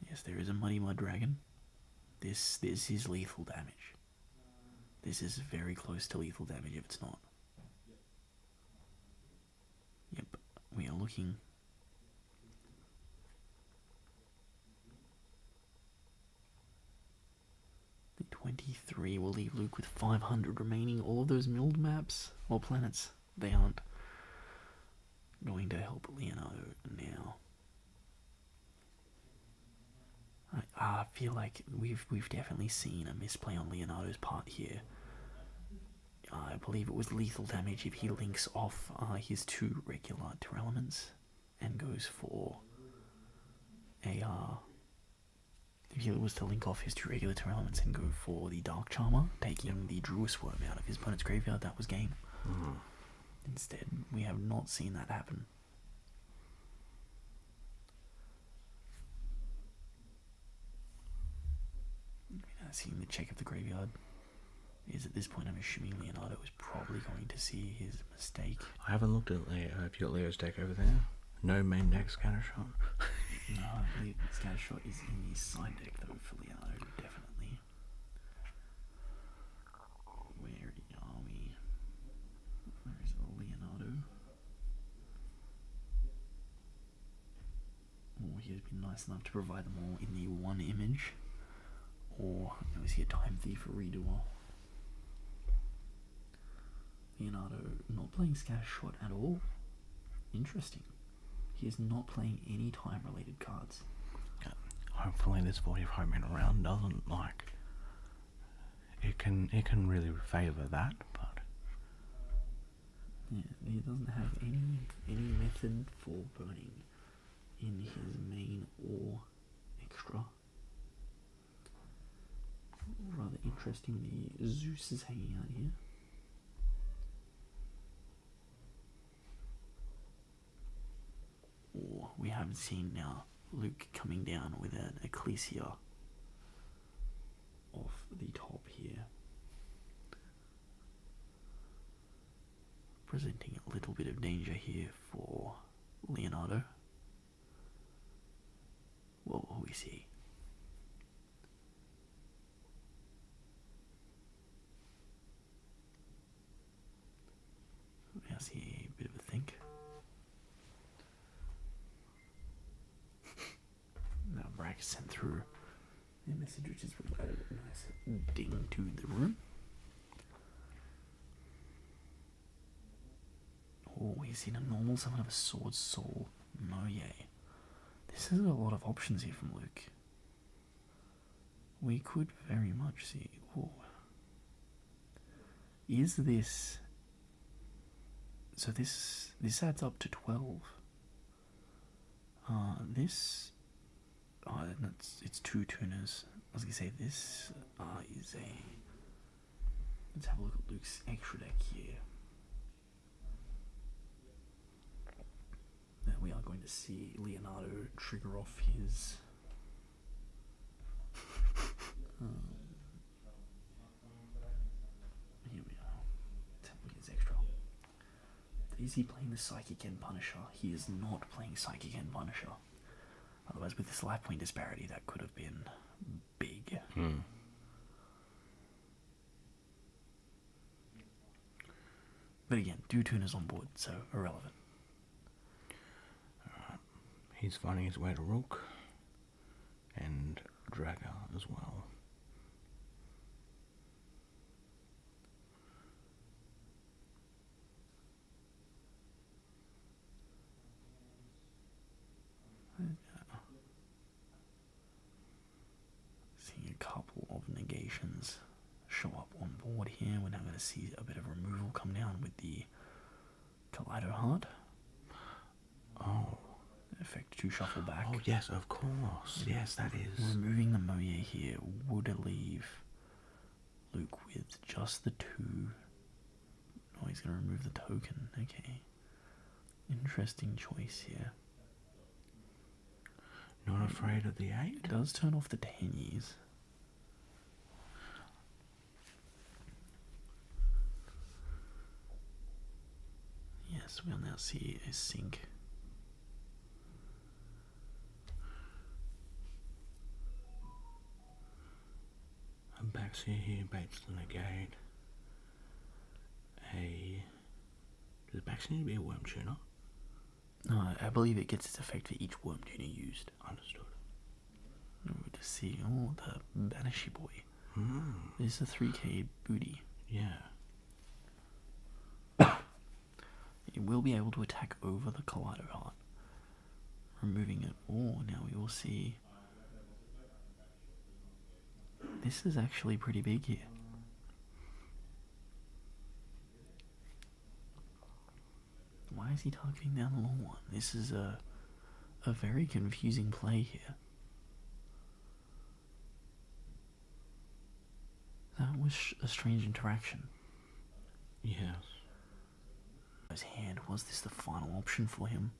[SPEAKER 8] Yes, there is a Mud Dragon. This is lethal damage. This is very close to lethal damage if it's not. Yep, we are looking. The 23 will leave Luke with 500 remaining. All of those milled maps or planets, they aren't going to help Leonardo now. I feel like we've definitely seen a misplay on Leonardo's part here. I believe it was lethal damage if he links off his 2 regular Terelements and goes for a if he was to link off his 2 regular Terelements and go for the Dark Charmer, taking the Druid Worm out of his opponent's graveyard, that was game. Instead, we have not seen that happen. Seeing the check of the graveyard is at this point, I'm assuming Leonardo is probably going to see his mistake.
[SPEAKER 1] I haven't looked at Leo. Have you got Leo's deck over there? No main deck Scattershot.
[SPEAKER 8] No, I believe Scattershot is in the side deck though for Leonardo, definitely. Where are we? Where is been nice enough to provide them all in the one image. Or we see a Time Thief, a Redoer. Leonardo not playing Scatter Shot at all. Interesting. He is not playing any time-related cards.
[SPEAKER 1] Hopefully this body of home and around doesn't like it can really favour that, but
[SPEAKER 8] Yeah, he doesn't have any method for burning in his main or extra. Rather interesting, the Zeus is hanging out here. Or we haven't seen now Luke coming down with an Ecclesia off the top here. Presenting a little bit of danger here for Leonardo. What will we see? I see a bit of a think. Now Brack sent through a message which has provided a nice ding to the room. Oh, he's seen a normal summon of a Sword Soul Moye. This is a lot of options here from Luke. We could very much see. Oh. Is this... So this adds up to 12. This... Oh, it's 2 tuners. I was going to say this is a... Let's have a look at Luke's extra deck here. Then we are going to see Leonardo trigger off his... here we are. Let's have a look at his extra. Is he playing the Psychic End Punisher? He is not playing Psychic End Punisher. Otherwise, with this life point disparity, that could have been big. But again, Dutun is on board, so irrelevant.
[SPEAKER 1] he's finding his way to Rook and Dragger as well.
[SPEAKER 8] Seeing a couple of negations show up on board here. We're now going to see a bit of removal come down with the Kaleido Heart.
[SPEAKER 1] Oh.
[SPEAKER 8] Effect to shuffle back.
[SPEAKER 1] Oh, yes, of course. Yes, that is.
[SPEAKER 8] Removing the Moye here would leave Luke with just the 2. Oh, he's going to remove the token. Okay. Interesting choice here.
[SPEAKER 1] Not afraid of the 8?
[SPEAKER 8] It does turn off the 10 years. Yes, we'll now see a sync.
[SPEAKER 1] And Baxia here baits the negate. Does Baxia need to be a worm tuner?
[SPEAKER 8] No, I believe it gets its effect for each worm tuner used.
[SPEAKER 1] Understood.
[SPEAKER 8] We just see, the Banishee Boy.
[SPEAKER 1] Hmm.
[SPEAKER 8] This is a 3k booty.
[SPEAKER 1] Yeah.
[SPEAKER 8] It will be able to attack over the Kaleido Heart. Removing it. Oh, now we will see. This is actually pretty big here. Why is he targeting down the long one? This is a very confusing play here. That was a strange interaction.
[SPEAKER 1] Yes.
[SPEAKER 8] His hand, was this the final option for him?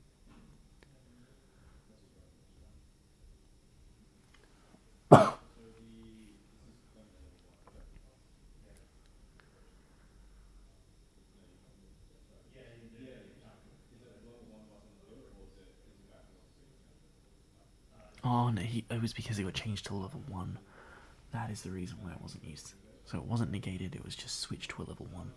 [SPEAKER 8] Oh no, it was because it got changed to level 1. That is the reason why it wasn't used. So it wasn't negated, it was just switched to a level 1.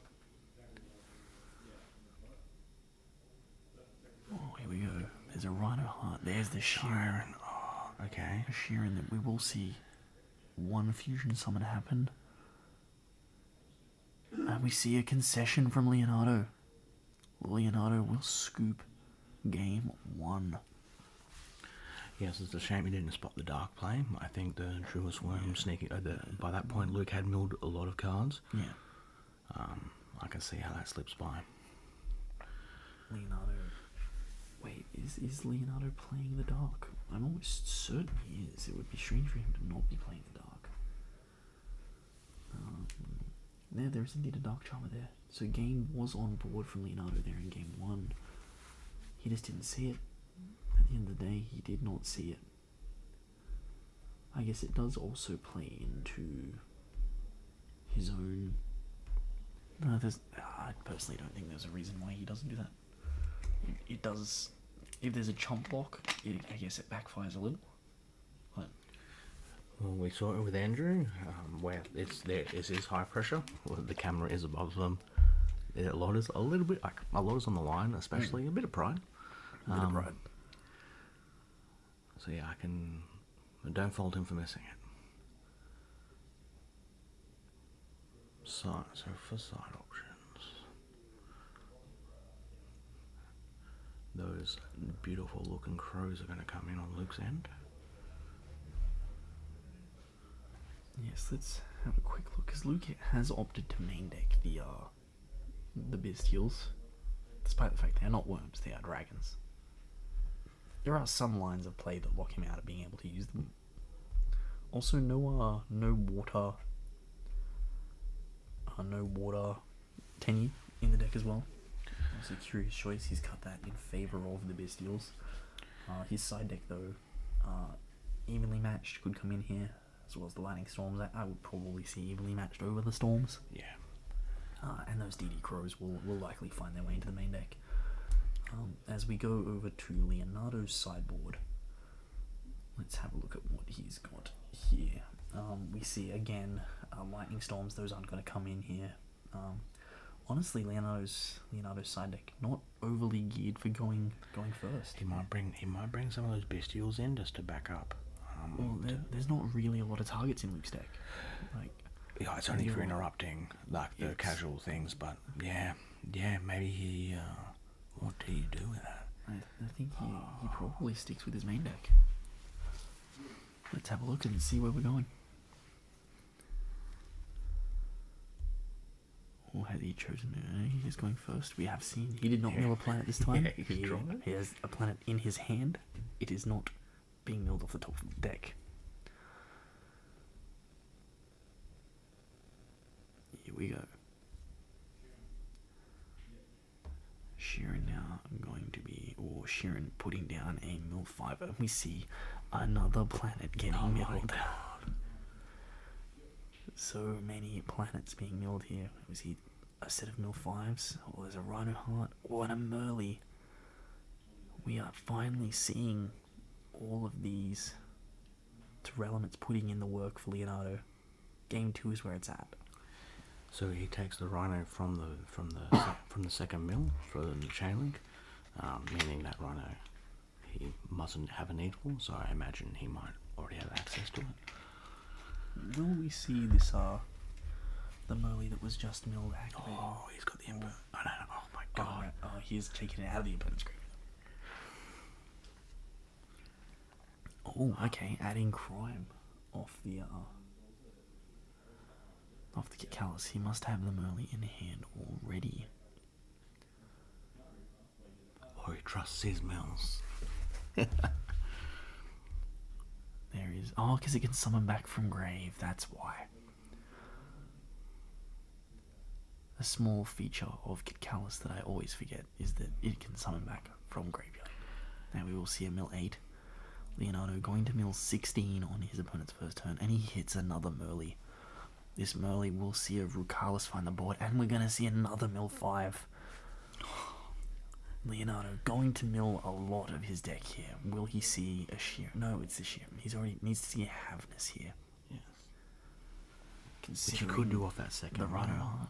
[SPEAKER 8] Oh, here we go. There's a Rhino Heart. There's the Sharon.
[SPEAKER 1] Oh, Okay.
[SPEAKER 8] Sheeran, that we will see one fusion summon happen. And we see a concession from Leonardo. Leonardo will scoop game 1.
[SPEAKER 1] Yes, it's a shame he didn't spot the dark play. I think the Truest Worm sneaking. By that point, Luke had milled a lot of cards.
[SPEAKER 8] Yeah.
[SPEAKER 1] I can see how that slips by.
[SPEAKER 8] Leonardo. Wait, is Leonardo playing the dark? I'm almost certain he is. It would be strange for him to not be playing the dark. There is indeed a dark charmer there. So game was on board from Leonardo there in game 1. He just didn't see it. At the end of the day, he did not see it. I guess it does also play into his own... No, I personally don't think there's a reason why he doesn't do that. It does... If there's a chomp block, I guess it backfires a little. But
[SPEAKER 1] Well, we saw it with Andrew, where it's his high pressure. Well, the camera is above them. A lot is a little bit, like a lot is on the line, especially a bit of pride.
[SPEAKER 8] a bit of pride.
[SPEAKER 1] So yeah, I don't fault him for missing it. So for side options, those beautiful looking crows are going to come in on Luke's end.
[SPEAKER 8] Yes, let's have a quick look, because Luke has opted to main deck the Bestials, despite the fact they're not worms, they are dragons. There are some lines of play that lock him out of being able to use them. Also, no water Tenyi in the deck as well. It's a curious choice. He's cut that in favour of the Bestials. His side deck, though, evenly matched, could come in here, as well as the Lightning Storms. I would probably see evenly matched over the Storms.
[SPEAKER 1] Yeah.
[SPEAKER 8] And those DD Crows will likely find their way into the main deck. As we go over to Leonardo's sideboard, let's have a look at what he's got here. We see again Lightning Storms. Those aren't going to come in here. Honestly, Leonardo's side deck not overly geared for going first.
[SPEAKER 1] He might bring some of those Bestials in just to back up.
[SPEAKER 8] Well, there's not really a lot of targets in Luke's deck. Like,
[SPEAKER 1] yeah, it's only for interrupting like the casual things, but yeah, maybe he. What do you do with that?
[SPEAKER 8] I think he probably sticks with his main deck. Let's have a look and see where we're going. Or has he chosen? He's going first. We have seen he did not mill a planet this time.
[SPEAKER 1] Yeah,
[SPEAKER 8] he has a planet in his hand. It is not being milled off the top of the deck. Here we go. Sheeran now going to be, or Sheeran putting down a mill 5. And we see another planet getting milled. So many planets being milled here. We see a set of mill 5s, or there's a Rhino Heart, or an Emerly. We are finally seeing all of these Terrelements putting in the work for Leonardo. Game 2 is where it's at.
[SPEAKER 1] So he takes the Rhino from the second mill for the chain link, meaning that Rhino he mustn't have a needful. So I imagine he might already have access to it.
[SPEAKER 8] Will we see this the Merly that was just milled activated?
[SPEAKER 1] Oh, he's got the input. Oh no! Oh my god!
[SPEAKER 8] He's taken it out of the opponent's graveyard. Oh, okay, adding crime off the Kit Callus. He must have the Merly in hand already.
[SPEAKER 1] Or he trusts his mills.
[SPEAKER 8] There is... Oh, because it can summon back from grave, that's why. A small feature of Kit Callus that I always forget is that it can summon back from graveyard. Now we will see a mill 8. Leonardo going to mill 16 on his opponent's first turn, and he hits another Merly. This Merly will see a Rukalis find the board, and we're going to see another mill 5. Leonardo going to mill a lot of his deck here. Will he see a Sheer? No, it's a Sheer. He's already needs to see a Havness here.
[SPEAKER 1] Yes. Which he could do off that second Rhino Heart.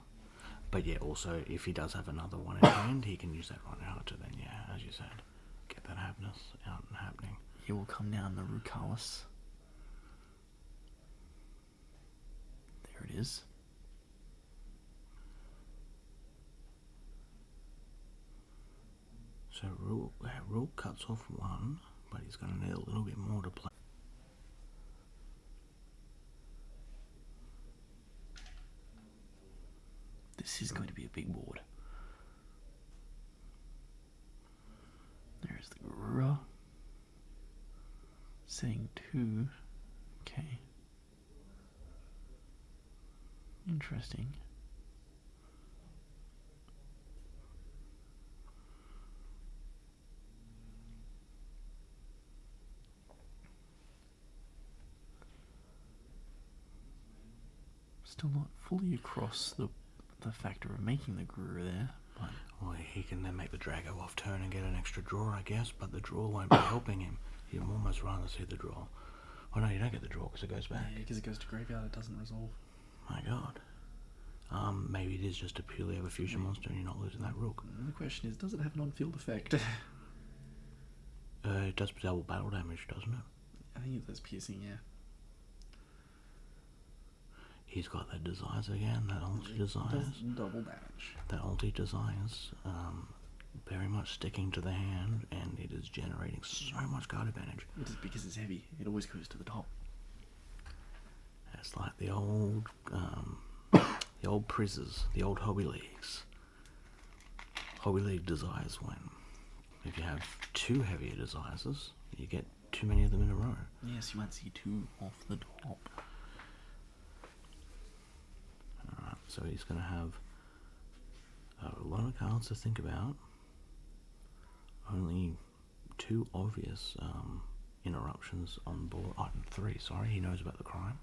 [SPEAKER 1] But yeah, also if he does have another one in hand, he can use that Rhino Heart to then, as you said, get that Havness out and happening.
[SPEAKER 8] He will come down the Rukalis There it is.
[SPEAKER 1] So Rook cuts off one, but he's going to need a little bit more to play.
[SPEAKER 8] This is going to be a big board. There's the Garura. Setting 2. Okay. Interesting. Still not fully across the factor of making the Garura there, but
[SPEAKER 1] Well, he can then make the Drago off turn and get an extra draw, I guess, but the draw won't be helping him. You'd almost rather see the draw. Oh no, you don't get the draw because it goes back.
[SPEAKER 7] Yeah, because it goes to graveyard, it doesn't resolve.
[SPEAKER 1] My god. Maybe it is just a purely have a fusion monster and you're not losing that Rook.
[SPEAKER 7] The question is, does it have an on-field effect?
[SPEAKER 1] It does double battle damage, doesn't it?
[SPEAKER 7] I think it does piercing, yeah.
[SPEAKER 1] He's got that desires again, that ulti
[SPEAKER 7] It does
[SPEAKER 1] desires.
[SPEAKER 7] double damage.
[SPEAKER 1] That ulti desires, very much sticking to the hand, and it is generating so much card advantage.
[SPEAKER 7] It is because it's heavy. It always goes to the top.
[SPEAKER 1] It's like the old prizzes, the old hobby leagues. Hobby league desires when, if you have 2 heavier desires, you get too many of them in a row.
[SPEAKER 8] yes, you might see 2 off the top.
[SPEAKER 1] Alright, so he's going to have a lot of cards to think about. Only 2 obvious interruptions on board. Oh, 3, sorry, he knows about the crime.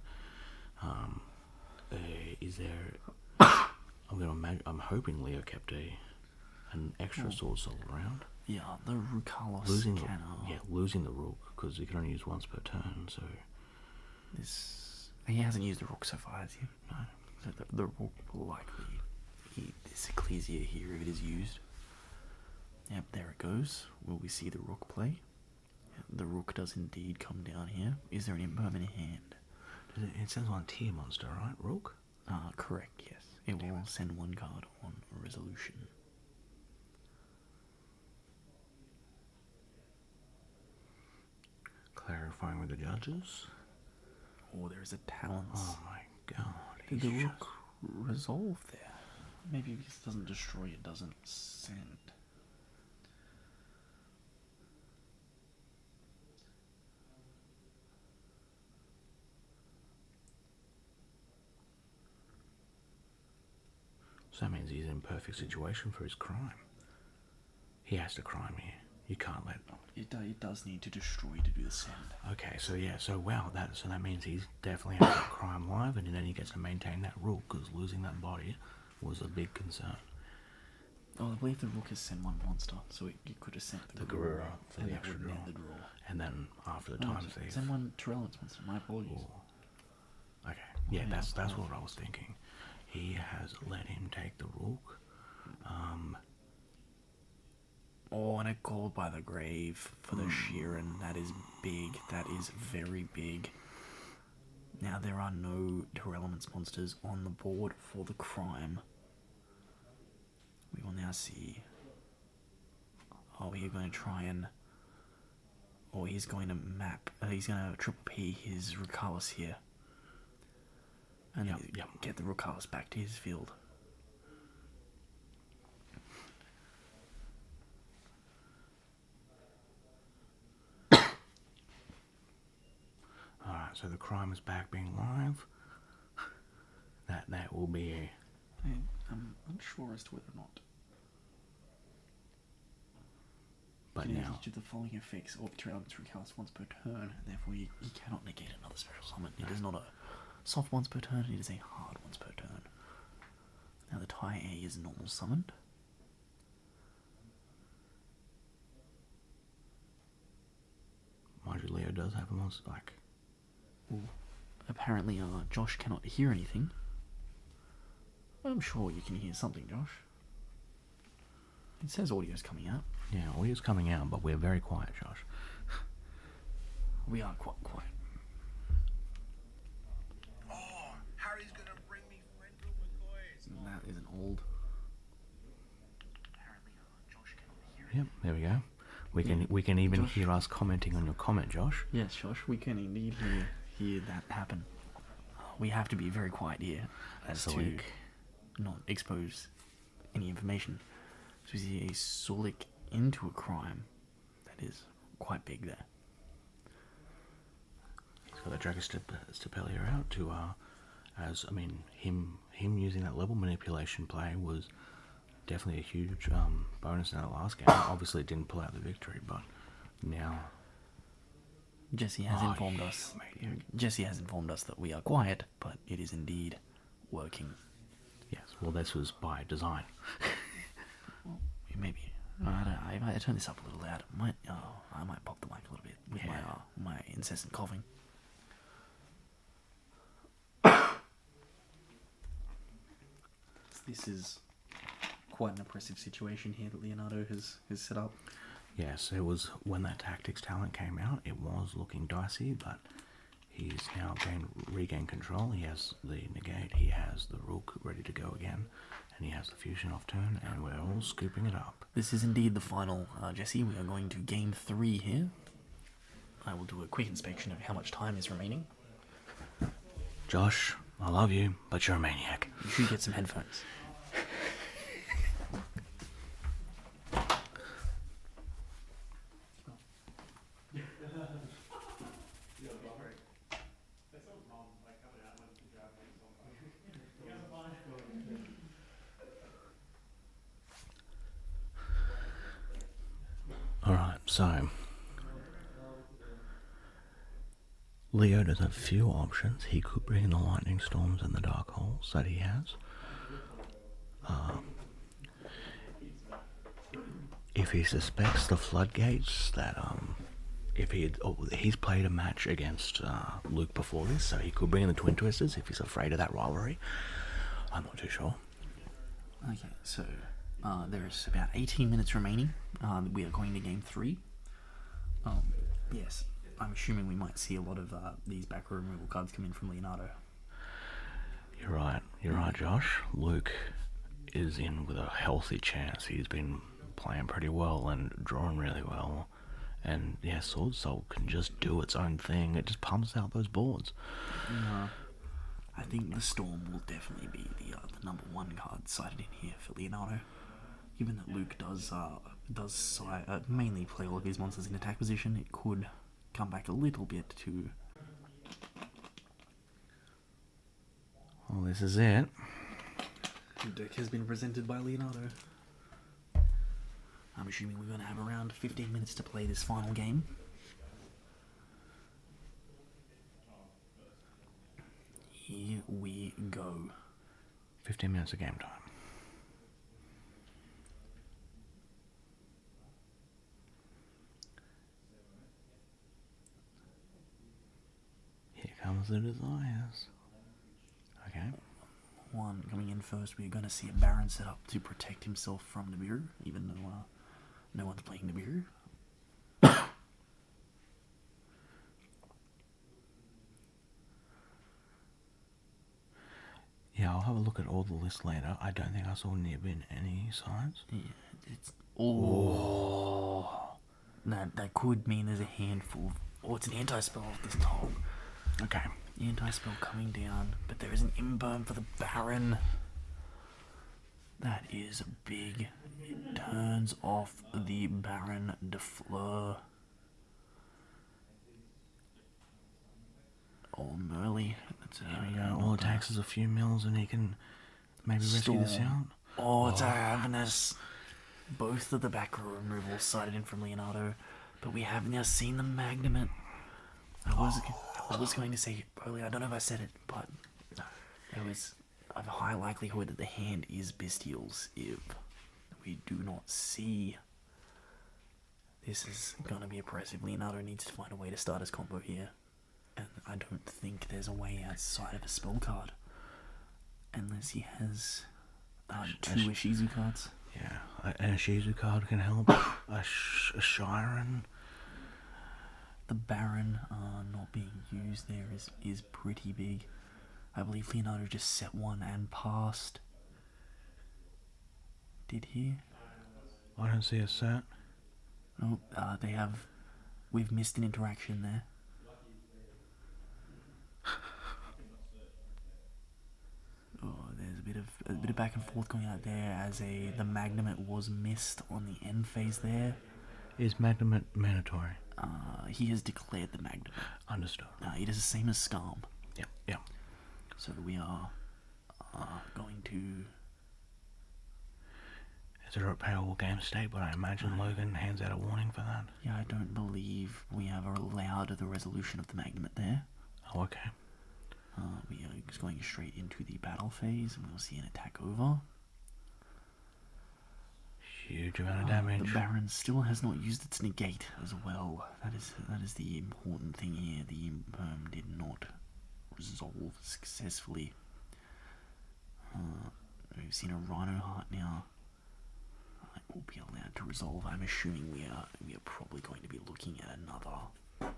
[SPEAKER 1] Is there... I'm hoping Leo kept an extra sword soul around.
[SPEAKER 8] Yeah, the Rukalos
[SPEAKER 1] Losing
[SPEAKER 8] can
[SPEAKER 1] losing the Rook, because you can only use once per turn, so...
[SPEAKER 8] this. He hasn't used the Rook so far, has he?
[SPEAKER 1] No.
[SPEAKER 8] So the Rook will likely eat this Ecclesia here if it is used. Yep, there it goes. Will we see the Rook play? The Rook does indeed come down here. Is there an impermanent hand?
[SPEAKER 1] It says on tier monster, right? Rook?
[SPEAKER 8] Correct, yes. It will send 1 card on a resolution.
[SPEAKER 1] Clarifying with the judges.
[SPEAKER 8] Or there is a Talons.
[SPEAKER 1] Oh my god.
[SPEAKER 8] Did
[SPEAKER 1] he's
[SPEAKER 8] the
[SPEAKER 1] just-
[SPEAKER 8] Rook resolve there?
[SPEAKER 7] Maybe because it doesn't destroy, it doesn't send.
[SPEAKER 1] So that means he's in perfect situation for his crime. He has to crime here. You can't let...
[SPEAKER 7] It does need to destroy to do the send.
[SPEAKER 1] Okay, so yeah, so wow, that means he's definitely has that crime live, and then he gets to maintain that rule, because losing that body was a big concern.
[SPEAKER 7] Oh, I believe the Rook has sent 1 monster, so you could have sent the
[SPEAKER 1] Garura for
[SPEAKER 7] and
[SPEAKER 1] the
[SPEAKER 7] that
[SPEAKER 1] extra
[SPEAKER 7] would
[SPEAKER 1] draw.
[SPEAKER 7] end the draw.
[SPEAKER 1] And then after the
[SPEAKER 7] Oh,
[SPEAKER 1] time thief...
[SPEAKER 7] send 1 Tyrell's monster, my apologies.
[SPEAKER 1] Ooh. Okay, yeah,
[SPEAKER 7] Yeah,
[SPEAKER 1] that's what I was thinking. He has let him take the Rook.
[SPEAKER 8] Oh, and a Gold by the Grave for the Sheeran. That is big. That is very big. Now, there are no Terror Elements monsters on the board for the crime. We will now see... Oh, we're going to try and... Oh, he's going to map... he's going to triple P his Rukalis here. And
[SPEAKER 1] Yep.
[SPEAKER 8] get the Rukalis back to his field.
[SPEAKER 1] Alright, so the crime is back being live. That will be a...
[SPEAKER 7] I'm unsure as to whether or not.
[SPEAKER 1] But
[SPEAKER 7] You know,
[SPEAKER 1] now...
[SPEAKER 7] due to the following effects, Orbital Elements recast once per turn, and therefore you cannot negate another special summon.
[SPEAKER 8] It is not a soft once per turn, it is a hard once per turn. Now the Tai A is normal summoned.
[SPEAKER 1] Mind you, Leo does have a monster like...
[SPEAKER 8] Apparently, Josh cannot hear anything. I'm sure you can hear something, Josh. It says audio's coming out.
[SPEAKER 1] Yeah, audio's coming out, but we're very quiet, Josh.
[SPEAKER 8] We are quite quiet.
[SPEAKER 10] Oh, Harry's gonna
[SPEAKER 8] isn't old.
[SPEAKER 1] Yep, there we go. We can even hear us commenting on your comment, Josh.
[SPEAKER 8] Yes, Josh, we can indeed hear that happen. We have to be very quiet here as
[SPEAKER 1] So
[SPEAKER 8] to not expose any information. So we see a Sulik into a crime that is quite big there.
[SPEAKER 1] He's got the Dragon Stapelier out to, as I mean, him using that level manipulation play was definitely a huge bonus in that last game. Obviously, it didn't pull out the victory, but now
[SPEAKER 8] Jesse has informed us. Jesse has informed us that we are quiet, but it is indeed working.
[SPEAKER 1] yes, well, this was by design.
[SPEAKER 8] Maybe if I turn this up a little loud, I might pop the mic a little bit with my incessant coughing. This is quite an impressive situation here that Leonardo has set up.
[SPEAKER 1] Yes, it was when that tactics talent came out. It was looking dicey, but he's now regained control. He has the negate. He has the rook ready to go again, and he has the fusion off turn, and we're all scooping it up.
[SPEAKER 8] This is indeed the final, Jesse. We are going to game 3 here. I will do a quick inspection of how much time is remaining.
[SPEAKER 1] Josh, I love you, but you're a maniac.
[SPEAKER 8] You should get some headphones.
[SPEAKER 1] Alright, so Leo does have a few options. He could bring in the lightning storms and the dark holes that he has. If he suspects the floodgates, that if he's played a match against Luke before this, so he could bring in the twin twisters if he's afraid of that rivalry. I'm not too sure.
[SPEAKER 8] Okay, so there is about 18 minutes remaining. We are going to game 3. Yes, I'm assuming we might see a lot of these back row removal cards come in from Leonardo.
[SPEAKER 1] You're right, Josh. Luke is in with a healthy chance. He's been playing pretty well and drawing really well. And yeah, Sword Soul can just do its own thing. It just pumps out those boards.
[SPEAKER 8] I think the Storm will definitely be the number 1 card cited in here for Leonardo. Given that Luke does mainly play all of his monsters in attack position, it could come back a little bit to...
[SPEAKER 1] Well, this is it.
[SPEAKER 8] The deck has been presented by Leonardo. I'm assuming we're going to have around 15 minutes to play this final game. Here we go.
[SPEAKER 1] 15 minutes of game time. Here comes the desires. Okay.
[SPEAKER 8] One coming in first, we're going to see a Baron set up to protect himself from Nibiru, even though no one's playing Nibiru.
[SPEAKER 1] Yeah, I'll have a look at all the lists later. I don't think I saw Nib in any signs.
[SPEAKER 8] Yeah, it's... That could mean there's a handful. It's an anti-spell off this top.
[SPEAKER 1] Okay.
[SPEAKER 8] Anti-spell coming down, but there is an imburn for the Baron. That is big. It turns off the Baron de Fleur. Oh, Merly.
[SPEAKER 1] There we go. All it takes is a few mils and he can maybe rescue this out.
[SPEAKER 8] Oh, it's a Ravenous. Both of the back row removals cited in from Leonardo, but we have now seen the Magnament. I was going to say earlier, I don't know if I said it, but there was a high likelihood that the hand is Bestials if we do not see. This is going to be oppressive. Leonardo needs to find a way to start his combo here. And I don't think there's a way outside of a spell card. Unless he has 2 Ishizu cards.
[SPEAKER 1] Yeah, an Ishizu card can help. A Shiren.
[SPEAKER 8] The Baron not being used there is pretty big. I believe Leonardo just set one and passed. did here.
[SPEAKER 1] I don't see a set.
[SPEAKER 8] No, we've missed an interaction there. Oh, there's a bit of back and forth going out there as the Magnumite was missed on the end phase there.
[SPEAKER 1] Is Magnum mandatory?
[SPEAKER 8] He has declared the Magnumite.
[SPEAKER 1] Understood.
[SPEAKER 8] It is the same as Scum.
[SPEAKER 1] Yep.
[SPEAKER 8] So we are going to...
[SPEAKER 1] Is it a payable game state? But I imagine Logan hands out a warning for that.
[SPEAKER 8] Yeah, I don't believe we have allowed the resolution of the Magnumite there.
[SPEAKER 1] Oh, okay.
[SPEAKER 8] We are just going straight into the battle phase, and we'll see an attack over.
[SPEAKER 1] Huge amount of damage.
[SPEAKER 8] The Baron still has not used its negate as well. That is the important thing here. The Imperm did not resolve successfully. We've seen a Rhino Heart now. It will be allowed to resolve. I'm assuming we are probably going to be looking at another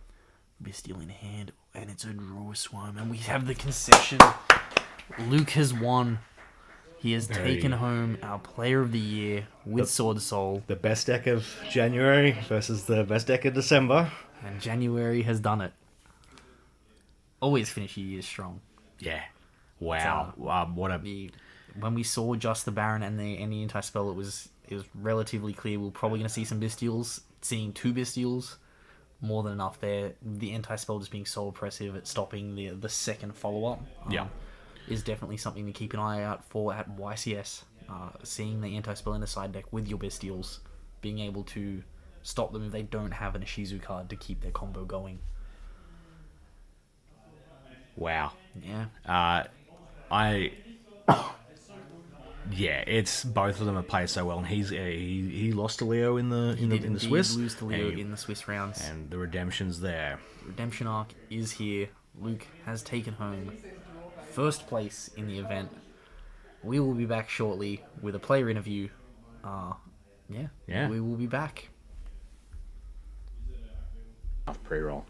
[SPEAKER 8] Bestial in hand, and it's a Draw Swarm, and we have the concession. Luke has won. He has taken home our Player of the Year with Sword Soul.
[SPEAKER 5] The best deck of January versus the best deck of December.
[SPEAKER 8] And January has done it. Always finish your year strong.
[SPEAKER 1] Yeah. Wow. What a...
[SPEAKER 8] When we saw just the Baron and the anti-spell, it was relatively clear we're probably going to see some Bestials. Seeing 2 Bestials, more than enough there. The anti-spell just being so oppressive at stopping the second follow-up. Is definitely something to keep an eye out for at YCS. Seeing the anti-spell in the side deck with your Bestials, being able to stop them if they don't have an Ishizu card to keep their combo going.
[SPEAKER 1] Wow.
[SPEAKER 8] Yeah.
[SPEAKER 1] Yeah, it's both of them have played so well, and he lost to Leo in the Swiss.
[SPEAKER 8] Lose to Leo in the Swiss rounds.
[SPEAKER 1] And the redemption's there.
[SPEAKER 8] Redemption arc is here. Luke has taken home first place in the event. We will be back shortly with a player interview.
[SPEAKER 1] Yeah.
[SPEAKER 8] We will be back.
[SPEAKER 5] Pre-roll.